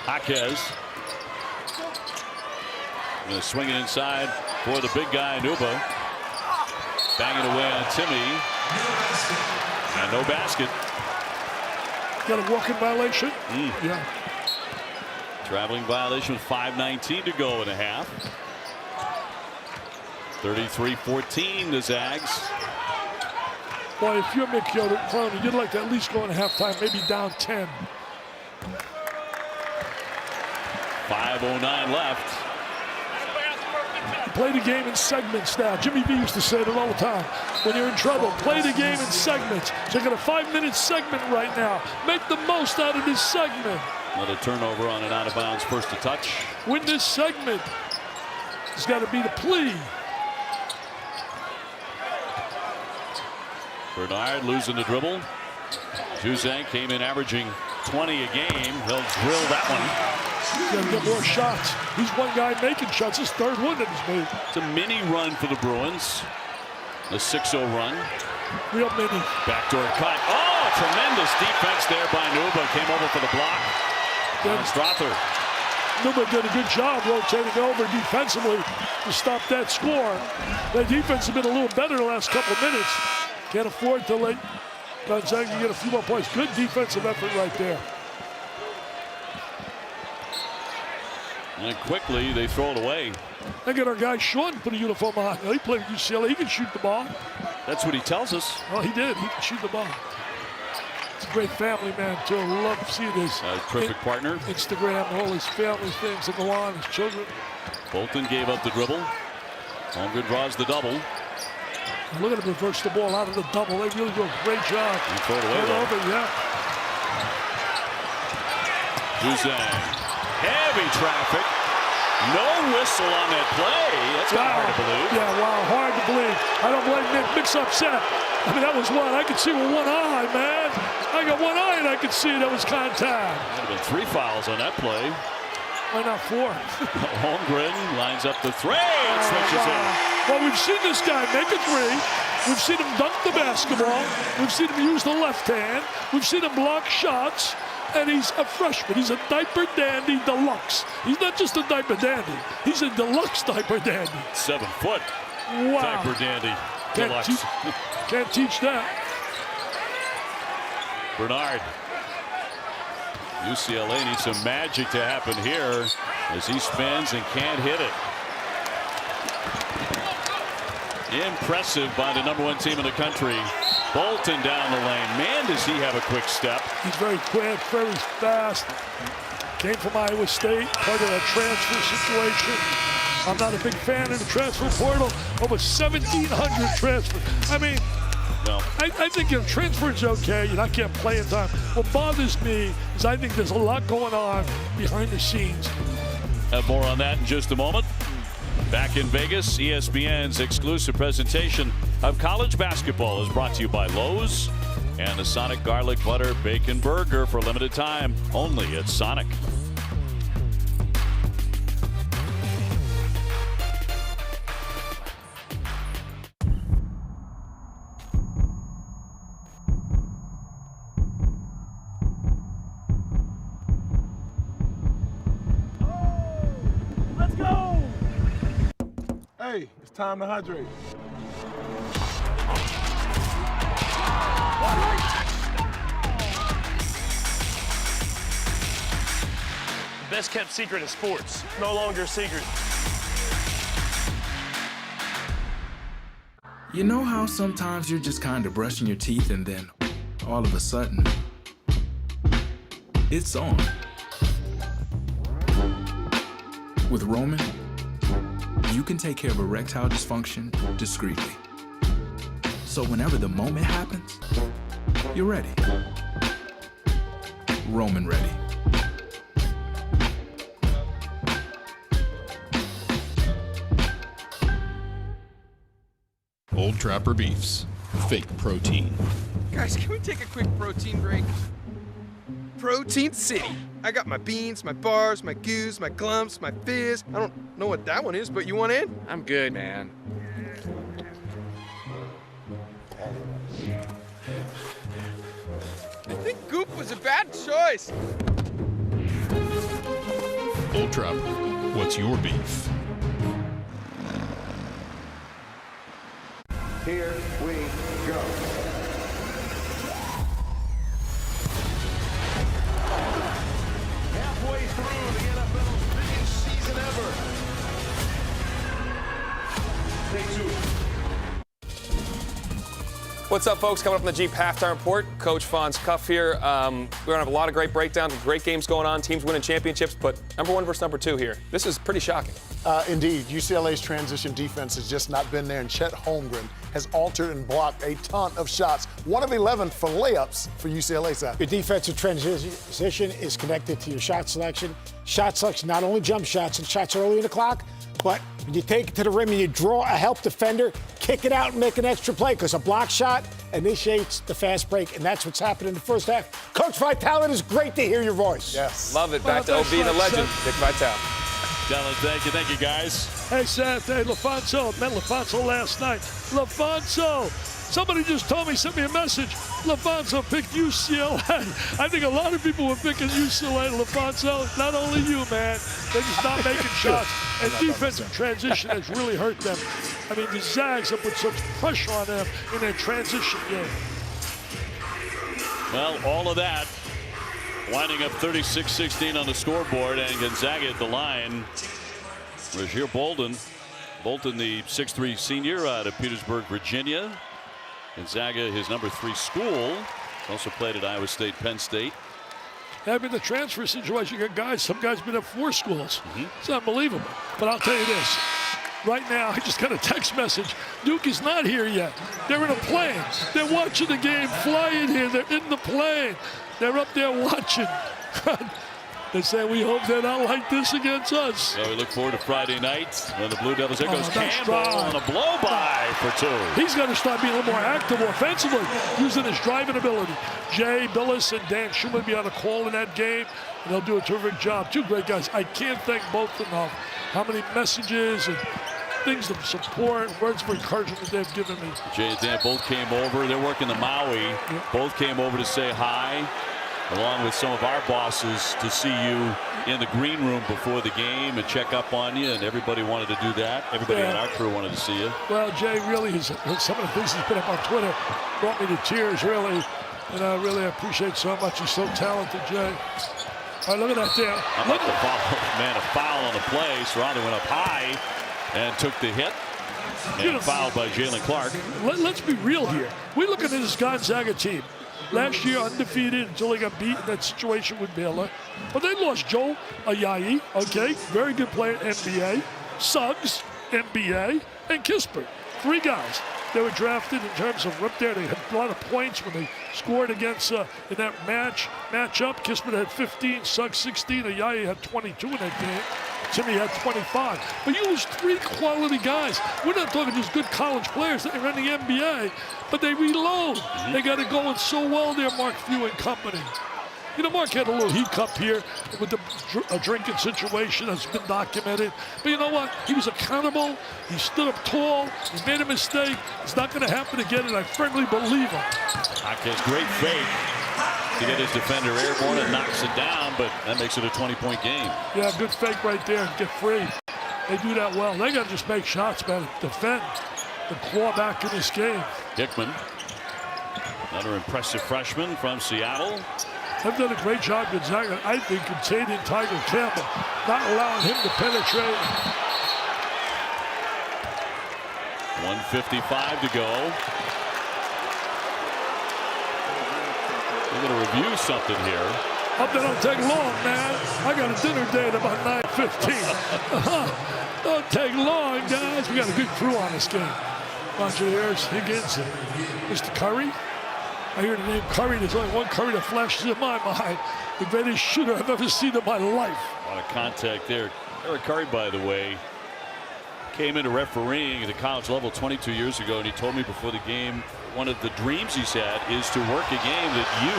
Jaquez. Going to swing it inside for the big guy, Nuba. Banging away on Timmy. And no basket. Got a walking violation? Yeah. Traveling violation with 5:19 to go in a half. 33-14 the Zags. Boy, if you're Mick Cronin, you'd like to at least go in halftime, maybe down 10. 5:09 left. Play the game in segments now. Jimmy B used to say it all the time. When you're in trouble, play the game in segments. So you got a 5-minute segment right now. Make the most out of this segment. Another turnover on an out-of-bounds first to touch. Win this segment. It's got to be the plea. Bernard losing the dribble. Juzang came in averaging 20 a game. He'll drill that one. Got to get more shots. He's one guy making shots. His 3rd one that he's made. It's a mini run for the Bruins. The 6-0 run. Real mini. Backdoor cut. Oh, tremendous defense there by Nuba. Came over for the block. Strother. Nuba did a good job rotating over defensively to stop that score. That defense has been a little better the last couple of minutes. Can't afford to let Gonzaga get a few more points. Good defensive effort right there. And quickly they throw it away. They got our guy Sean put a uniform on. He played at UCLA. He can shoot the ball. That's what he tells us. Well, he did. He can shoot the ball. It's a great family man, too. Love to see this. Terrific partner. Instagram, all his family things that go on, his children. Bolton gave up the dribble. Holmgren draws the double. And look at him reverse the ball out of the double. They really do a great job. He threw it away. Over, yeah. Juzang. Heavy traffic. No whistle on that play. That's hard to believe. Yeah, wow, hard to believe. I don't blame Nick. Nick's upset. I mean, that was one. I could see with one eye, man. I got one eye and I could see that was contact. There would have been 3 fouls on that play. Why not 4? Holmgren lines up the three and switches in. Well, we've seen this guy make a 3. We've seen him dunk the basketball. We've seen him use the left hand. We've seen him block shots. And he's a freshman. He's a diaper dandy deluxe. He's not just a diaper dandy. He's a deluxe diaper dandy. 7 foot. Wow. Diaper dandy deluxe. Can't teach that. Bernard. UCLA needs some magic to happen here as he spins and can't hit it. Impressive by the #1 team in the country. Bolton down the lane. Man, does he have a quick step. He's very quick, very fast. Came from Iowa State, part of a transfer situation. I'm not a big fan of the transfer portal. Over 1,700 transfers. I mean, no. I think your transfer's okay. You're not getting playing time. What bothers me is I think there's a lot going on behind the scenes. Have more on that in just a moment. Back in Vegas, ESPN's exclusive presentation of college basketball is brought to you by Lowe's and the Sonic Garlic Butter Bacon Burger for a limited time only at Sonic. Hey, it's time to hydrate. The best kept secret in sports. No longer a secret. You know how sometimes you're just kind of brushing your teeth and then all of a sudden, it's on. With Roman, you can take care of erectile dysfunction discreetly. So whenever the moment happens, you're ready. Roman ready. Old Trapper Beefs. Fake protein. Guys, can we take a quick protein break? Protein City. I got my beans, my bars, my goos, my glumps, my fizz. I don't know what that one is, but you want in? I'm good, man. I think Goop was a bad choice. Old Trapper, what's your beef? Here we go. Halfway through the NFL's biggest season ever. Stay tuned. What's up, folks? Coming up on the Jeep Halftime Report, Coach Fonz Cuff here. We're going to have a lot of great breakdowns, great games going on, teams winning championships, but #1 versus #2 here. This is pretty shocking. Indeed, UCLA's transition defense has just not been there, and Chet Holmgren has altered and blocked a ton of shots. 1 of 11 for layups for UCLA side. Your defensive transition is connected to your shot selection. Shot selection, not only jump shots and shots early in the clock, but when you take it to the rim and you draw a help defender, kick it out and make an extra play, because a block shot initiates the fast break, and that's what's happened in the first half. Coach Vitale, it is great to hear your voice. Yes. Love it. Back to OB, the legend, Dick Vitale. Gentlemen, thank you, guys. Hey, Seth, hey, LaFonso. Met LaFonso last night. LaFonso, somebody just told me, sent me a message. LaFonso picked UCLA. I think a lot of people were picking UCLA. LaFonso, not only you, man. They're just not making shots. And defensive transition has really hurt them. I mean, the Zags have put such pressure on them in their transition game. Well, all of that winding up 36-16 on the scoreboard, and Gonzaga at the line. Rasir Bolton, the 6'3" senior out of Petersburg, Virginia. Gonzaga, his #3 school. Also played at Iowa State, Penn State. Having the transfer situation, you got some guys been at 4 schools. It's unbelievable. But I'll tell you this. Right now, I just got a text message. Duke is not here yet. They're in a plane. They're watching the game flying here. They're in the plane. They're up there watching. They say we hope they're not like this against us. So we look forward to Friday night when the Blue Devils. There goes nice Campbell drive. on a blow-by for 2. He's got to start being a little more active offensively, using his driving ability. Jay Billis and Dan Schumann be on the call in that game, and they'll do a terrific job. 2 great guys. I can't thank both enough. How many messages and things of support, words of encouragement that they've given me. Jay and Dan both came over. They're working the Maui. Yeah. Both came over to say hi, along with some of our bosses, to see you in the green room before the game and check up on you, and everybody wanted to do that. Everybody on our crew wanted to see you. Well, Jay really is, some of the things he's put up on Twitter brought me to tears, really, and I really appreciate so much. He's so talented, Jay. All right, look at that there. Look at the foul. Man, a foul on the play. Serrano went up high and took the hit. And fouled by Jalen Clark. Let's be real here. We look at this Gonzaga team. Last year undefeated until they got beat in that situation with Baylor. But they lost Joe Ayayi, okay, very good player, NBA, Suggs, NBA, and Kispert. 3 guys. They were drafted in terms of rip there. They had a lot of points when they scored against in that matchup. Kispert had 15, Suggs 16, Ayayi had 22 in that game. Timmy had 25. But you lose 3 quality guys. We're not talking just good college players that are in the NBA, but they reload. They got it going so well there, Mark Few and company. You know, Mark had a little hiccup here with the drinking situation that's been documented. But you know what? He was accountable. He stood up tall. He made a mistake. It's not going to happen again, and I firmly believe him. Hawkins, great fake to get his defender airborne and knocks it down, but that makes it a 20-point game. Yeah, good fake right there and get free. They do that well. They got to just make shots, man. Defend the claw back in this game. Hickman, another impressive freshman from Seattle. They've done a great job, Gonzaga, I think, containing Tiger Campbell, not allowing him to penetrate. 1:55 to go. We're going to review something here. Hope they don't take long, man. I got a dinner date about 9:15. Don't take long, guys. We got a good crew on this game. Roger Ayers, Higgins, and Mr. Curry. I hear the name Curry. There's only one Curry that flashes in my mind. The greatest shooter I've ever seen in my life. A lot of contact there. Eric Curry, by the way, came into refereeing at the college level 22 years ago, and he told me before the game one of the dreams he's had is to work a game that you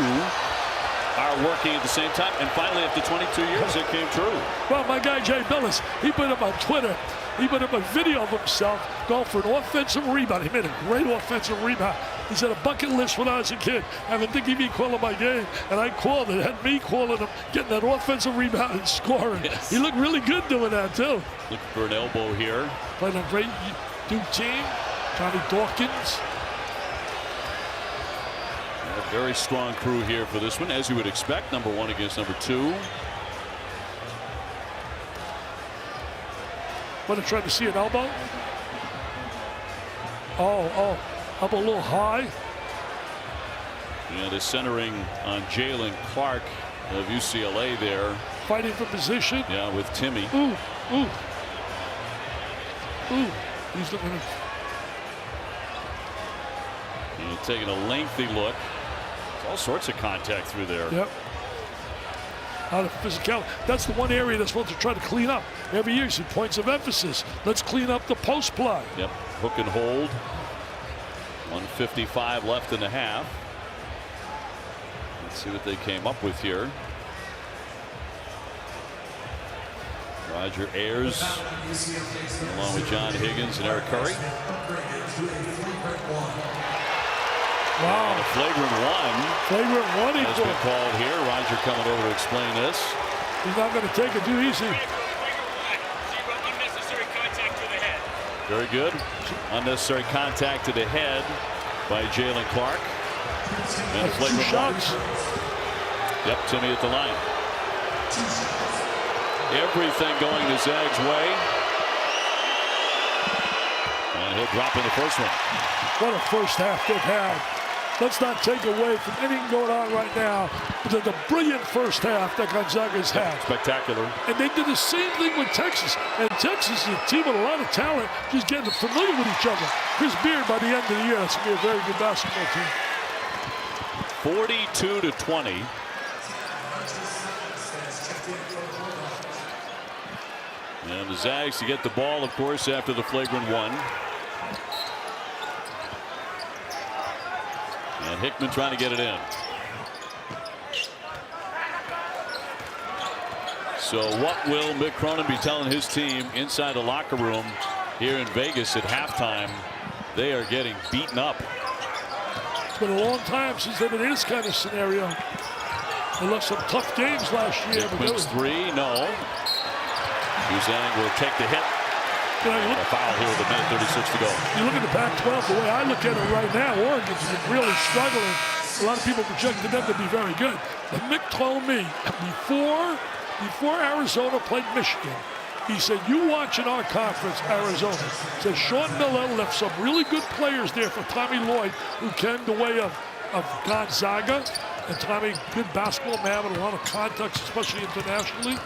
are working at the same time. And finally, after 22 years, it came true. Well, my guy Jay Billis, he put up on Twitter. He put up a video of himself going for an offensive rebound. He made a great offensive rebound. He said a bucket list when I was a kid. Having Dickie V calling my game, and I called it. Had me calling him, getting that offensive rebound and scoring. Yes. He looked really good doing that, too. Looking for an elbow here. Played a great Duke team. Johnny Dawkins. A very strong crew here for this one, as you would expect. Number 1 against number 2. But I tried to see an elbow. Oh, up a little high. And the centering on Jalen Clark of UCLA there. Fighting for position. Yeah, with Timmy. Ooh. He's looking at. And taking a lengthy look. All sorts of contact through there. Yep. Out of physicality. That's the one area they're supposed to try to clean up. Every year, some points of emphasis. Let's clean up the post play. Yep. Hook and hold. 1:55 left in the half. Let's see what they came up with here. Roger Ayers, along with John Higgins and Eric Curry. Wow. And a flagrant one. Flagrant one has been called here. Roger coming over to explain this. He's not going to take it too easy. Very good. Unnecessary contact to the head by Jalen Clark. And a flagrant shots. Yep, Timmy at the line. Everything going the Zags' way. And he'll drop in the first one. What a first half they've had. Let's not take away from anything going on right now. But it's a brilliant first half that Gonzaga's had. Spectacular. And they did the same thing with Texas. And Texas is a team with a lot of talent, just getting familiar with each other. Chris Beard, by the end of the year, that's going to be a very good basketball team. 42-20. And the Zags to get the ball, of course, after the flagrant one. And Hickman trying to get it in. So what will Mick Cronin be telling his team inside the locker room here in Vegas at halftime? They are getting beaten up. It's been a long time since they've been in this kind of scenario. They lost some tough games last year. Hickman's three, no. Buzang will take the hit. A foul here with a minute 36 to go. You look at the Pac-12, the way I look at it right now, Oregon's been really struggling. A lot of people projected them to be very good. But Mick told me before Arizona played Michigan, he said, you watch in our conference, Arizona. He said Sean Miller left some really good players there for Tommy Lloyd, who came the way of Gonzaga. And Tommy, good basketball man with a lot of contacts, especially internationally.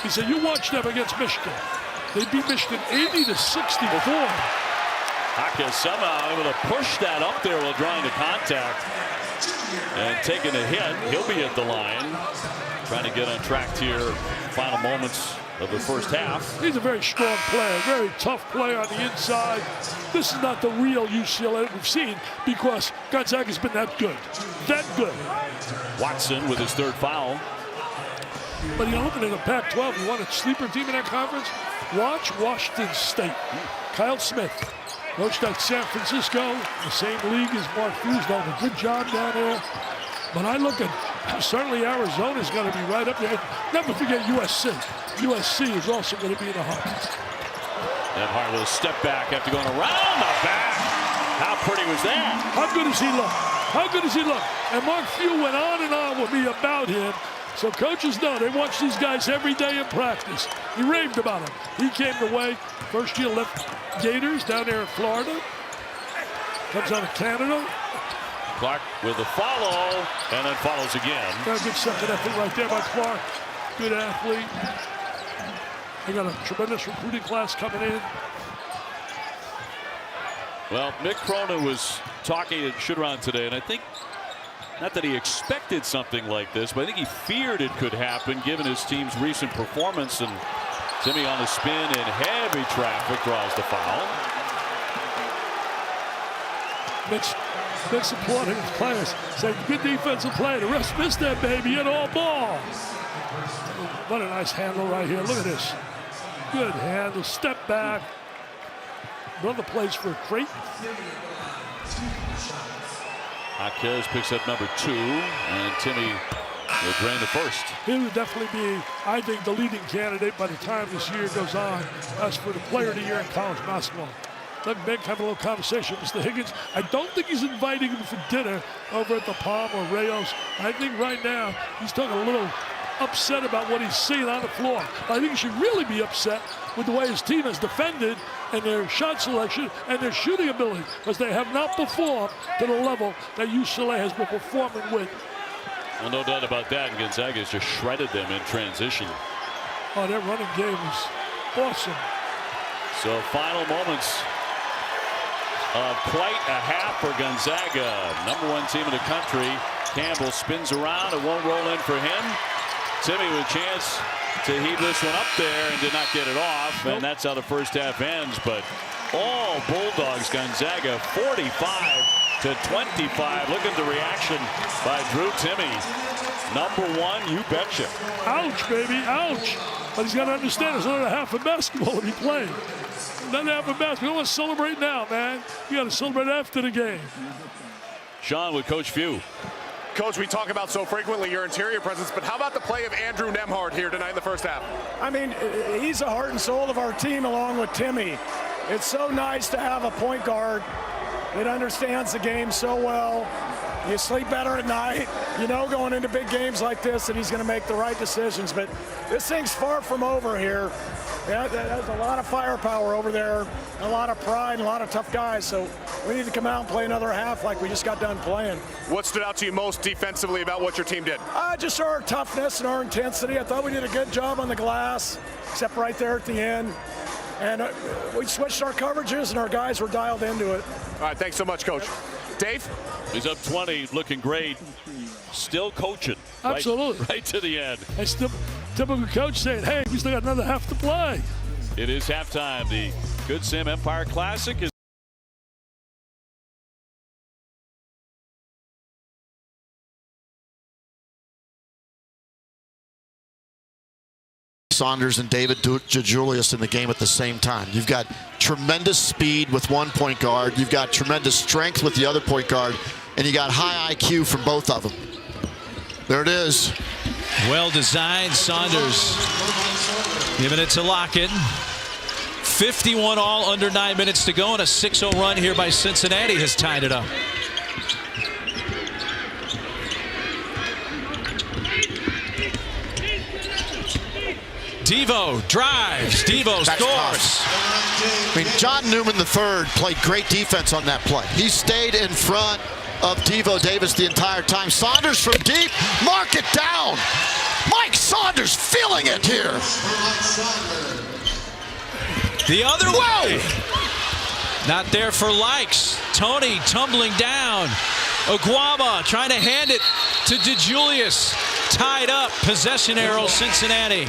He said, you watch them against Michigan. They beat Michigan 80-64. Haka somehow able to push that up there while drawing the contact. And taking a hit, he'll be at the line. Trying to get on track here, final moments of the first half. He's a very strong player, very tough player on the inside. This is not the real UCLA that we've seen because Gonzaga's been that good. That good. Watson with his third foul. But you're looking at the Pac-12, you want a sleeper team in that conference? Watch Washington State. Kyle Smith coached at San Francisco, the same league as Mark Hughes, done a good job down there. But I look at, certainly Arizona's going to be right up there. Never forget USC. USC is also going to be in the hunt. And Hart with a step back after going around the back. How pretty was that? How good does he look? How good does he look? And Mark Few went on and on with me about him. So coaches know, they watch these guys every day in practice. He raved about him. He came the way, first year left Gators down there in Florida. Comes out of Canada. Clark with a follow, and then follows again. Got a good second effort right there by Clark. Good athlete. They got a tremendous recruiting class coming in. Well, Mick Cronin was talking at shoot-around today, and I think, not that he expected something like this, but I think he feared it could happen given his team's recent performance. And Timmy on the spin in heavy traffic draws the foul. Mick's applauding his players, saying, good defensive play. The rest missed that, baby. It all ball. What a nice handle right here. Look at this. Good handle. Step back. Brother plays for Creighton. Jaquez picks up number 2, and Timmy will drain the first. He would definitely be, I think, the leading candidate by the time this year goes on as for the player of the year in college basketball. Let Mick have a little conversation with Mr. Higgins. I don't think he's inviting him for dinner over at the Palm or Rayos. I think right now he's talking a little upset about what he's seeing on the floor. I think he should really be upset with the way his team has defended and their shot selection and their shooting ability, because they have not performed to the level that UCLA has been performing with. Well, no doubt about that. And Gonzaga's just shredded them in transition. Oh, their running game is awesome. So final moments of quite a half for Gonzaga. #1 team in the country. Campbell spins around. It won't roll in for him. Timmy with a chance to heave this one up there and did not get it off. And that's how the first half ends. But all Bulldogs, Gonzaga 45-25. Look at the reaction by Drew Timme. #1, you betcha. Ouch, baby, ouch. But he's got to understand it's another half of basketball to be playing. Another half of basketball. You don't want to celebrate now, man. You got to celebrate after the game. Sean with Coach Few. Coach, we talk about so frequently your interior presence, but how about the play of Andrew Nembhard here tonight in the first half? I mean, he's the heart and soul of our team along with Timmy. It's so nice to have a point guard that understands the game so well. You sleep better at night. You know going into big games like this that he's going to make the right decisions. But this thing's far from over here. Yeah, there's a lot of firepower over there, a lot of pride, and a lot of tough guys. So we need to come out and play another half like we just got done playing. What stood out to you most defensively about what your team did? Just our toughness and our intensity. I thought we did a good job on the glass, except right there at the end. And we switched our coverages, and our guys were dialed into it. All right, thanks so much, Coach. Dave? He's up 20, looking great. Still coaching. Absolutely. Right to the end. And still, typical coach saying, hey, we still got another half to play. It is halftime. The Good Sam Empire Classic is Saunders and David Julius in the game at the same time. You've got tremendous speed with one point guard. You've got tremendous strength with the other point guard. And you got high IQ from both of them. There it is. Well designed. Saunders giving it to Lockett. 51 all, under 9 minutes to go, and a 6-0 run here by Cincinnati has tied it up. Devo drives. Devo scores. I mean, John Newman III played great defense on that play. He stayed in front of Devo Davis the entire time. Saunders from deep. Mark it down. Mike Saunders feeling it here. The other way. Not there for Likes. Tony tumbling down. Aguama trying to hand it to DeJulius. Tied up. Possession arrow, Cincinnati.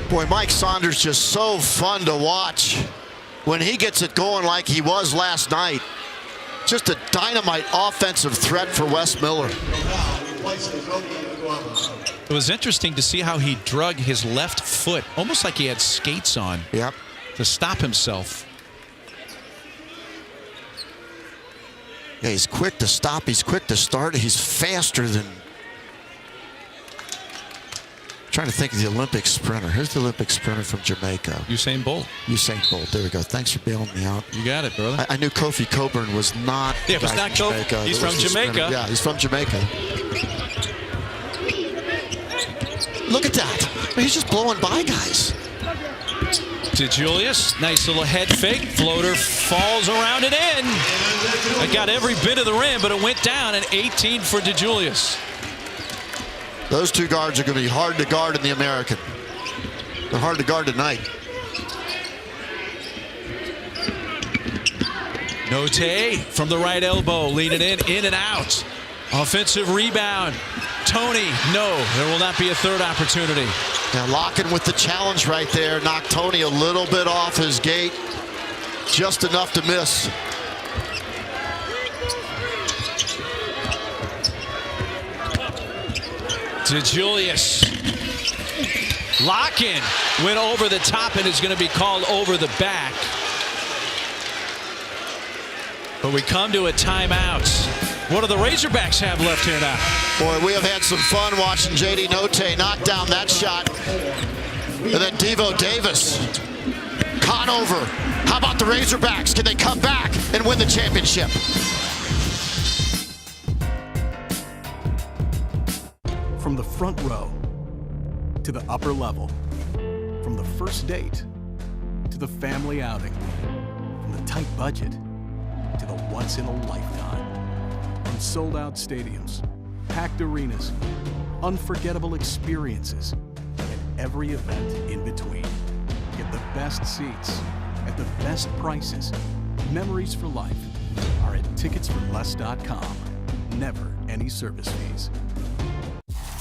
Boy, Mike Saunders just so fun to watch when he gets it going like he was last night. Just a dynamite offensive threat for Wes Miller. It was interesting to see how he drug his left foot, almost like he had skates on, to stop himself. Yeah, he's quick to stop. He's quick to start. He's faster than... Trying to think of the Olympic sprinter. Here's the Olympic sprinter from Jamaica. Usain Bolt. Usain Bolt. There we go. Thanks for bailing me out. You got it, brother. I knew Kofi Coburn was not. Yeah, it was not Kofi. He's from Jamaica. Yeah, he's from Jamaica. Look at that. I mean, he's just blowing by guys. DeJulius, nice little head fake. Floater falls around and in. It got every bit of the rim, but it went down, and 18 for DeJulius. Those two guards are going to be hard to guard in the American. They're hard to guard tonight. Note from the right elbow, leading in and out. Offensive rebound. Tony, no, there will not be a third opportunity. Now Locken with the challenge right there. Knocked Tony a little bit off his gate. Just enough to miss. DeJulius. Lock-in went over the top and is going to be called over the back. But we come to a timeout. What do the Razorbacks have left here now? Boy, we have had some fun watching J.D. Notte knock down that shot. And then Devo Davis. Conover. How about the Razorbacks? Can they come back and win the championship? From the front row to the upper level, from the first date to the family outing, from the tight budget to the once-in-a-lifetime, from sold-out stadiums, packed arenas, unforgettable experiences, and every event in between. Get the best seats at the best prices. Memories for life are at ticketsforless.com. Never any service fees.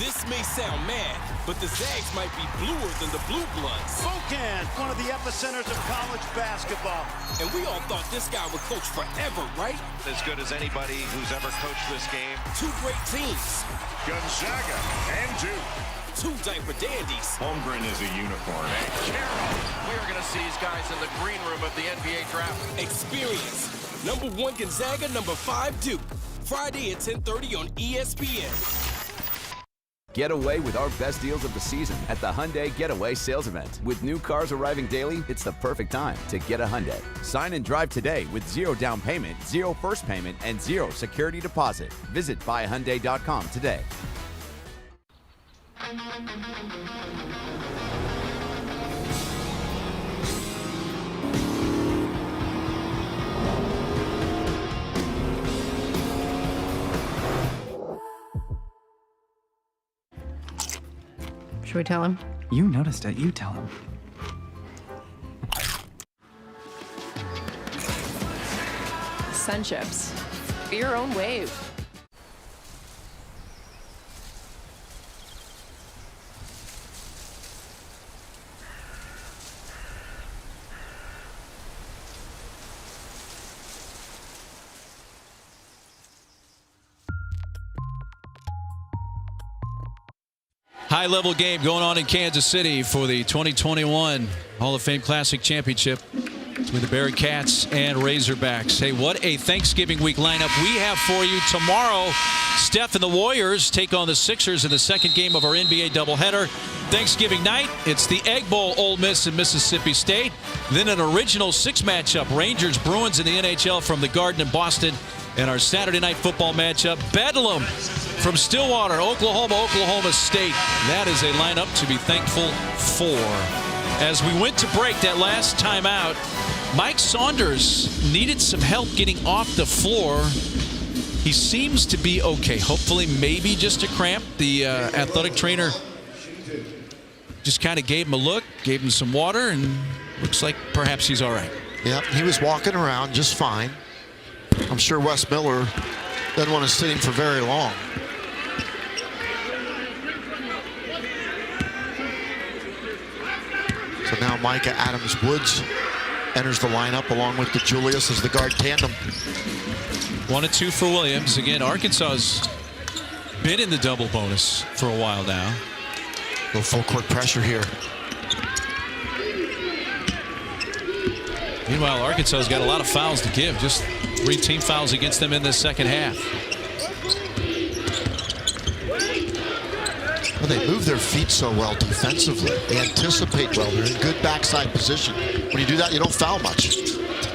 This may sound mad, but the Zags might be bluer than the Blue Bloods. Spokane, one of the epicenters of college basketball. And we all thought this guy would coach forever, right? As good as anybody who's ever coached this game. Two great teams. Gonzaga and Duke. Two diaper dandies. Holmgren is a unicorn. And Carroll. We are going to see these guys in the green room of the NBA draft. Experience. Number 1 Gonzaga, number 5 Duke. Friday at 10:30 on ESPN. Get away with our best deals of the season at the Hyundai Getaway Sales Event. With new cars arriving daily, it's the perfect time to get a Hyundai. Sign and drive today with 0 down payment, 0 first payment, and 0 security deposit. Visit buyhyundai.com today. Should we tell him? You noticed it. You tell him. Sunships. Be your own wave. high-level game going on in Kansas City for the 2021 Hall of Fame Classic Championship between the Bearcats and Razorbacks. Hey, what a Thanksgiving week lineup we have for you. Tomorrow, Steph and the Warriors take on the Sixers in the second game of our NBA doubleheader. Thanksgiving night, it's the Egg Bowl, Ole Miss and Mississippi State. Then an original 6 matchup, Rangers, Bruins in the NHL from the Garden in Boston. And our Saturday night football matchup, Bedlam from Stillwater, Oklahoma State. That is a lineup to be thankful for. As we went to break that last time out, Mike Saunders needed some help getting off the floor. He seems to be okay. Hopefully, maybe just a cramp. The athletic trainer just kind of gave him a look, gave him some water, and looks like perhaps he's all right. Yep, he was walking around just fine. I'm sure Wes Miller doesn't want to sit him for very long. So now Micah Adams-Woods enters the lineup along with DeJulius as the guard tandem. 1 and 2 for Williams. Again, Arkansas's been in the double bonus for a while now. No full court pressure here. Meanwhile, Arkansas's got a lot of fouls to give. Just 3 team fouls against them in the second half. Well, they move their feet so well defensively. They anticipate well. They're in good backside position. When you do that, you don't foul much.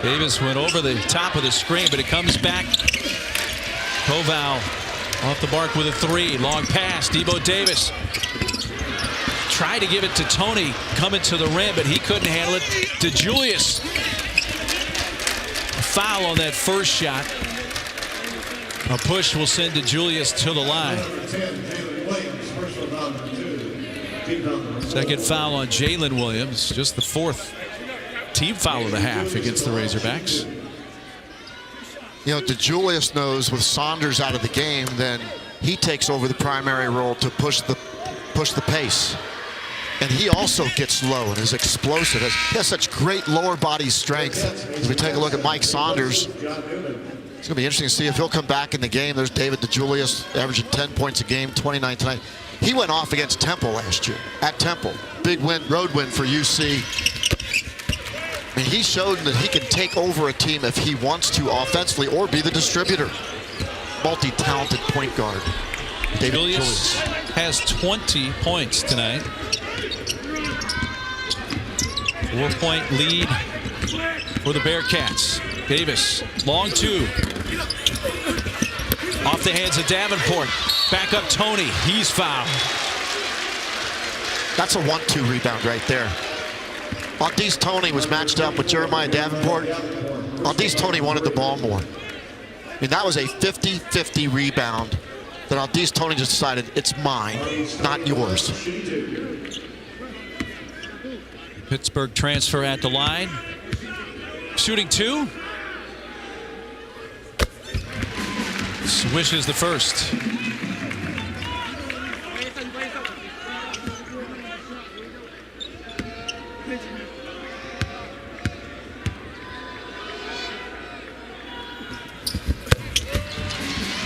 Davis went over the top of the screen, but it comes back. Koval off the mark with a 3. Long pass. Debo Davis tried to give it to Tony coming to the rim, but he couldn't handle it. DeJulius. A foul on that first shot. A push will send DeJulius to the line. Second foul on Jalen Williams. Just the 4th team foul of the half against the Razorbacks. You know, DeJulius knows with Saunders out of the game, then he takes over the primary role to push the pace. And he also gets low and is explosive. He has such great lower body strength. As we take a look at Mike Saunders, it's going to be interesting to see if he'll come back in the game. There's David DeJulius averaging 10 points a game, 29 tonight. He went off against Temple last year at Temple. Big win, road win for UC. I mean, he showed that he can take over a team if he wants to offensively or be the distributor. Multi-talented point guard. David DeJulius has 20 points tonight. 4-point lead for the Bearcats. Davis, long 2. Off the hands of Davenport. Back up Tony. He's fouled. That's a 1-2 rebound right there. Aldis Tony was matched up with Jeremiah Davenport. Aldis Tony wanted the ball more. I mean, that was a 50-50 rebound that Aldis Tony just decided, it's mine, not yours. Pittsburgh transfer at the line. Shooting 2. Swishes the first.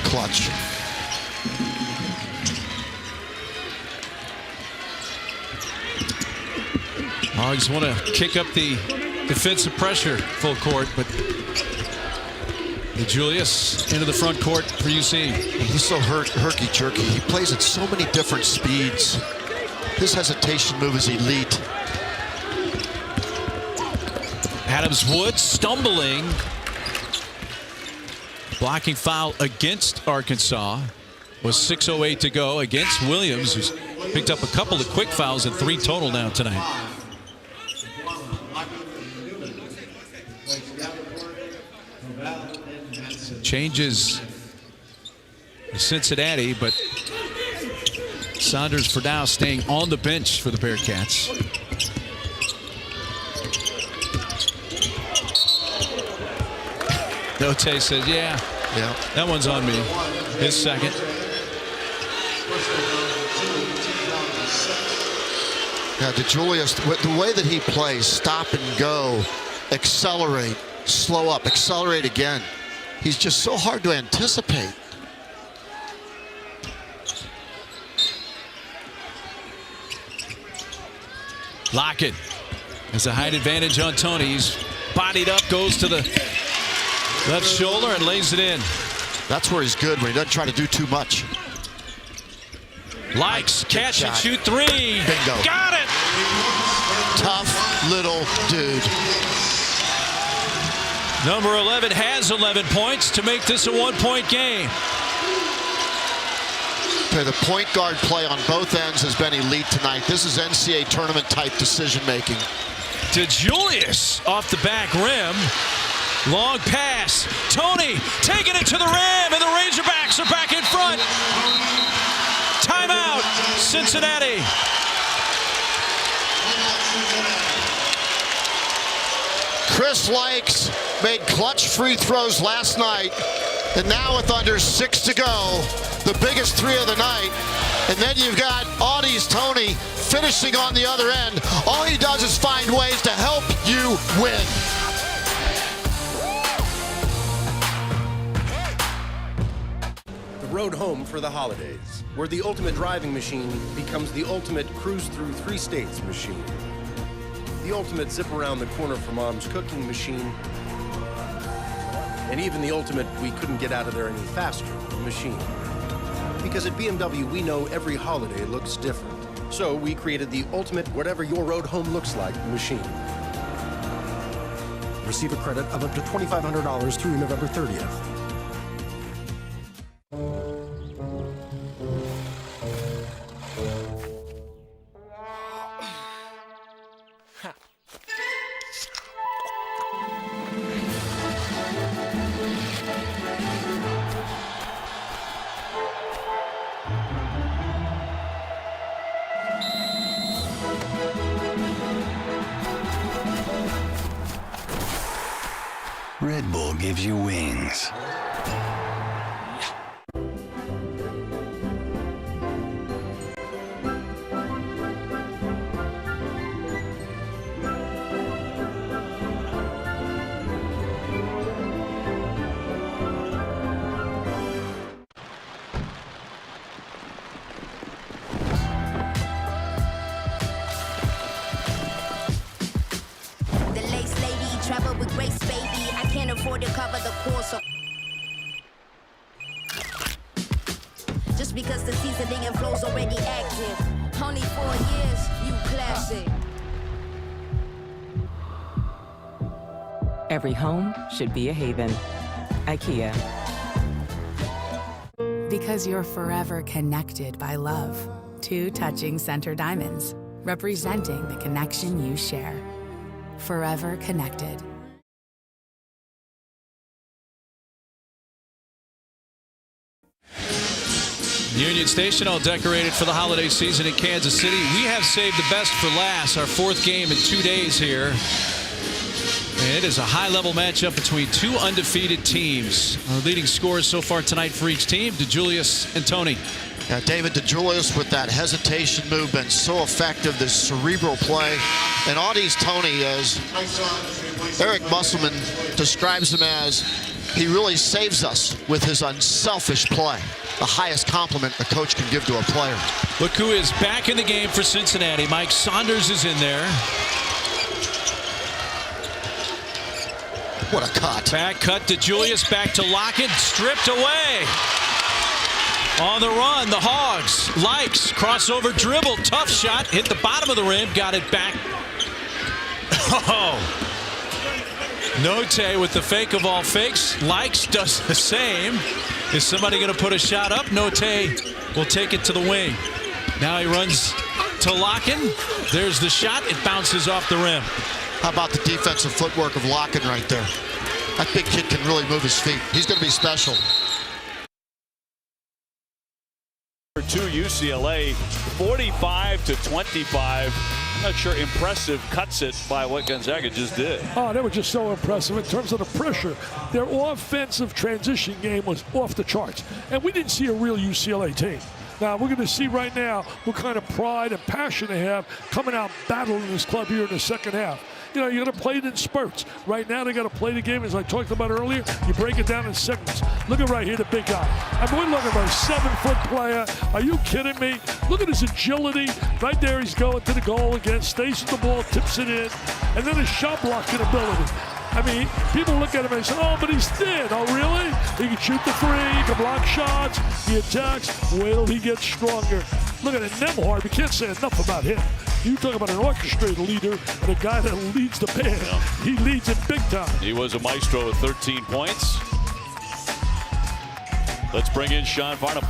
Clutch. Hogs want to kick up the defensive pressure full court, but DeJulius into the front court for UC. He's so herky-jerky. He plays at so many different speeds. His hesitation move is elite. Adams-Woods stumbling. Blocking foul against Arkansas. Was 6:08 to go against Williams, who's picked up a couple of quick fouls and 3 total now tonight. Changes Cincinnati, but Saunders for now staying on the bench for the Bearcats. Note says, yeah, that one's on me. His second. Yeah, DeJulius, the way that he plays, stop and go, accelerate, slow up, accelerate again. He's just so hard to anticipate. Lockett has a height advantage on Tony. He's bodied up, goes to the left shoulder and lays it in. That's where he's good, when he doesn't try to do too much. Likes, catch and shoot three. Bingo. Got it. Tough little dude. Number 11 has 11 points to make this a 1-point game. Okay, the point guard play on both ends has been elite tonight. This is NCAA tournament type decision making. DeJulius off the back rim. Long pass. Tony taking it to the rim, and the Razorbacks are back in front. Timeout, Cincinnati. Chris Likes made clutch free throws last night, and now with under 6 to go, the biggest three of the night. And then you've got Audie's Tony finishing on the other end. All he does is find ways to help you win. The road home for the holidays, where the ultimate driving machine becomes the ultimate cruise through 3 states machine. The ultimate zip around the corner for mom's cooking machine, and even the ultimate we couldn't get out of there any faster machine. Because at BMW, we know every holiday looks different. So we created the ultimate whatever your road home looks like machine. Receive a credit of up to $2,500 through November 30th. Red Bull gives you wings. Travel with grace, baby. I can't afford to cover the course. Just because the seasoning and flow's already active. Only 4 years, you classic. Every home should be a haven. IKEA. Because you're forever connected by love. 2 touching center diamonds, representing the connection you share. Forever connected. Union Station all decorated for the holiday season in Kansas City. We have saved the best for last, our 4th game in 2 days here. And it is a high-level matchup between 2 undefeated teams. Our leading scorers so far tonight for each team, DeJulius and Tony. Yeah, David DeJulius with that hesitation move, been so effective, this cerebral play. And Audie's Tony, as Eric Musselman describes him as, he really saves us with his unselfish play. The highest compliment a coach can give to a player. Look who is back in the game for Cincinnati. Mike Saunders is in there. What a cut. Back cut to Julius, back to Lockett, stripped away. On the run, the Hogs. Likes, crossover dribble, tough shot, hit the bottom of the rim, got it back. Oh. Note with the fake of all fakes. Likes does the same. Is somebody going to put a shot up? Note will take it to the wing. Now he runs to Lockett. There's the shot. It bounces off the rim. How about the defensive footwork of Lockett right there? That big kid can really move his feet. He's going to be special. To UCLA, 45-25. I'm not sure impressive cuts it by what Gonzaga just did. Oh, they were just so impressive in terms of the pressure. Their offensive transition game was off the charts. And we didn't see a real UCLA team. Now, we're going to see right now what kind of pride and passion they have coming out battling this club here in the second half. You know, you got to play it in spurts. Right now, they got to play the game, as I talked about earlier. You break it down in segments. Look at right here, the big guy. I mean, we're looking for a 7-foot player. Are you kidding me? Look at his agility. Right there, he's going to the goal again, stays with the ball, tips it in, and then his shot blocking ability. I mean, people look at him and say, oh, but he's thin. Oh, really? He can shoot the three, he can block shots, he attacks. Wait till he gets stronger. Look at it, Nembhard. We can't say enough about him. You talk about an orchestrated leader and a guy that leads the band. Yeah. He leads it big time. He was a maestro with 13 points. Let's bring in Sean Farnham.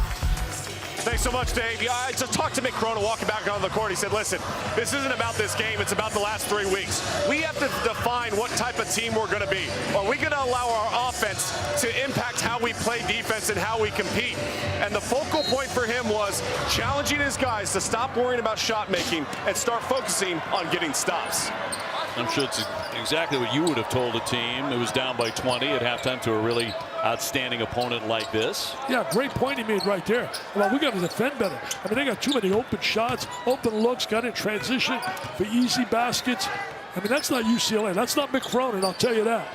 Thanks so much, Dave. Yeah, I just talked to Mick Cronin walking back on the court. He said, listen, this isn't about this game. It's about the last 3 weeks. We have to define what type of team we're going to be. Are we going to allow our offense to impact how we play defense and how we compete? And the focal point for him was challenging his guys to stop worrying about shot making and start focusing on getting stops. I'm sure it's exactly what you would have told a team that was down by 20 at halftime to a really outstanding opponent like this. Yeah, great point he made right there. Well, we got to defend better. I mean, they got too many open shots, open looks, got in transition for easy baskets. I mean, that's not UCLA. That's not Mick Cronin, I'll tell you that.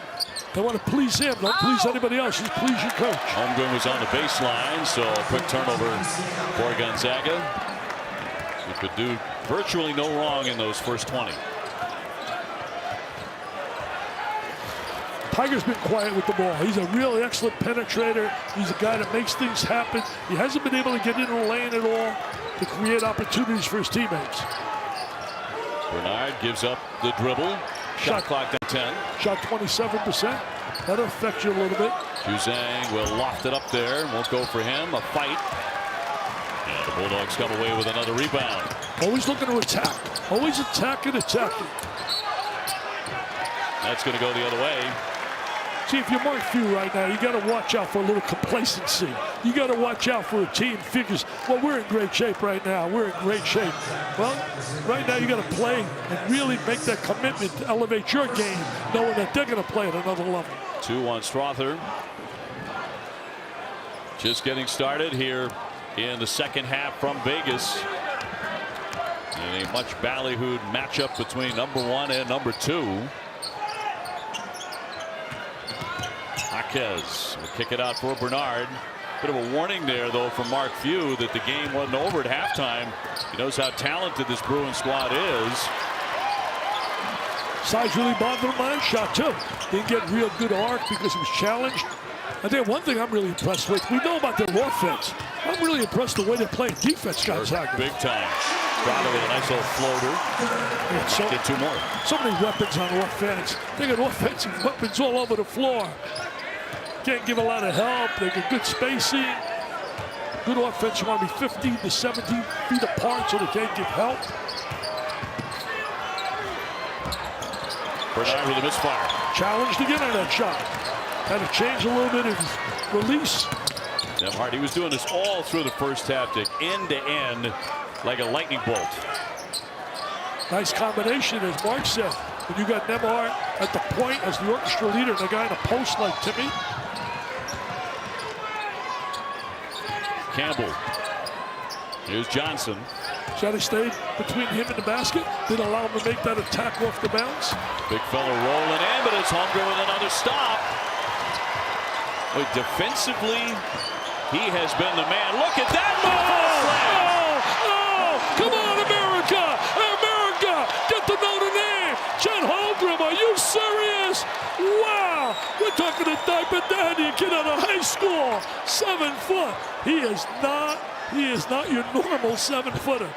They want to please him, don't please anybody else. Just please your coach. Holmgren was on the baseline, so a quick turnover for Gonzaga. He could do virtually no wrong in those first 20. Tiger's been quiet with the ball. He's a really excellent penetrator. He's a guy that makes things happen. He hasn't been able to get into the lane at all to create opportunities for his teammates. Bernard gives up the dribble. Shot clock down 10. Shot 27%. That'll affect you a little bit. Juzang will loft it up there. Won't go for him. A fight. And the Bulldogs come away with another rebound. Always looking to attack. Always attacking. That's going to go the other way. See, if you're Mark Few right now, you got to watch out for a little complacency. You got to watch out for a team figures, well, we're in great shape right now. We're in great shape. Well, right now you got to play and really make that commitment to elevate your game, knowing that they're going to play at another level. 2 on Strother. Just getting started here in the second half from Vegas. In a much ballyhooed matchup between #1 and #2. Jaquez will kick it out for Bernard. Bit of a warning there, though, from Mark Few that the game wasn't over at halftime. He knows how talented this Bruin squad is. Size really bothered him on his shot, too. Didn't get real good arc because he was challenged. I think one thing I'm really impressed with, we know about their offense. I'm really impressed the way they're playing defense, Gonzaga. Big time. Strada with a nice little floater. Get 2 more. So many weapons on offense. They got offensive weapons all over the floor. Can't give a lot of help. They get good spacing. Good offense. You want to be 15 to 17 feet apart so they can't give help. Bernard with a misfire. Challenged again on that shot. Had to change a little bit of his release. Nembhard, he was doing this all through the first half, Dick, end to end, like a lightning bolt. Nice combination, as Mark said. When you got Nembhard at the point as the orchestra leader and a guy in a post like Timmy. Campbell. Here's Johnson. Should have stayed between him and the basket. Didn't allow him to make that attack off the bounce. Big fella rolling in, but it's Holmgren with another stop. But defensively, he has been the man. Look at that move! Come on, America! America! Get to Notre Dame! Chet Holmgren, are you serious? Wow! We're talking a diaper daddy, a kid out of high school. 7 foot. He is not your normal 7-footer.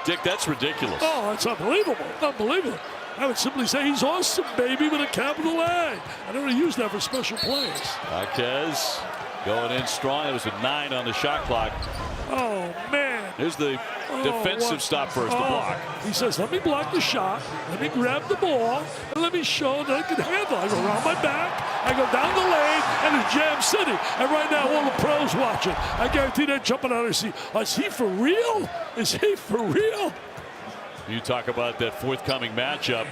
Dick, that's ridiculous. Oh, it's unbelievable. Unbelievable. I would simply say he's awesome, baby, with a capital A. I don't use that for special plays. Jaquez going in strong. It was a 9 on the shot clock. Oh, man. Here's the defensive stop first, the block. He says, let me block the shot, let me grab the ball, and let me show that I can handle it. I go around my back, I go down the lane, and it's Jam City. And right now, all the pros watching. I guarantee they're jumping out of their seat. Is he for real? Is he for real? You talk about that forthcoming matchup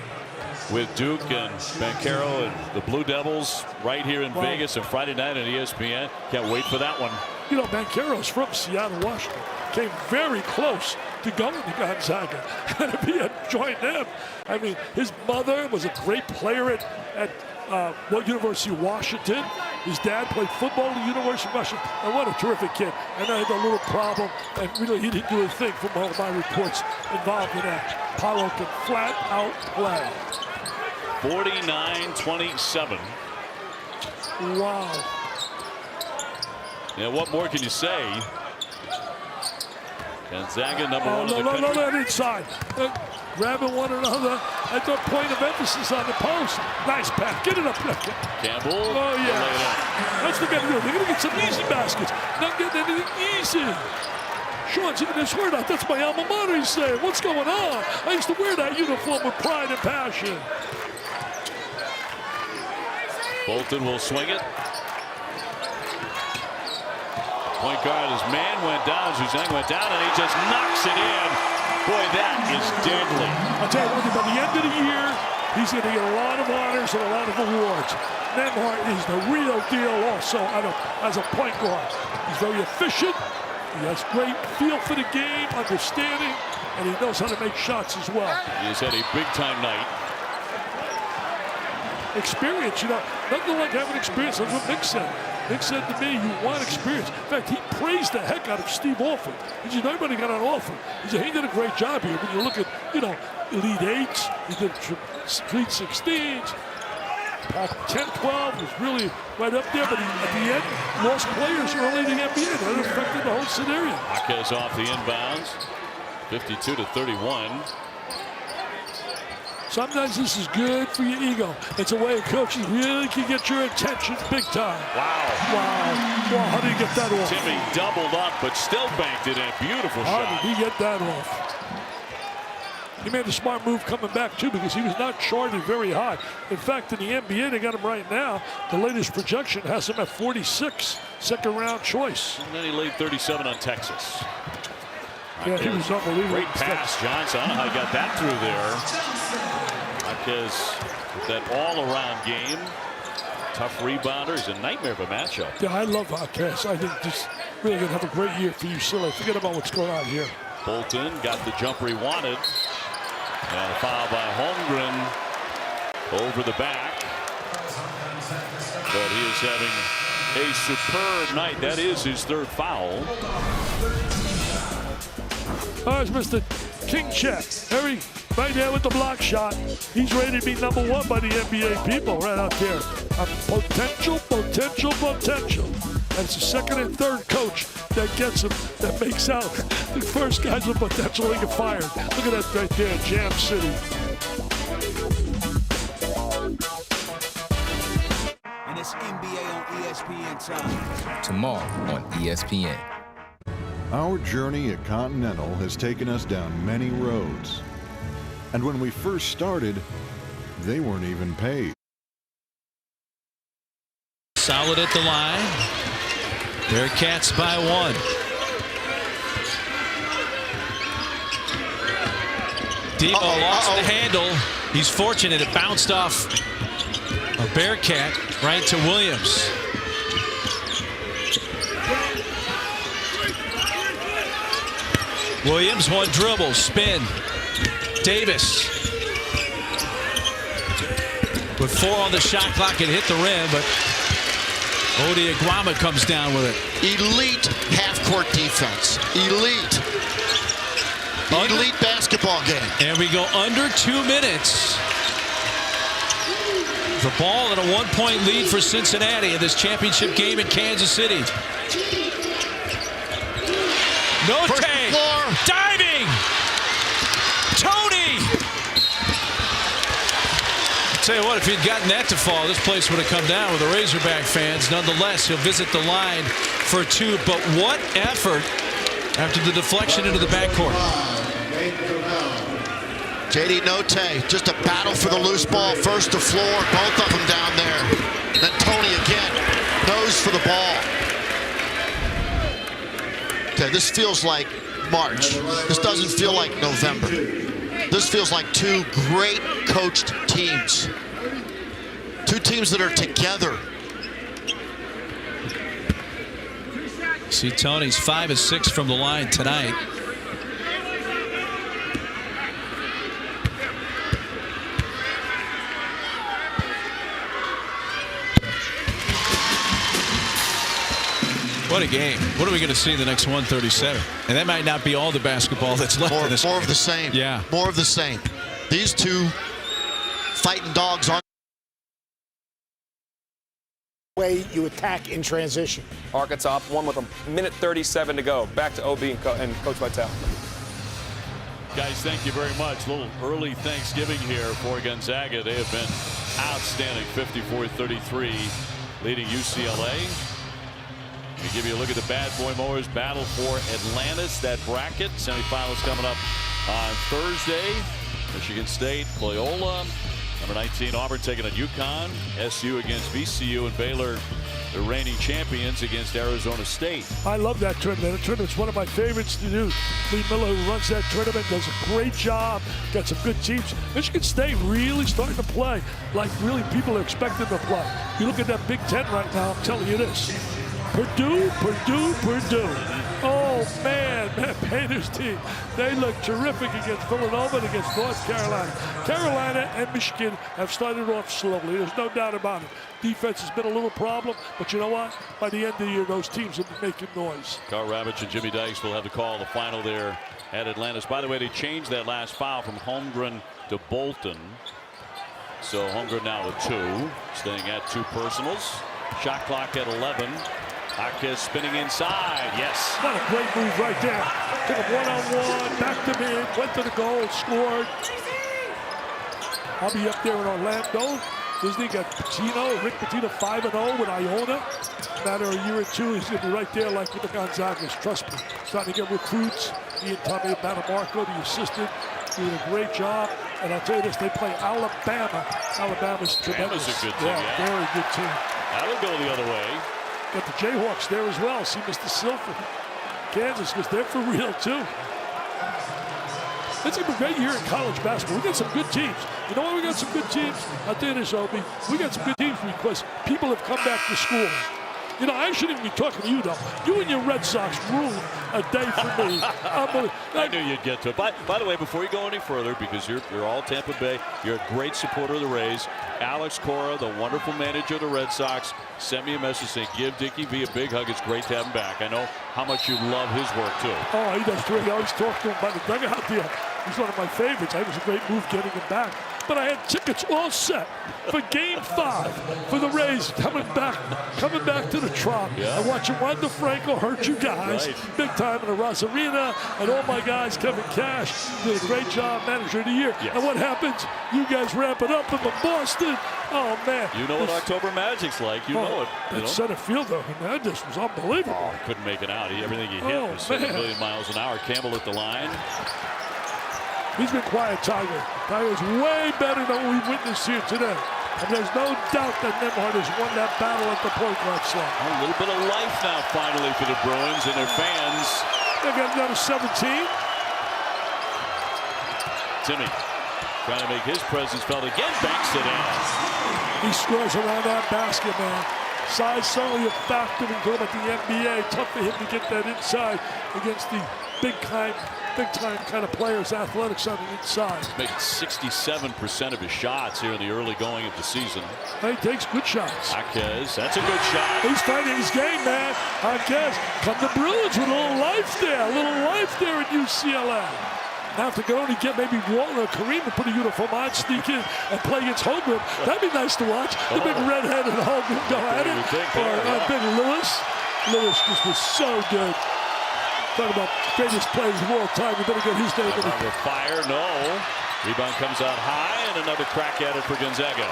with Duke and Banchero and the Blue Devils right here in Vegas on Friday night on ESPN. Can't wait for that one. You know, Banchero's from Seattle, Washington. came very close to going to Gonzaga. And if he had joined them, I mean, his mother was a great player at University of Washington. His dad played football at the University of Washington. And what a terrific kid. And I had a little problem, and really he didn't do a thing from all my reports involved in that. Palo can flat out play. 49-27. Wow. Yeah, what more can you say? Gonzaga, number one in the country. No, that inside. Grabbing one another at the point of emphasis on the post. Nice pass. Get it up there. Campbell. Oh, yeah. That's what they're going to do. They're going to get some easy baskets. Not getting anything easy. Sean's even his word out. That's my alma mater, he's saying. What's going on? I used to wear that uniform with pride and passion. Bolton will swing it. Point guard, his man went down, Zuzang went down, and he just knocks it in. Boy, that is deadly. I'll tell you one thing, by the end of the year, he's going to get a lot of honors and a lot of awards. Nembhard is the real deal also as a point guard. He's very efficient. He has great feel for the game, understanding, and he knows how to make shots as well. He has had a big-time night. Experience, nothing like having experience. That's what Nick said. Nick said to me, you want experience. In fact, he praised the heck out of Steve Alford. He said, everybody got an offer. He said, he did a great job here. When you look at, Elite 8s, he did Elite 16s. Pac-10-12 was really right up there, but at the end, lost players early in the NBA. That affected the whole scenario. Marquez off the inbounds, 52-31. Sometimes this is good for your ego. It's a way coaches really can get your attention big time. Wow. Wow, how did he get that off? Timmy doubled up, but still banked it in. Beautiful shot. How did he get that off? He made a smart move coming back, too, because he was not charted very high. In fact, in the NBA, they got him right now. The latest projection has him at 46, second-round choice. And then he laid 37 on Texas. Yeah, he was unbelievable. Great pass, Johnson. I don't know how he got that through there. Marquez with that all-around game. Tough rebounder. He's a nightmare of a matchup. Yeah, I love Marquez. I think this really going to have a great year for UCLA. Forget about what's going on here. Bolton got the jumper he wanted. And a foul by Holmgren over the back. But he is having a superb night. That is his third foul. There's Mr. King Chet. Harry right there with the block shot. He's ready to be number one by the NBA people right out there. Potential. And it's the second and third coach that gets him, that makes out the first guys with potential they get fired. Look at that right there, Jam City. And it's NBA on ESPN time. Tomorrow on ESPN. Our journey at Continental has taken us down many roads. And when we first started, they weren't even paid. Solid at the line. Bearcats by one. Devo lost the handle. He's fortunate it bounced off a Bearcat right to Williams. Williams, one dribble, spin. Davis with 4 on the shot clock, it hit the rim, but Odiaguama comes down with it. Elite half-court defense. Elite basketball game. And we go under 2 minutes. The ball and a 1-point lead for Cincinnati in this championship game in Kansas City. Note diving. Tony. Tell you what, if he'd gotten that to fall, this place would have come down with the Razorback fans. Nonetheless, he'll visit the line for 2. But what effort after the deflection into the backcourt. JD Note, just a battle for the loose ball. First to floor, both of them down there. Then Tony again, nose for the ball. Okay, this feels like March. This doesn't feel like November. This feels like 2 great coached teams. 2 teams that are together. See, Tony's 5 of 6 from the line tonight. What a game. What are we going to see in the next 137? And that might not be all the basketball that's left in this More game. of the same. Yeah. More of the same. These two fighting dogs aren't. Way you attack in transition. Arkansas up one with a minute 37 to go. Back to OB and Coach Vitale. Guys, thank you very much. A little early Thanksgiving here for Gonzaga. They have been outstanding, 54-33, leading UCLA. We give you a look at the Bad Boy Mowers battle for Atlantis. That bracket semifinals coming up on Thursday. Michigan State, Loyola. Number 19 Auburn taking on UConn. SU against VCU, and Baylor, the reigning champions, against Arizona State. I love that tournament. The tournament's one of my favorites to do. Lee Miller, who runs that tournament, does a great job. Got some good teams. Michigan State really starting to play like really people are expecting to play. You look at that Big Ten right now, I'm telling you this. Purdue. Oh, man, that Panthers team. They look terrific against Villanova and against North Carolina. Carolina and Michigan have started off slowly. There's no doubt about it. Defense has been a little problem, but you know what? By the end of the year, those teams will be making noise. Carl Ravitch and Jimmy Dykes will have to call the final there at Atlantis. By the way, they changed that last foul from Holmgren to Bolton. So Holmgren now with 2, staying at 2 personals. Shot clock at 11. Jaquez spinning inside. Yes. What a great move right there. Took him one-on-one, backed him in, went to the goal, scored. I'll be up there in Orlando. Disney got Rick Pitino 5-0 with Iona. Matter of a year or two, he's going to be right there like with the Gonzagas. Trust me. Starting to get recruits. He and Tommy Matamarco, the assistant, doing a great job. And I'll tell you this, they play Alabama. Alabama's tremendous. Alabama's a good team, yeah. Very good team. That'll go the other way. Got the Jayhawks there as well. See Mr. Silver. Kansas, because they're for real, too. It's a great year in college basketball. We got some good teams. You know why we got some good teams? I'll tell you this, Obi. We got some good teams because people have come back to school. You know, I shouldn't even be talking to you, though. You and your Red Sox ruined a day for me. I knew you'd get to it. By the way, before you go any further, because you're all Tampa Bay, you're a great supporter of the Rays. Alex Cora, the wonderful manager of the Red Sox, sent me a message saying, give Dickie V a big hug. It's great to have him back. I know how much you love his work, too. Oh, he does great. I always talk to him by the dugout there. He's one of my favorites. I think it was a great move getting him back. But I had tickets all set for Game 5 for the Rays coming back to the Trop. Yeah. I'm watching Wander Franco hurt you guys big time in the Rosarina, and all my guys, Kevin Cash, did a great job, manager of the year. Yes. And what happens? You guys ramp it up in the Boston. Oh, man. You know what October Magic's like. You know it. That center fielder, Hernandez, was unbelievable. Oh, couldn't make it out. Everything he hit was 7 million miles an hour. Campbell at the line. He's been quiet, Tiger. Tiger's way better than what we witnessed here today. And there's no doubt that Nembhard has won that battle at the point guard slot. A little bit of life now, finally, for the Bruins and their fans. They got another 17. Timmy trying to make his presence felt again. Banks it in. He scores around that basket, man. Size certainly a factor when you go about the NBA. Tough for him to get that inside against the big time kind of players, athletics on the inside. He's making 67% of his shots here in the early going of the season. He takes good shots. Jaquez, that's a good shot. He's fighting his game, man. Jaquez, come the Bruins with a little life there. At UCLA. Now if they could only get maybe Walton or Kareem to put a uniform on, sneak in and play against Holmgren, that'd be nice to watch. The big redheaded Holmgren go at it. Or big Lewis. Lewis just was so good. Talking about greatest players of all time. We better get his name in it. Fire, no. Rebound comes out high, and another crack at it for Gonzaga.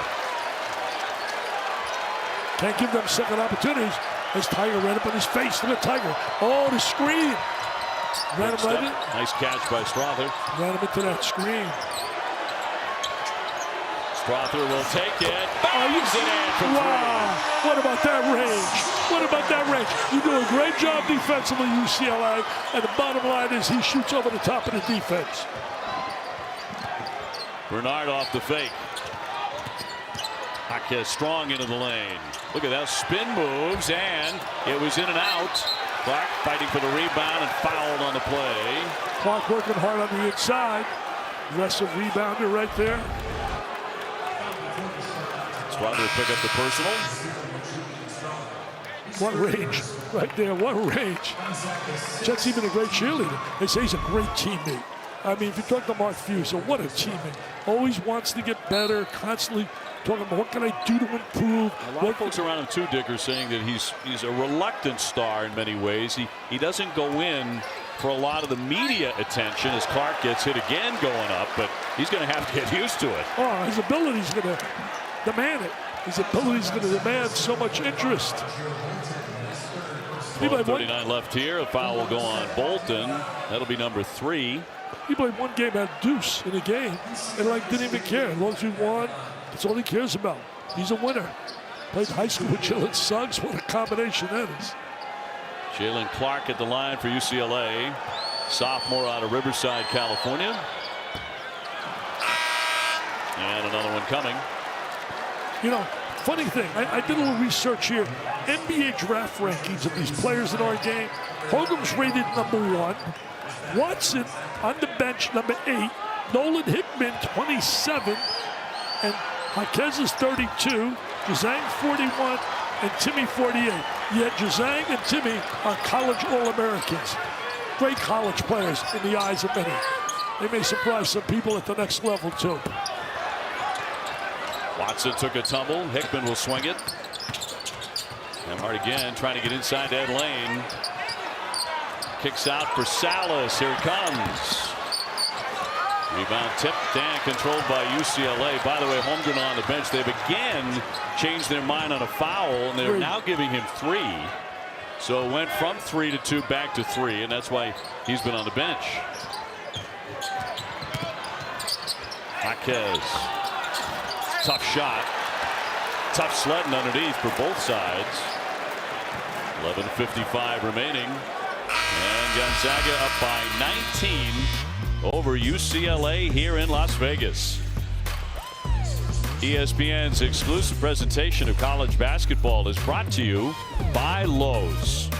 Can't give them second opportunities. As Tiger ran up on his face. Look at Tiger. Oh, the screen. Ran him right in. Nice catch by Strother. Ran him into that screen. Strother will take it. Bangs it in for three. What about that range? You do a great job defensively, UCLA, and the bottom line is he shoots over the top of the defense. Bernard off the fake. Jaquez strong into the lane. Look at that spin moves, and it was in and out. Clark fighting for the rebound and fouled on the play. Clark working hard on the inside. Aggressive rebounder right there. Squad will pick up the personal. What range right there, what range. Chet's even a great cheerleader. They say he's a great teammate. I mean, if you talk to Mark Few, so what a teammate. Always wants to get better, constantly talking about what can I do to improve. A lot of folks around him too, Dick, are saying that he's a reluctant star in many ways. He doesn't go in for a lot of the media attention as Clark gets hit again going up, but he's going to have to get used to it. Oh, his ability's going to demand it. His ability's going to demand so much interest. 12:39 left here. A foul will go on Bolton. That'll be number 3. He played one game at deuce in a game and didn't even care. As long as we won, that's all he cares about. He's a winner. Played high school with Jalen Suggs. What a combination that is. Jalen Clark at the line for UCLA. Sophomore out of Riverside, California. And another one coming. You know, funny thing, I did a little research here. NBA draft rankings of these players in our game. Hogum's rated number 1. Watson on the bench, number 8. Nolan Hickman, 27. And Jaquez is 32. Jazang, 41. And Timmy, 48. Yet Jazang and Timmy are college All-Americans. Great college players in the eyes of many. They may surprise some people at the next level, too. Watson took a tumble. Hickman will swing it. And hard again, trying to get inside that lane. Kicks out for Salas. Here it comes. Rebound tipped and controlled by UCLA. By the way, Holmgren on the bench. They've again changed their mind on a foul, and they're now giving him 3. So it went from 3 to 2 back to 3, and that's why he's been on the bench. Jaquez. Tough shot. Tough sledding underneath for both sides. 11:55 remaining. And Gonzaga up by 19 over UCLA here in Las Vegas. ESPN's exclusive presentation of college basketball is brought to you by Lowe's.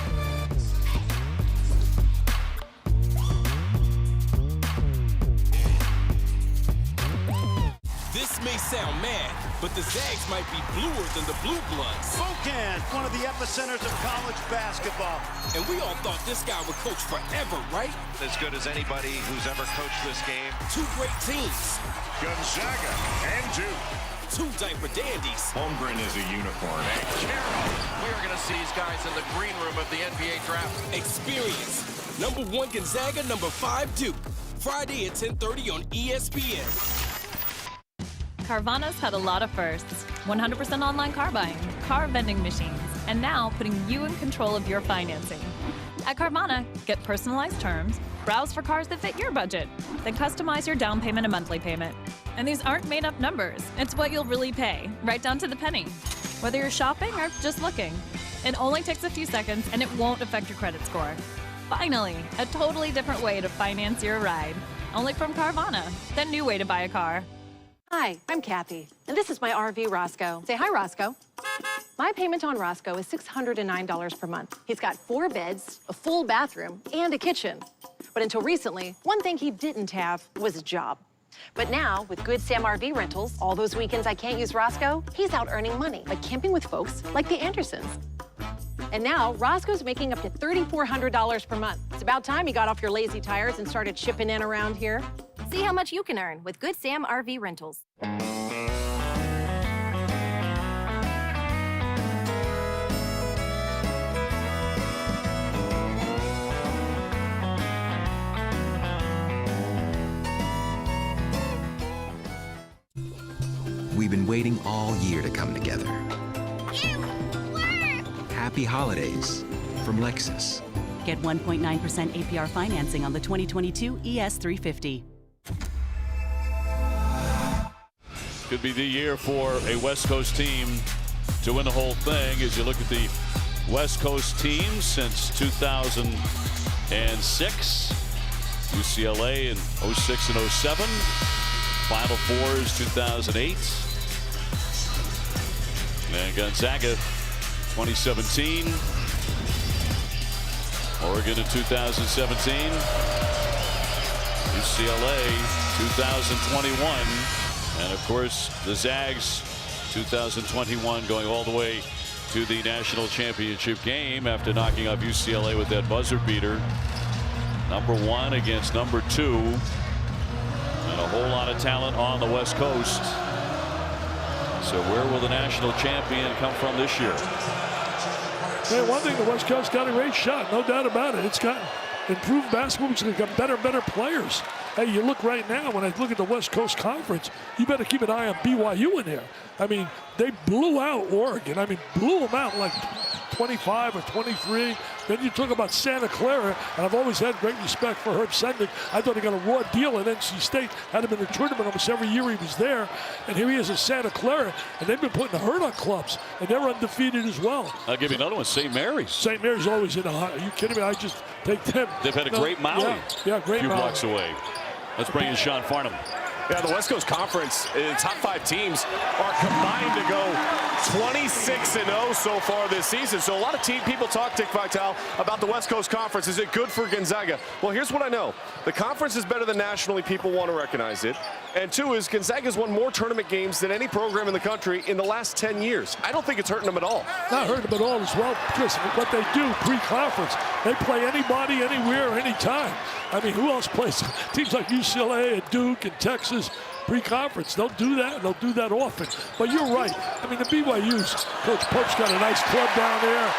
This may sound mad, but the Zags might be bluer than the Blue Bloods. Spokane, one of the epicenters of college basketball. And we all thought this guy would coach forever, right? As good as anybody who's ever coached this game. 2 great teams. Gonzaga and Duke. 2 diaper dandies. Holmgren is a unicorn. And Carroll. We are going to see these guys in the green room of the NBA draft. Experience. Number 1 Gonzaga, number 5 Duke. Friday at 10:30 on ESPN. Carvana's had a lot of firsts. 100% online car buying, car vending machines, and now putting you in control of your financing. At Carvana, get personalized terms, browse for cars that fit your budget, then customize your down payment and monthly payment. And these aren't made-up numbers. It's what you'll really pay, right down to the penny. Whether you're shopping or just looking, it only takes a few seconds and it won't affect your credit score. Finally, a totally different way to finance your ride. Only from Carvana, the new way to buy a car. Hi, I'm Kathy, and this is my RV, Roscoe. Say hi, Roscoe. My payment on Roscoe is $609 per month. He's got 4 beds, a full bathroom, and a kitchen. But until recently, one thing he didn't have was a job. But now, with Good Sam RV Rentals, all those weekends I can't use Roscoe, he's out earning money by camping with folks like the Andersons. And now, Roscoe's making up to $3,400 per month. It's about time you got off your lazy tires and started chipping in around here. See how much you can earn with Good Sam RV Rentals. We've been waiting all year to come together. Happy holidays from Lexus. Get 1.9% APR financing on the 2022 ES350. Could be the year for a West Coast team to win the whole thing. As you look at the West Coast teams since 2006, UCLA in 06 and 07, Final Fours 2008, and Gonzaga 2017. Oregon in 2017. UCLA 2021. And of course, the Zags 2021 going all the way to the national championship game after knocking off UCLA with that buzzer beater. #1 against #2. And a whole lot of talent on the West Coast. So where will the national champion come from this year? Hey, one thing, the West Coast got a great shot, no doubt about it. It's got improved basketball. It's got better and better players. Hey, you look right now, when I look at the West Coast Conference, you better keep an eye on BYU in there. I mean, they blew out Oregon. I mean, blew them out like 25 or 23. Then you talk about Santa Clara, and I've always had great respect for Herb Sendek. I thought he got a raw deal at NC State, had him in the tournament almost every year he was there. And here he is at Santa Clara, and they've been putting the hurt on clubs, and they're undefeated as well. I'll give you another one, St. Mary's. St. Mary's always in the hot. Are you kidding me? I just take them. They've had a great Maui. Yeah, great a few Maui. blocks away. Let's bring in Sean Farnham. Yeah, the West Coast Conference, top 5 teams are combined to go 26-0 so far this season. So a lot of people talk, Dick Vitale, about the West Coast Conference. Is it good for Gonzaga? Well, here's what I know. The conference is better than nationally. People want to recognize it. And 2 is Gonzaga's won more tournament games than any program in the country in the last 10 years. I don't think it's hurting them at all. Not hurting them at all as well, because what they do pre-conference, they play anybody, anywhere, anytime. I mean, who else plays? Teams like UCLA and Duke and Texas pre-conference. They'll do that, and they'll do that often. But you're right. I mean, the BYU's, Coach Pope's got a nice club down there.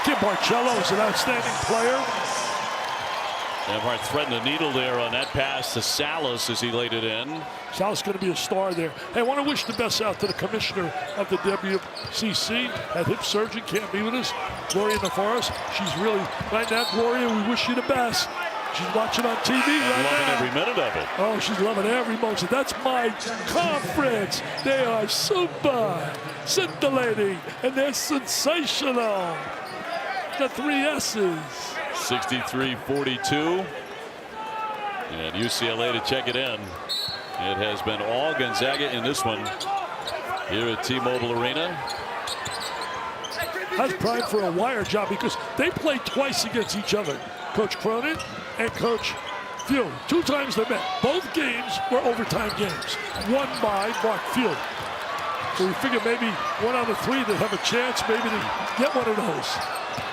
Kim Barcello is an outstanding player. Nemhart threading the needle there on that pass to Salas as he laid it in. Salas going to be a star there. Hey, I want to wish the best out to the commissioner of the WCC. Had hip surgery, can't be with us. Gloria Nafaris. She's really, right now, Gloria, we wish you the best. She's watching on TV right loving now. every minute of it. Oh, she's loving every moment. That's my conference. They are super, scintillating, and they're sensational. The 3 S's. 63-42. And UCLA to check it in. It has been all Gonzaga in this one here at T-Mobile Arena. That's prime for a wire job because they played twice against each other. Coach Cronin and Coach Field. 2 times they met. Both games were overtime games. Won by Mark Field. So we figure maybe 1 out of 3 that have a chance maybe to get one of those.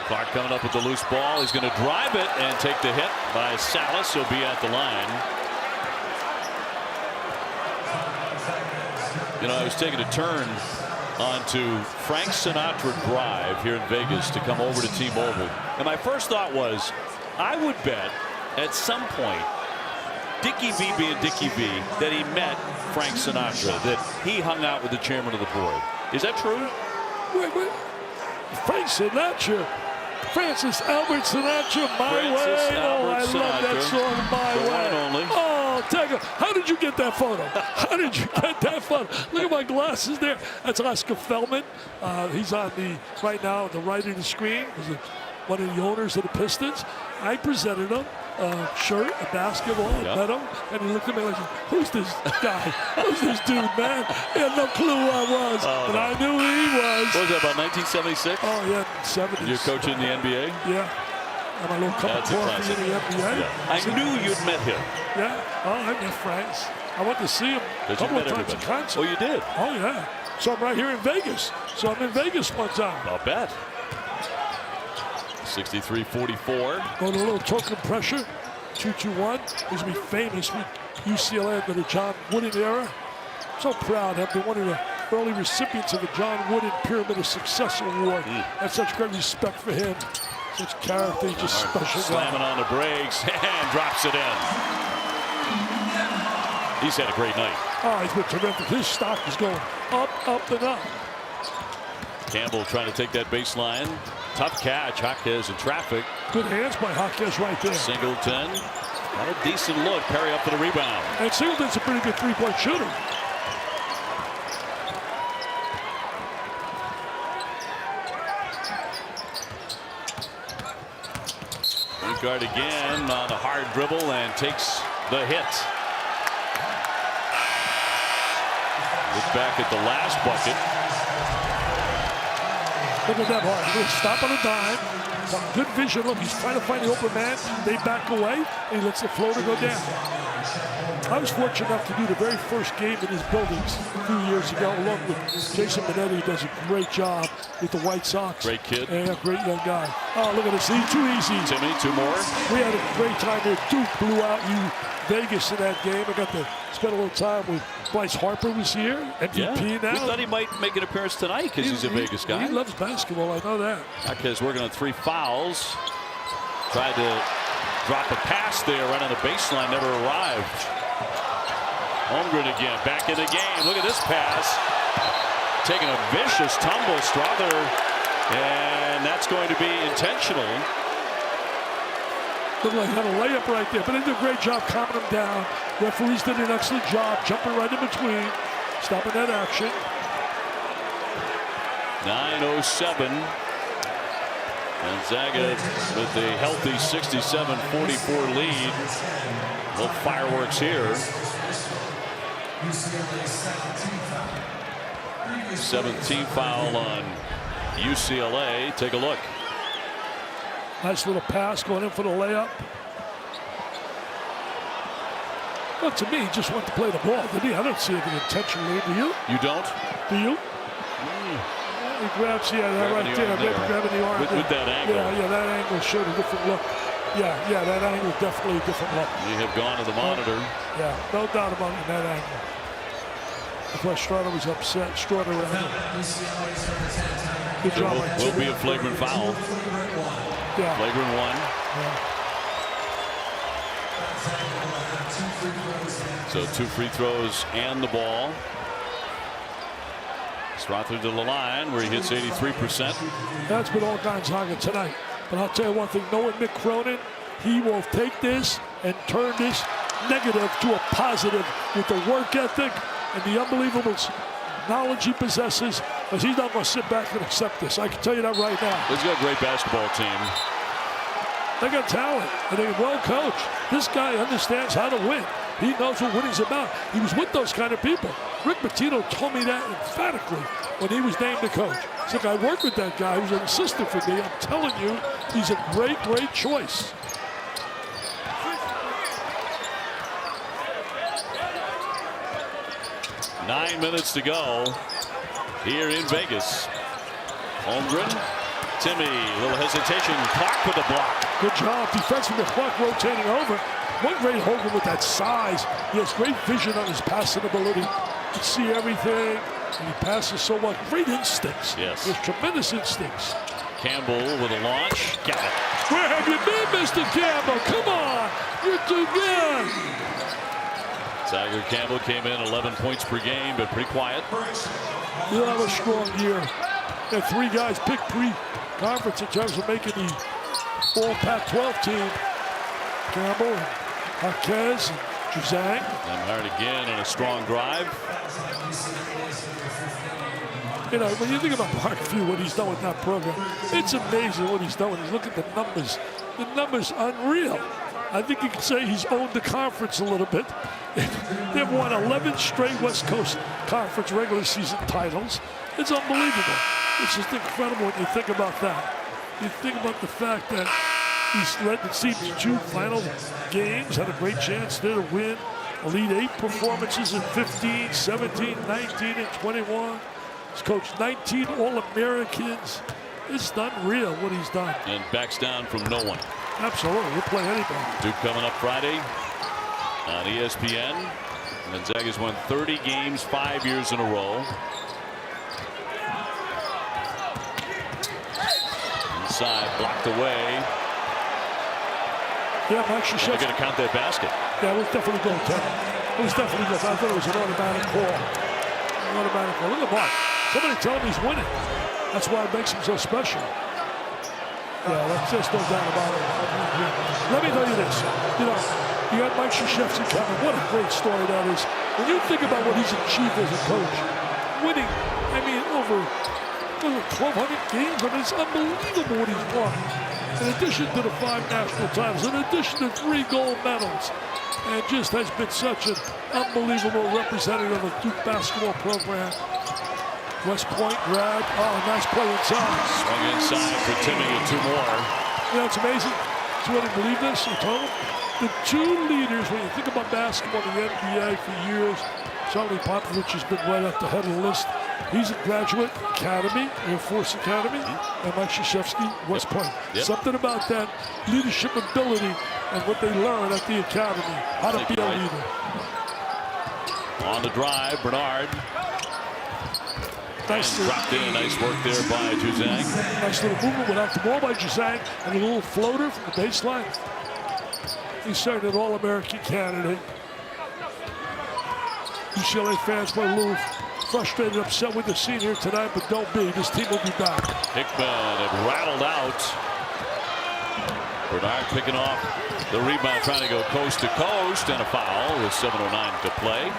Clark coming up with the loose ball. He's going to drive it and take the hit by Salas. He'll be at the line. You know, I was taking a turn onto Frank Sinatra Drive here in Vegas to come over to T-Mobile. And my first thought was, I would bet at some point, Dickie V being Dickie V, that he met Frank Sinatra, that he hung out with the chairman of the board. Is that true? Wait. Frank Sinatra. Francis Albert Sinatra, My Francis Way. Albert I love that Sinatra, song, My the Way. one and only. Oh, Tega, how did you get that photo? How did you get that photo? Look at my glasses there. That's Oscar Feldman. He's on the, right now, on the right of the screen. He's one of the owners of the Pistons. I presented him a shirt, a basketball, I met him, and he looked at me like, who's this guy? Who's this dude, man? He had no clue who I was, but I knew who he was. What was that, about 1976? Oh, yeah, 70s. You're coaching in the NBA? Yeah. Have my little cup of coffee in the NBA. Yeah. I knew you'd met him. Yeah. Oh, I met Franks. I went to see him a couple of times in concert. Oh, you did? Oh, yeah. So I'm right here in Vegas. So I'm in Vegas one time. I'll bet. 63-44. Going a little token pressure. 2-2-1. He's going to be famous with UCLA under the John Wooden era. So proud to have been one of the early recipients of the John Wooden Pyramid of Success Award. I have such great respect for him. Such character, just special guy. Slamming on the brakes and drops it in. He's had a great night. Oh, he's been terrific. His stock is going up, up, and up. Campbell trying to take that baseline. Tough catch. Jaquez in traffic. Good hands by Jaquez right there. Singleton. Got a decent look. Perry up for the rebound. And Singleton's a pretty good three-point shooter. Point guard again on a hard dribble and takes the hit. Look back at the last bucket. Look at that hard. He's stop on a dime. Some good vision. Look, he's trying to find the open man. They back away, and he lets the floater go down. I was fortunate enough to do the very first game in his buildings a few years ago, along with Jason Benetti, who does a great job with the White Sox. Great kid. Yeah, great young guy. Oh, look at this. He's too easy. Timmy, 2 more. We had a great time there. Duke blew out Vegas in that game. I got to spend a little time with Bryce Harper was here, MVP now. We thought he might make an appearance tonight because he's a Vegas guy. He loves basketball, I know that. Aka's working on 3 fouls. Tried to drop a pass there right on the baseline, never arrived. Holmgren again, back in the game. Look at this pass. Taking a vicious tumble, Strother, and that's going to be intentional. Looked like he had a layup right there, but they did a great job calming him down. Referees did an excellent job jumping right in between, stopping that action. 9:07. Gonzaga with the healthy 67-44 lead. Little fireworks here. 17th foul on UCLA. Take a look. Nice little pass going in for the layup. Well, to me, he just wanted to play the ball. To me, I don't see anything intentionally. Do you? You don't? Do you? He grabs, that right there. Grabbing the arm. With that angle. Yeah, that angle showed a different look. Yeah, that angle definitely a different look. We have gone to the monitor. Yeah, no doubt about it, that angle. That's why Strother was upset. Strother around. Good job. Will be a flagrant foul. Yeah. Flagrant 1. Yeah. So 2 free throws and the ball. Strother to the line where he hits 83%. That's been all Gonzaga tonight. But I'll tell you one thing, knowing Mick Cronin, he will take this and turn this negative to a positive with the work ethic and the unbelievable knowledge he possesses, because he's not going to sit back and accept this. I can tell you that right now. He's got a great basketball team. They got talent, and they're well coached. This guy understands how to win. He knows what winning's about. He was with those kind of people. Rick Pitino told me that emphatically when he was named the coach. He's like, I worked with that guy. He was an assistant for me. I'm telling you, he's a great, great choice. Nine minutes to go here in Vegas. Holmgren, Timmy, little hesitation. Clark with the block. Good job defensively. Clark rotating over. One great Holmgren with that size. He has great vision on his passing ability. He can see everything, and he passes so much. Great instincts. Yes. He has tremendous instincts. Campbell with a launch. Got it. Where have you been, Mr. Campbell? Come on. You're too good. Tiger Campbell came in 11 points per game, but pretty quiet. He'll have a strong year. Had 3 guys picked pre-conference in terms of making the All Pac-12 team. Campbell, Jaquez, and Juzang. Hard again on a strong drive. You know, when you think about Parkview, what he's done with that program, it's amazing what he's done. When you look at the numbers unreal. I think you could say he's owned the conference a little bit. They've won 11 straight West Coast Conference regular season titles. It's unbelievable. It's just incredible when you think about that. You think about the fact that he's led the team to 2 final games, had a great chance there to win. Elite 8 performances in 15, 17, 19, and 21. He's coached 19 All-Americans. It's unreal what he's done. And backs down from no one. Absolutely, he'll play anybody. Duke coming up Friday on ESPN. Gonzaga's won 30 games 5 years in a row. Inside, blocked away. Yeah, Mike Krzyzewski. They're going to count that basket. Yeah, it was definitely going to. It was definitely going to. I thought it was an automatic call. An automatic call. Look at Mark. Somebody tell him he's winning. That's why it makes him so special. Yeah, that's just no doubt about it. Let me tell you this. You know, you got Mike Krzyzewski coming. What a great story that is. When you think about what he's achieved as a coach, winning, I mean, over 1,200 games. I mean, it's unbelievable what he's won. In addition to the 5 national titles, in addition to 3 gold medals, and just has been such an unbelievable representative of the Duke basketball program. West Point, Rad. Oh, nice play inside. Swung inside for Timmy and 2 more. You know, it's amazing. So you believe this? I told him. The 2 leaders, when you think about basketball in the NBA for years, Charlie Popovich has been right at the head of the list. He's a graduate academy, Air Force Academy, and Mike Krzyzewski, West Point. Something about that leadership ability and what they learn at the academy, how to be a leader. On the drive, Bernard. Nice dropped in. Nice work there by Juzang. Nice little movement without the ball by Juzang, and a little floater from the baseline. He's certainly an All-American candidate. UCLA fans were a little frustrated, upset with the scene here tonight, but don't be. This team will be back. Hickman, it rattled out. Bernard picking off the rebound, trying to go coast to coast, and a foul with 7:09 to play.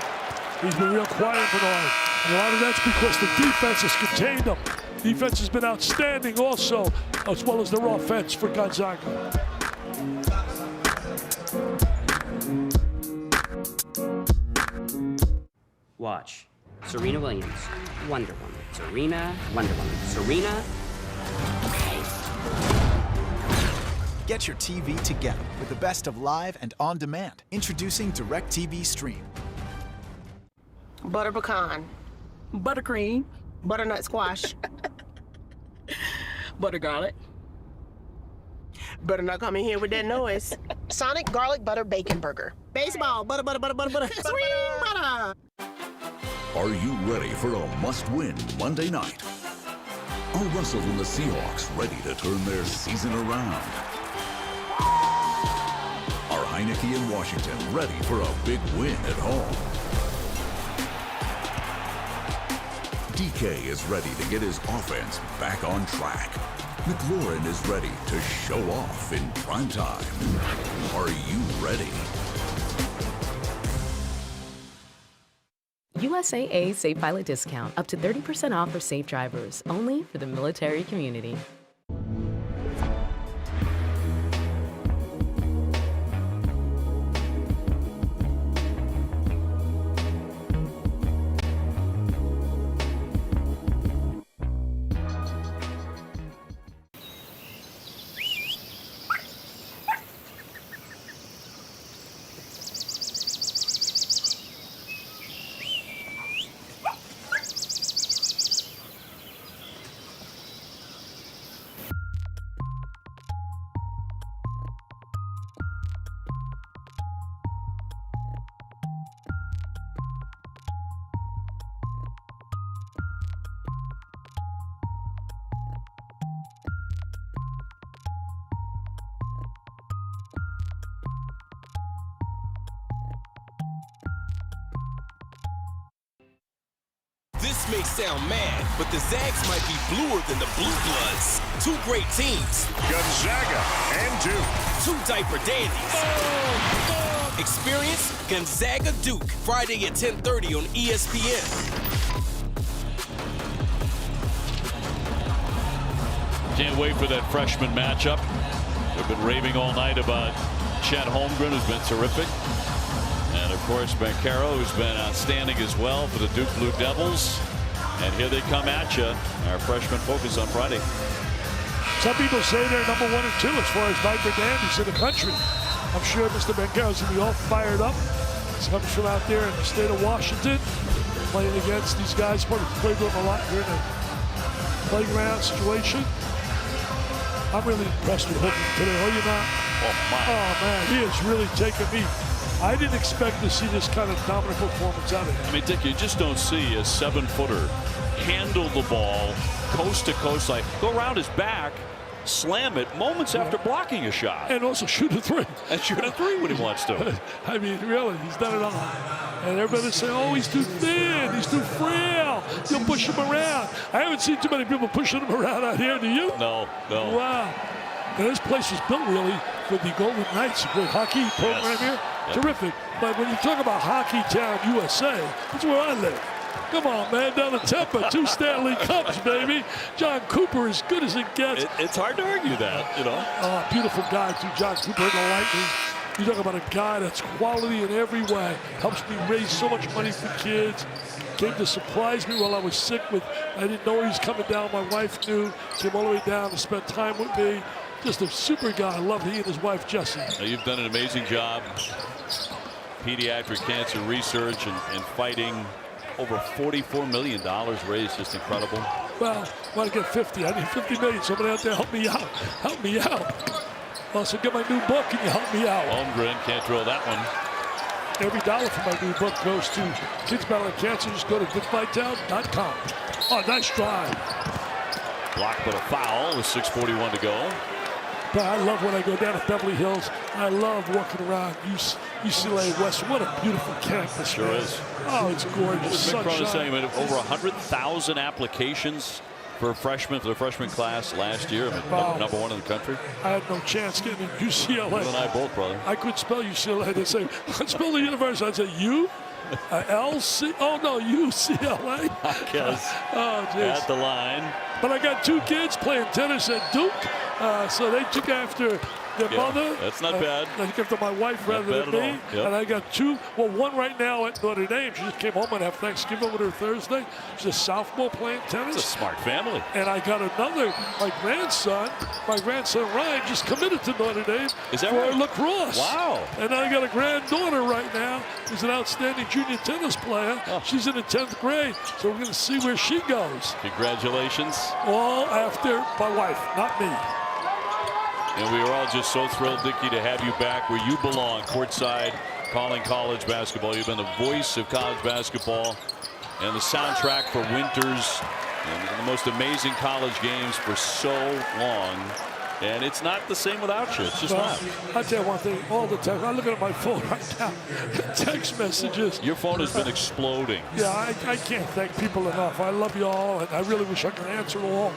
He's been real quiet tonight. And a lot of that's because the defense has contained him. Defense has been outstanding also, as well as their offense for Gonzaga. Watch. Serena Williams, Wonder Woman. Serena, Wonder Woman. Serena. Get your TV together with the best of live and on demand. Introducing DirecTV Stream. Butter pecan. Buttercream. Butternut squash. Butter garlic. Better not come in here with that noise. Sonic garlic butter bacon burger. Baseball. Butter, butter, butter, butter, butter. Sweet butter. Are you ready for a must-win Monday night? Are Russell and the Seahawks ready to turn their season around? Are Heineke and Washington ready for a big win at home? DK is ready to get his offense back on track. McLaurin is ready to show off in prime time. Are you ready? USAA Safe Pilot Discount. Up to 30% off for safe drivers. Only for the military community. This may sound mad, but the Zags might be bluer than the Blue Bloods. 2 great teams. Gonzaga and Duke. 2 diaper dandies. Experience Gonzaga Duke, Friday at 10:30 on ESPN. Can't wait for that freshman matchup. We've been raving all night about Chet Holmgren, who's been terrific. And of course, Bancaro, who's been outstanding as well for the Duke Blue Devils. And here they come at you. Our freshman focus on Friday. Some people say they're number 1 and 2 as far as diaper dandies in the country. I'm sure Mr. Bancaro's going to be all fired up. He comes from out there in the state of Washington, playing against these guys. Probably played with them a lot during the playground situation. I'm really impressed with Hooker today. Oh, you're not? Oh, man, he has really taken me. I didn't expect to see this kind of dominant performance out of him. I mean, Dick, you just don't see a 7-footer handle the ball coast to coast, like go around his back, slam it moments after blocking a shot. And also shoot a 3. And shoot a 3 when he wants to. I mean, really, he's done it all. And everybody's saying, oh, he's too thin, he's too frail. You'll push him around. I haven't seen too many people pushing him around out here, do you? No, no. Wow. And this place was built really for the Golden Knights, a great hockey program here. Yep. Terrific. But when you talk about Hockey Town, USA, that's where I live. Come on, man, down to Tampa, 2 Stanley Cups, baby. John Cooper, as good as it gets. It's hard to argue that, you know. Beautiful guy, too, John Cooper in the Lightning. You talk about a guy that's quality in every way. Helps me raise so much money for kids. came to surprise me while I was sick. I didn't know he was coming down. My wife knew. Came all the way down to spend time with me. Just a super guy. I love he and his wife, Jessie. Now, you've done an amazing job. Pediatric cancer research and fighting. Over $44 million raised. Just incredible. Well, I want to get 50. I need 50 million. Somebody out there help me out. Help me out. Also, get my new book. Can you help me out? Holmgren can't drill that one. Every dollar for my new book goes to Kids Battling Cancer. Just go to goodfighttown.com. Oh, nice drive. Blocked, but a foul with 6:41 to go. But I love when I go down to Beverly Hills. I love walking around UCLA West. What a beautiful campus. Sure is. Oh, it's gorgeous. Mick Cronin saying over 100,000 applications for freshmen for the freshman class last year. Number one in the country. I had no chance getting in UCLA. You and I both, brother. I could spell UCLA. They'd say, spell the university. I'd say U. LC. Oh no, UCLA. Yes. Oh, geez. At the line. But I got 2 kids playing tennis at Duke, so they took after their mother. That's not bad. They took after my wife rather than me. Yep. And I got 2. Well, one right now at Notre Dame. She just came home and have Thanksgiving with her Thursday. She's a sophomore playing tennis. It's a smart family. And I got another. My grandson Ryan, just committed to Notre Dame for lacrosse. Wow. And I got a granddaughter right now who's an outstanding junior tennis player. Oh. She's in the 10th grade, so we're going to see where she goes. Congratulations. All after my wife, not me. And we are all just so thrilled, Dickie, to have you back where you belong, courtside, calling college basketball. You've been the voice of college basketball and the soundtrack for winters and the most amazing college games for so long. And it's not the same without you. It's just not. I'll tell you one thing, all the time. I'm looking at my phone right now. The text messages. Your phone has been exploding. Yeah, I can't thank people enough. I love you all, and I really wish I could answer all.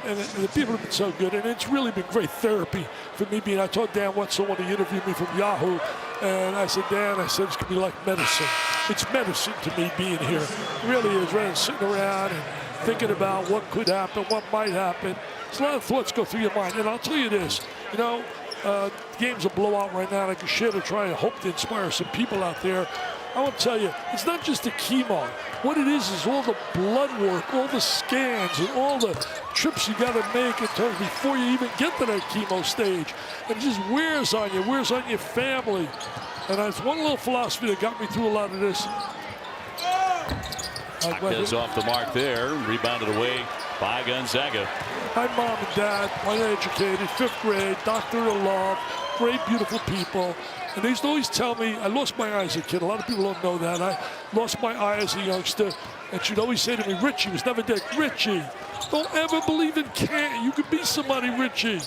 And the people have been so good, and it's really been great therapy for me being. I told Dan Wetzel when he interviewed me from Yahoo, and I said, Dan, it's going to be like medicine. It's medicine to me being here. It really is, rather than sitting around and thinking about what could happen, what might happen. So a lot of thoughts go through your mind. And I'll tell you this, the game's a blowout right now, and I can share to try and hope to inspire some people out there. I want to tell you, it's not just the chemo. What it is all the blood work, all the scans, and all the trips you got to make in terms before you even get to that chemo stage. And it just wears on you, wears on your family. And that's one little philosophy that got me through a lot of this. Is off the mark there, rebounded away by Gonzaga. My mom and dad, well educated, 5th grade, doctor of love, great, beautiful people. And they used to always tell me, I lost my eye as a kid. A lot of people don't know that. I lost my eye as a youngster. And she'd always say to me, Richie was never dead. Richie, don't ever believe in cancer. You could be somebody, Richie.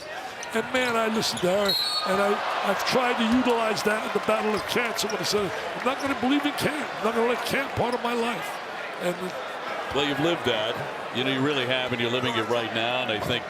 And man, I listened to her, and I've tried to utilize that in the battle of cancer when I said, I'm not going to believe in cancer. I'm not going to let cancer part of my life. And well, you've lived that. You really have, and you're living it right now. And I think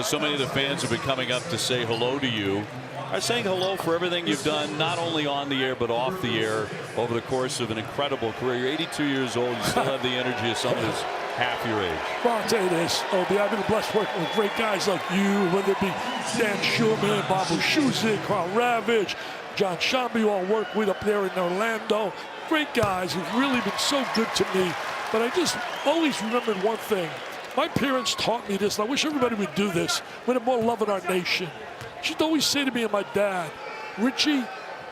so many of the fans have been coming up to say hello to you. Are saying hello for everything you've done, not only on the air, but off the air over the course of an incredible career. You're 82 years old. You still have the energy of someone who's half your age. Well, I'll tell you this, Obi, I've been blessed working with great guys like you, whether it be Dan Schulman, Bobo Shuzik, Carl Ravage, John Shambi, all work with up there in Orlando. Great guys who've really been so good to me. But I just always remembered one thing. My parents taught me this, and I wish everybody would do this. We have more love in our nation. She'd always say to me and my dad, Richie,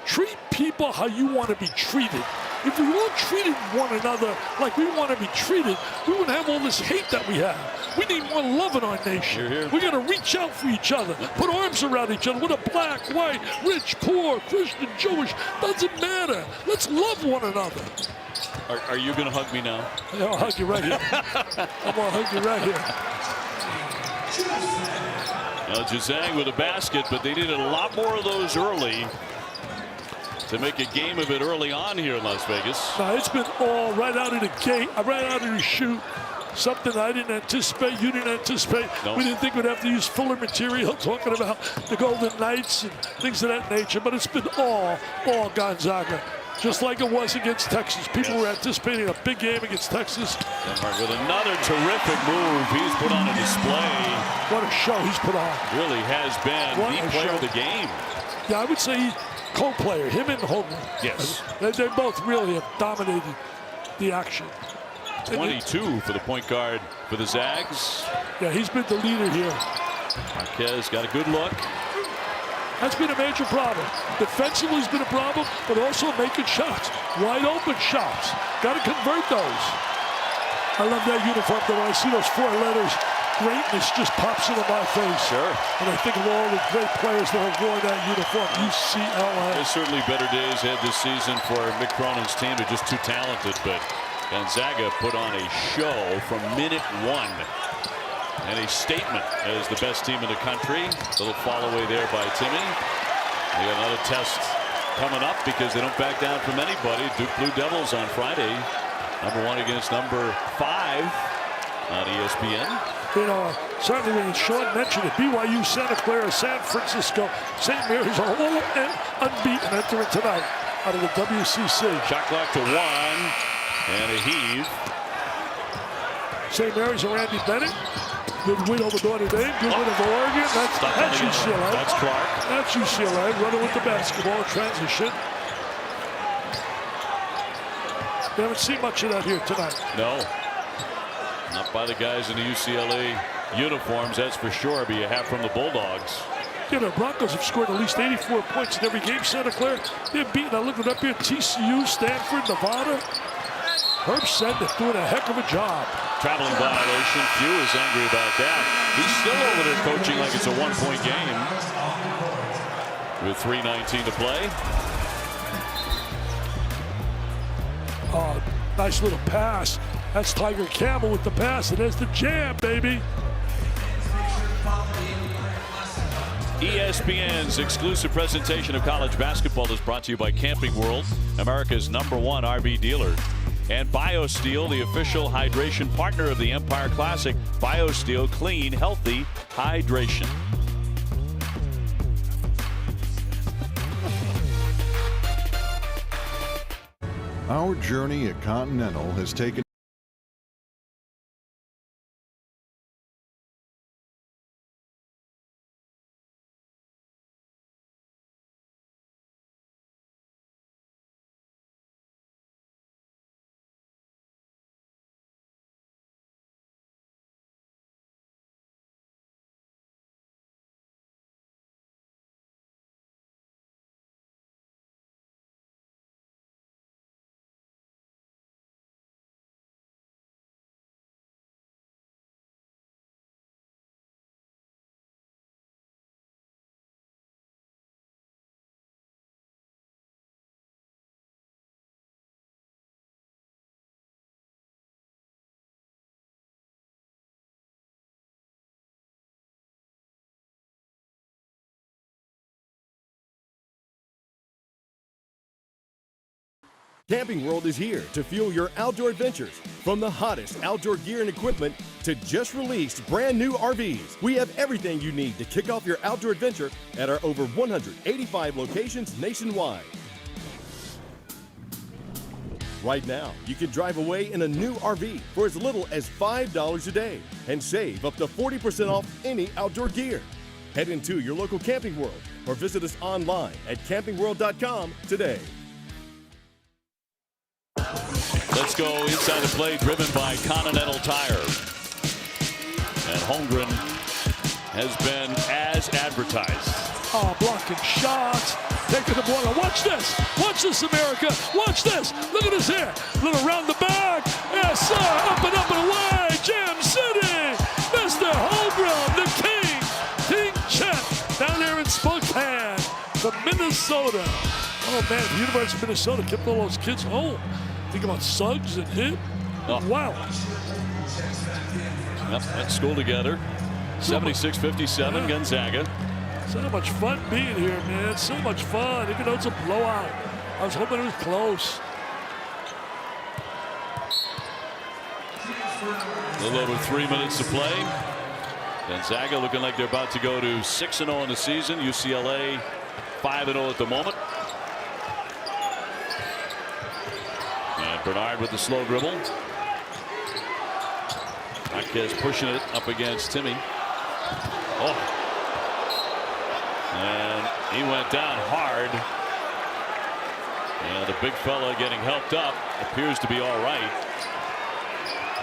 treat people how you want to be treated. If we all treated one another like we want to be treated, we wouldn't have all this hate that we have. We need more love in our nation. We're going to reach out for each other, put arms around each other, whether black, white, rich, poor, Christian, Jewish, doesn't matter. Let's love one another. Are you going to hug me now? Yeah, I'll hug you right here. I'm going to hug you right here. Now, Jazang with a basket, but they needed a lot more of those early to make a game of it early on here in Las Vegas. Now, it's been all right out of the gate, right out of the chute. Something I didn't anticipate, you didn't anticipate. Nope. We didn't think we'd have to use fuller material, talking about the Golden Knights and things of that nature. But it's been all Gonzaga. Just like it was against Texas. People were anticipating a big game against Texas. Denmark with another terrific move. He's put on a display. What a show he's put on. Really has been the player of the game. Yeah, I would say co-player, him and Holmgren. Yes. They both really have dominated the action. 22 for the point guard for the Zags. Yeah, he's been the leader here. Marquez got a good look. That's been a major problem. Defensively has been a problem, but also making shots. Wide open shots. Got to convert those. I love that uniform, though. When I see those 4 letters, greatness just pops into my face. Sure. And I think of all the great players that have worn that uniform, UCLA. There's certainly better days ahead this season for Mick Cronin's team. They're just too talented, but Gonzaga put on a show from minute 1. And a statement as the best team in the country. A little fall away there by Timmy. They got another test coming up because they don't back down from anybody. Duke Blue Devils on Friday. Number 1 against number 5 on ESPN. You know, certainly when Sean mentioned it, BYU, Santa Clara, San Francisco, St. Mary's are all unbeaten entering tonight out of the WCC. Shot clock to 1 and a heave. St. Mary's and Randy Bennett. Good win over Notre Dame. Good win over Oregon. That's UCLA. That's Clark. That's UCLA. Running with the basketball in transition. We haven't seen much of that here tonight. No. Not by the guys in the UCLA uniforms, that's for sure. But you have from the Bulldogs. Yeah, the Broncos have scored at least 84 points in every game. Santa Clara, they're beating. I looked it up here. TCU, Stanford, Nevada. Herb Sender doing a heck of a job. Traveling violation. Few is angry about that. He's still over there coaching like it's a 1-point game. With 3:19 to play. Nice little pass. That's Tiger Campbell with the pass. And there's the jam, baby. ESPN's exclusive presentation of college basketball is brought to you by Camping World, America's #1 RV dealer. And BioSteel, the official hydration partner of the Empire Classic. BioSteel, clean, healthy hydration. Our journey at Continental has taken Camping World is here to fuel your outdoor adventures. From the hottest outdoor gear and equipment to just released brand new RVs, we have everything you need to kick off your outdoor adventure at our over 185 locations nationwide. Right now, you can drive away in a new RV for as little as $5 a day and save up to 40% off any outdoor gear. Head into your local Camping World or visit us online at campingworld.com today. Let's go inside the play, driven by Continental Tire. And Holmgren has been as advertised. Oh, blocking shots, taking the ball. Watch this, America. Watch this. Look at this here. Little around the back. Yes, sir. Up and away. Jam City. Mr. Holmgren, the King Chet, down there in Spokane, from Minnesota. Oh man, the University of Minnesota kept all those kids home. Think about Suggs and him. Oh. Wow. Yep, went school together. 76-57, Gonzaga. So much fun being here, man. So much fun, even though it's a blowout. I was hoping it was close. A little over 3 minutes to play. Gonzaga looking like they're about to go to 6-0 in the season. UCLA 5-0 at the moment. And Bernard with the slow dribble. Marquez pushing it up against Timmy. Oh. And he went down hard. And the big fella getting helped up. Appears to be all right.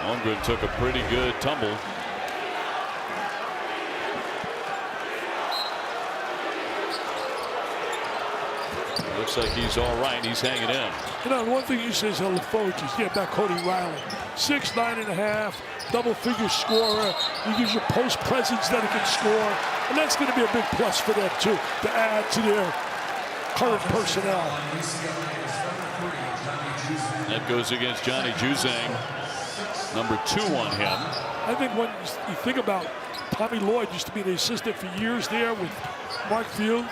Holmgren took a pretty good tumble. Looks like he's all right. He's hanging in. You know, one thing you say is I look forward to is getting back Cody Riley. 6'9 and a half, double-figure scorer. He gives you post presence that he can score. And that's going to be a big plus for them, too, to add to their current personnel. That goes against Johnny Juzang. Number 2 on him. I think when you think about Tommy Lloyd used to be the assistant for years there with Mark Few,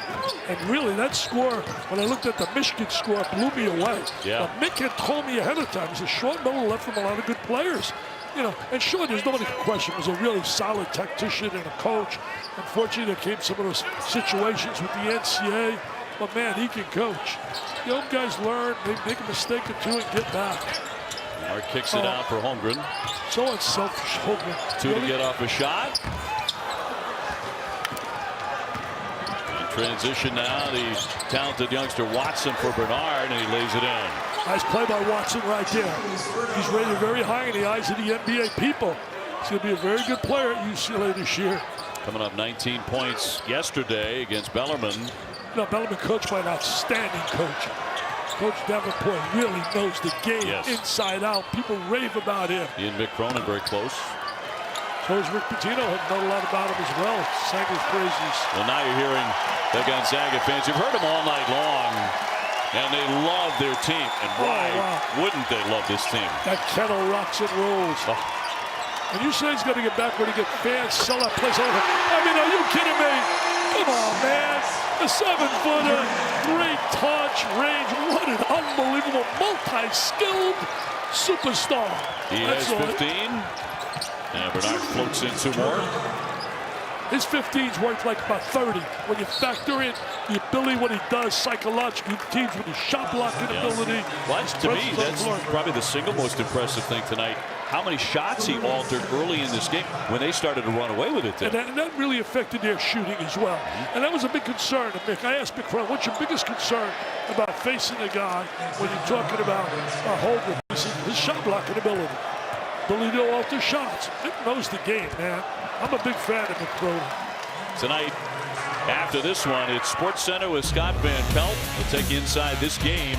and really that score, when I looked at the Michigan score, blew me away. Yeah. Mick had told me ahead of time, he said Sean Miller left them a lot of good players. You know, and sure, there's nobody to question. He was a really solid tactician and a coach. Unfortunately, there came some of those situations with the NCAA, but man, he can coach. Young guys learn, they make a mistake or two and get back. Mark kicks it out for Holmgren. So unselfish, Holmgren. 2 to get off a shot. In transition now, the talented youngster Watson for Bernard, and he lays it in. Nice play by Watson right there. He's rated very high in the eyes of the NBA people. He's going to be a very good player at UCLA this year. Coming up 19 points yesterday against Bellarmine. No, Bellarmine coached by an outstanding coach. Coach Davenport really knows the game inside out. People rave about him. He and Mick Cronin very close. So is Rick Pitino. Had known a lot about him as well. Sang his praises. Well, now you're hearing the Gonzaga fans. You've heard them all night long, and they love their team. And why wouldn't they love this team? That kettle rocks and rolls. And you say he's going to get back when he get fans sell that place over. I mean, are you kidding me? Come on, man. A 7-footer, great touch, range. What an unbelievable, multi-skilled superstar. He has 15. And Bernard floats in 2 more. His 15's worth like about 30. When you factor in the ability, what he does psychologically, teams with his shot blocking ability. Well, to me, that's probably the single most impressive thing tonight. How many shots he altered early in this game when they started to run away with it. And that really affected their shooting as well. And that was a big concern of Mick. I asked Mick, what's your biggest concern about facing a guy when you're talking about Holmgren? He said, his shot blocking ability. Ability to alter shots. Mick knows the game, man. I'm a big fan of Mick Cronin. Tonight, after this one, it's SportsCenter with Scott Van Pelt. We'll take you inside this game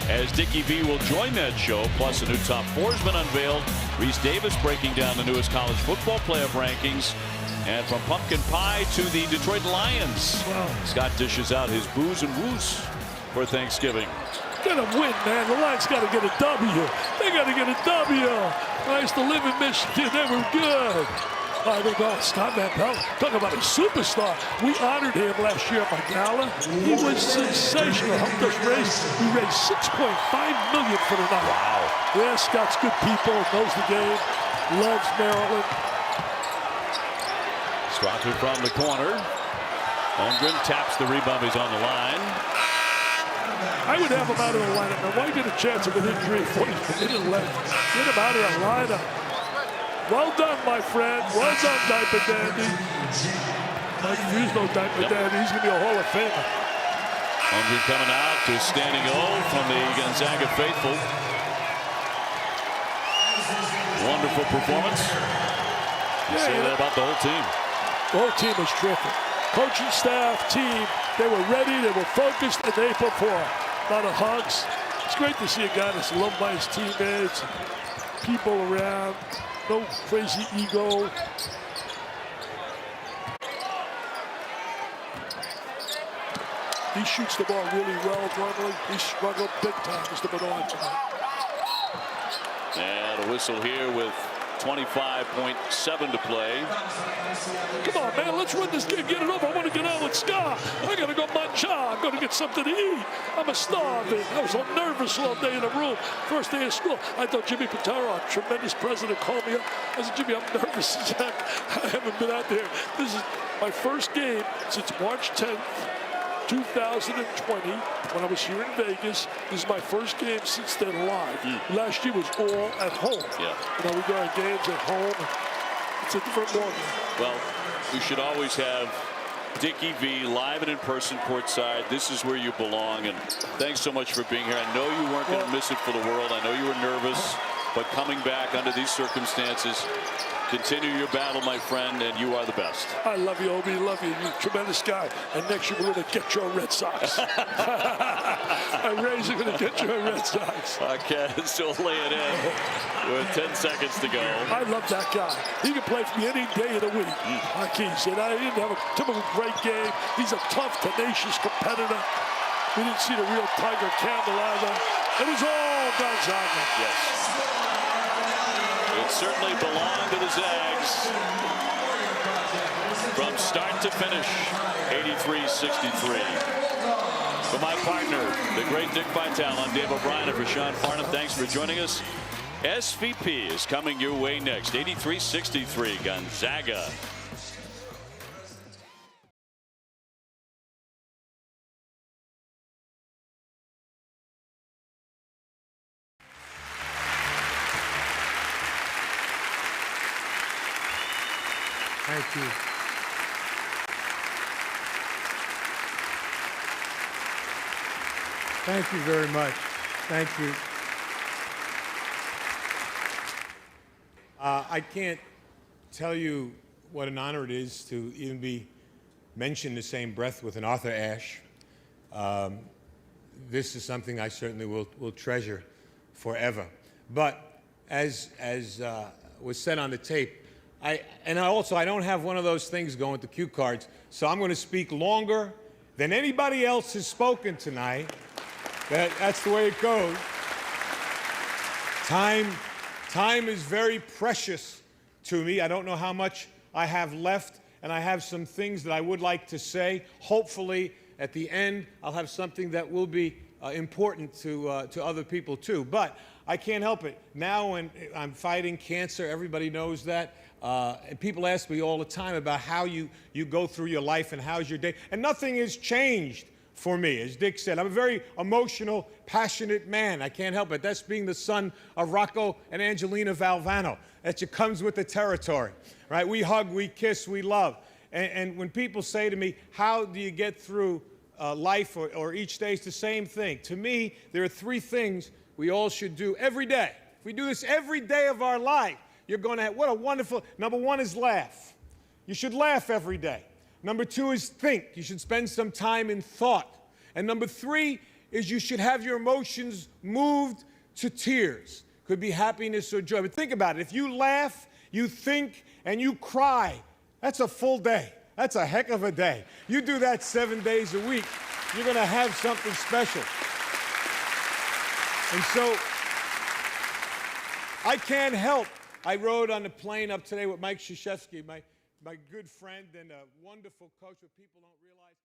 as Dickie V will join that show. Plus, a new top 4 has been unveiled. Reese Davis breaking down the newest college football playoff rankings. And from pumpkin pie to the Detroit Lions, Scott dishes out his booze and woos for Thanksgiving. Gotta win, man. The Lions gotta get a W. They gotta get a W. I used to live in Michigan. They were good. I think Scott Van Pelt, talk about a superstar. We honored him last year at my gala. He was sensational. Helped us we raised $6.5 million for the night. Wow. Yeah, Scott's good people, knows the game, loves Maryland. Strother from the corner. Holmgren taps the rebound. He's on the line. I would have him out of the lineup. Now, why get a chance of an injury 40 minutes left? Get him out of the lineup. Well done, my friend. Well done, Diaper Dandy. Mike Hughes, no Diaper Dandy. He's going to be a Hall of Famer. Holmgren coming out to standing O from the Gonzaga faithful. Wonderful performance. You say that about the whole team. The whole team was terrific. Coaching staff, team, they were ready, they were focused, and they performed. A lot of hugs. It's great to see a guy that's loved by his teammates, people around. No crazy ego. He shoots the ball really well normally. He struggled big time, Mr. Bernard, tonight. And a whistle here with 25.7 to play. Come on, man, let's run this game, get it over. I want to get out with Scott. I got to go munch on. I'm going to get something to eat. I'm starving. I was so nervous all day in the room. First day of school, I thought Jimmy Pitaro, a tremendous president, called me up. I said, Jimmy, I'm nervous, Jack. I haven't been out there. This is my first game since March 10th. 2020, when I was here in Vegas. This is my first game since then live. Last year was all at home. Yeah. You know, we go our games at home. It's a different ballgame. Well, we should always have Dickie V live and in person courtside. This is where you belong, and thanks so much for being here. I know you weren't going to miss it for the world. I know you were nervous. but coming back under these circumstances, continue your battle, my friend, and you are the best. I love you, Obi. Love you. You're a tremendous guy. And next year we're going to get your Red Sox. And Rays are going to get your Red Sox. Okay, still laying in with 10 seconds to go. I love that guy. He can play for me any day of the week. He said, I didn't have a typical great game. He's a tough, tenacious competitor. We didn't see the real Tiger Campbell either. It was all Gonzaga. Yes. It certainly belonged to the Zags. From start to finish, 83-63. For my partner, the great Dick Vitale, I'm Dave O'Brien, and for Sean Farnham, thanks for joining us. SVP is coming your way next. 83-63, Gonzaga. Thank you. Thank you very much. Thank you. I can't tell you what an honor it is to even be mentioned in the same breath with an Arthur Ashe. This is something I certainly will treasure forever. But as was said on the tape, I don't have one of those things going to cue cards, so I'm going to speak longer than anybody else has spoken tonight. That's the way it goes. Time is very precious to me. I don't know how much I have left, and I have some things that I would like to say. Hopefully, at the end, I'll have something that will be important to other people too. But I can't help it. Now when I'm fighting cancer, everybody knows that. And people ask me all the time about how you go through your life and how's your day. And nothing has changed for me. As Dick said, I'm a very emotional, passionate man. I can't help it. That's being the son of Rocco and Angelina Valvano. That just comes with the territory, right? We hug, we kiss, we love. And when people say to me, how do you get through life or each day, it's the same thing. To me, there are three things we all should do every day. If we do this every day of our life, you're going to have, what a wonderful, number one is laugh. You should laugh every day. Number two is think. You should spend some time in thought. And number three is you should have your emotions moved to tears. Could be happiness or joy. But think about it. If you laugh, you think, and you cry, that's a full day. That's a heck of a day. You do that 7 days a week, you're going to have something special. And so I can't help. I rode on the plane up today with Mike Krzyzewski, my good friend and a wonderful coach, what people don't realize.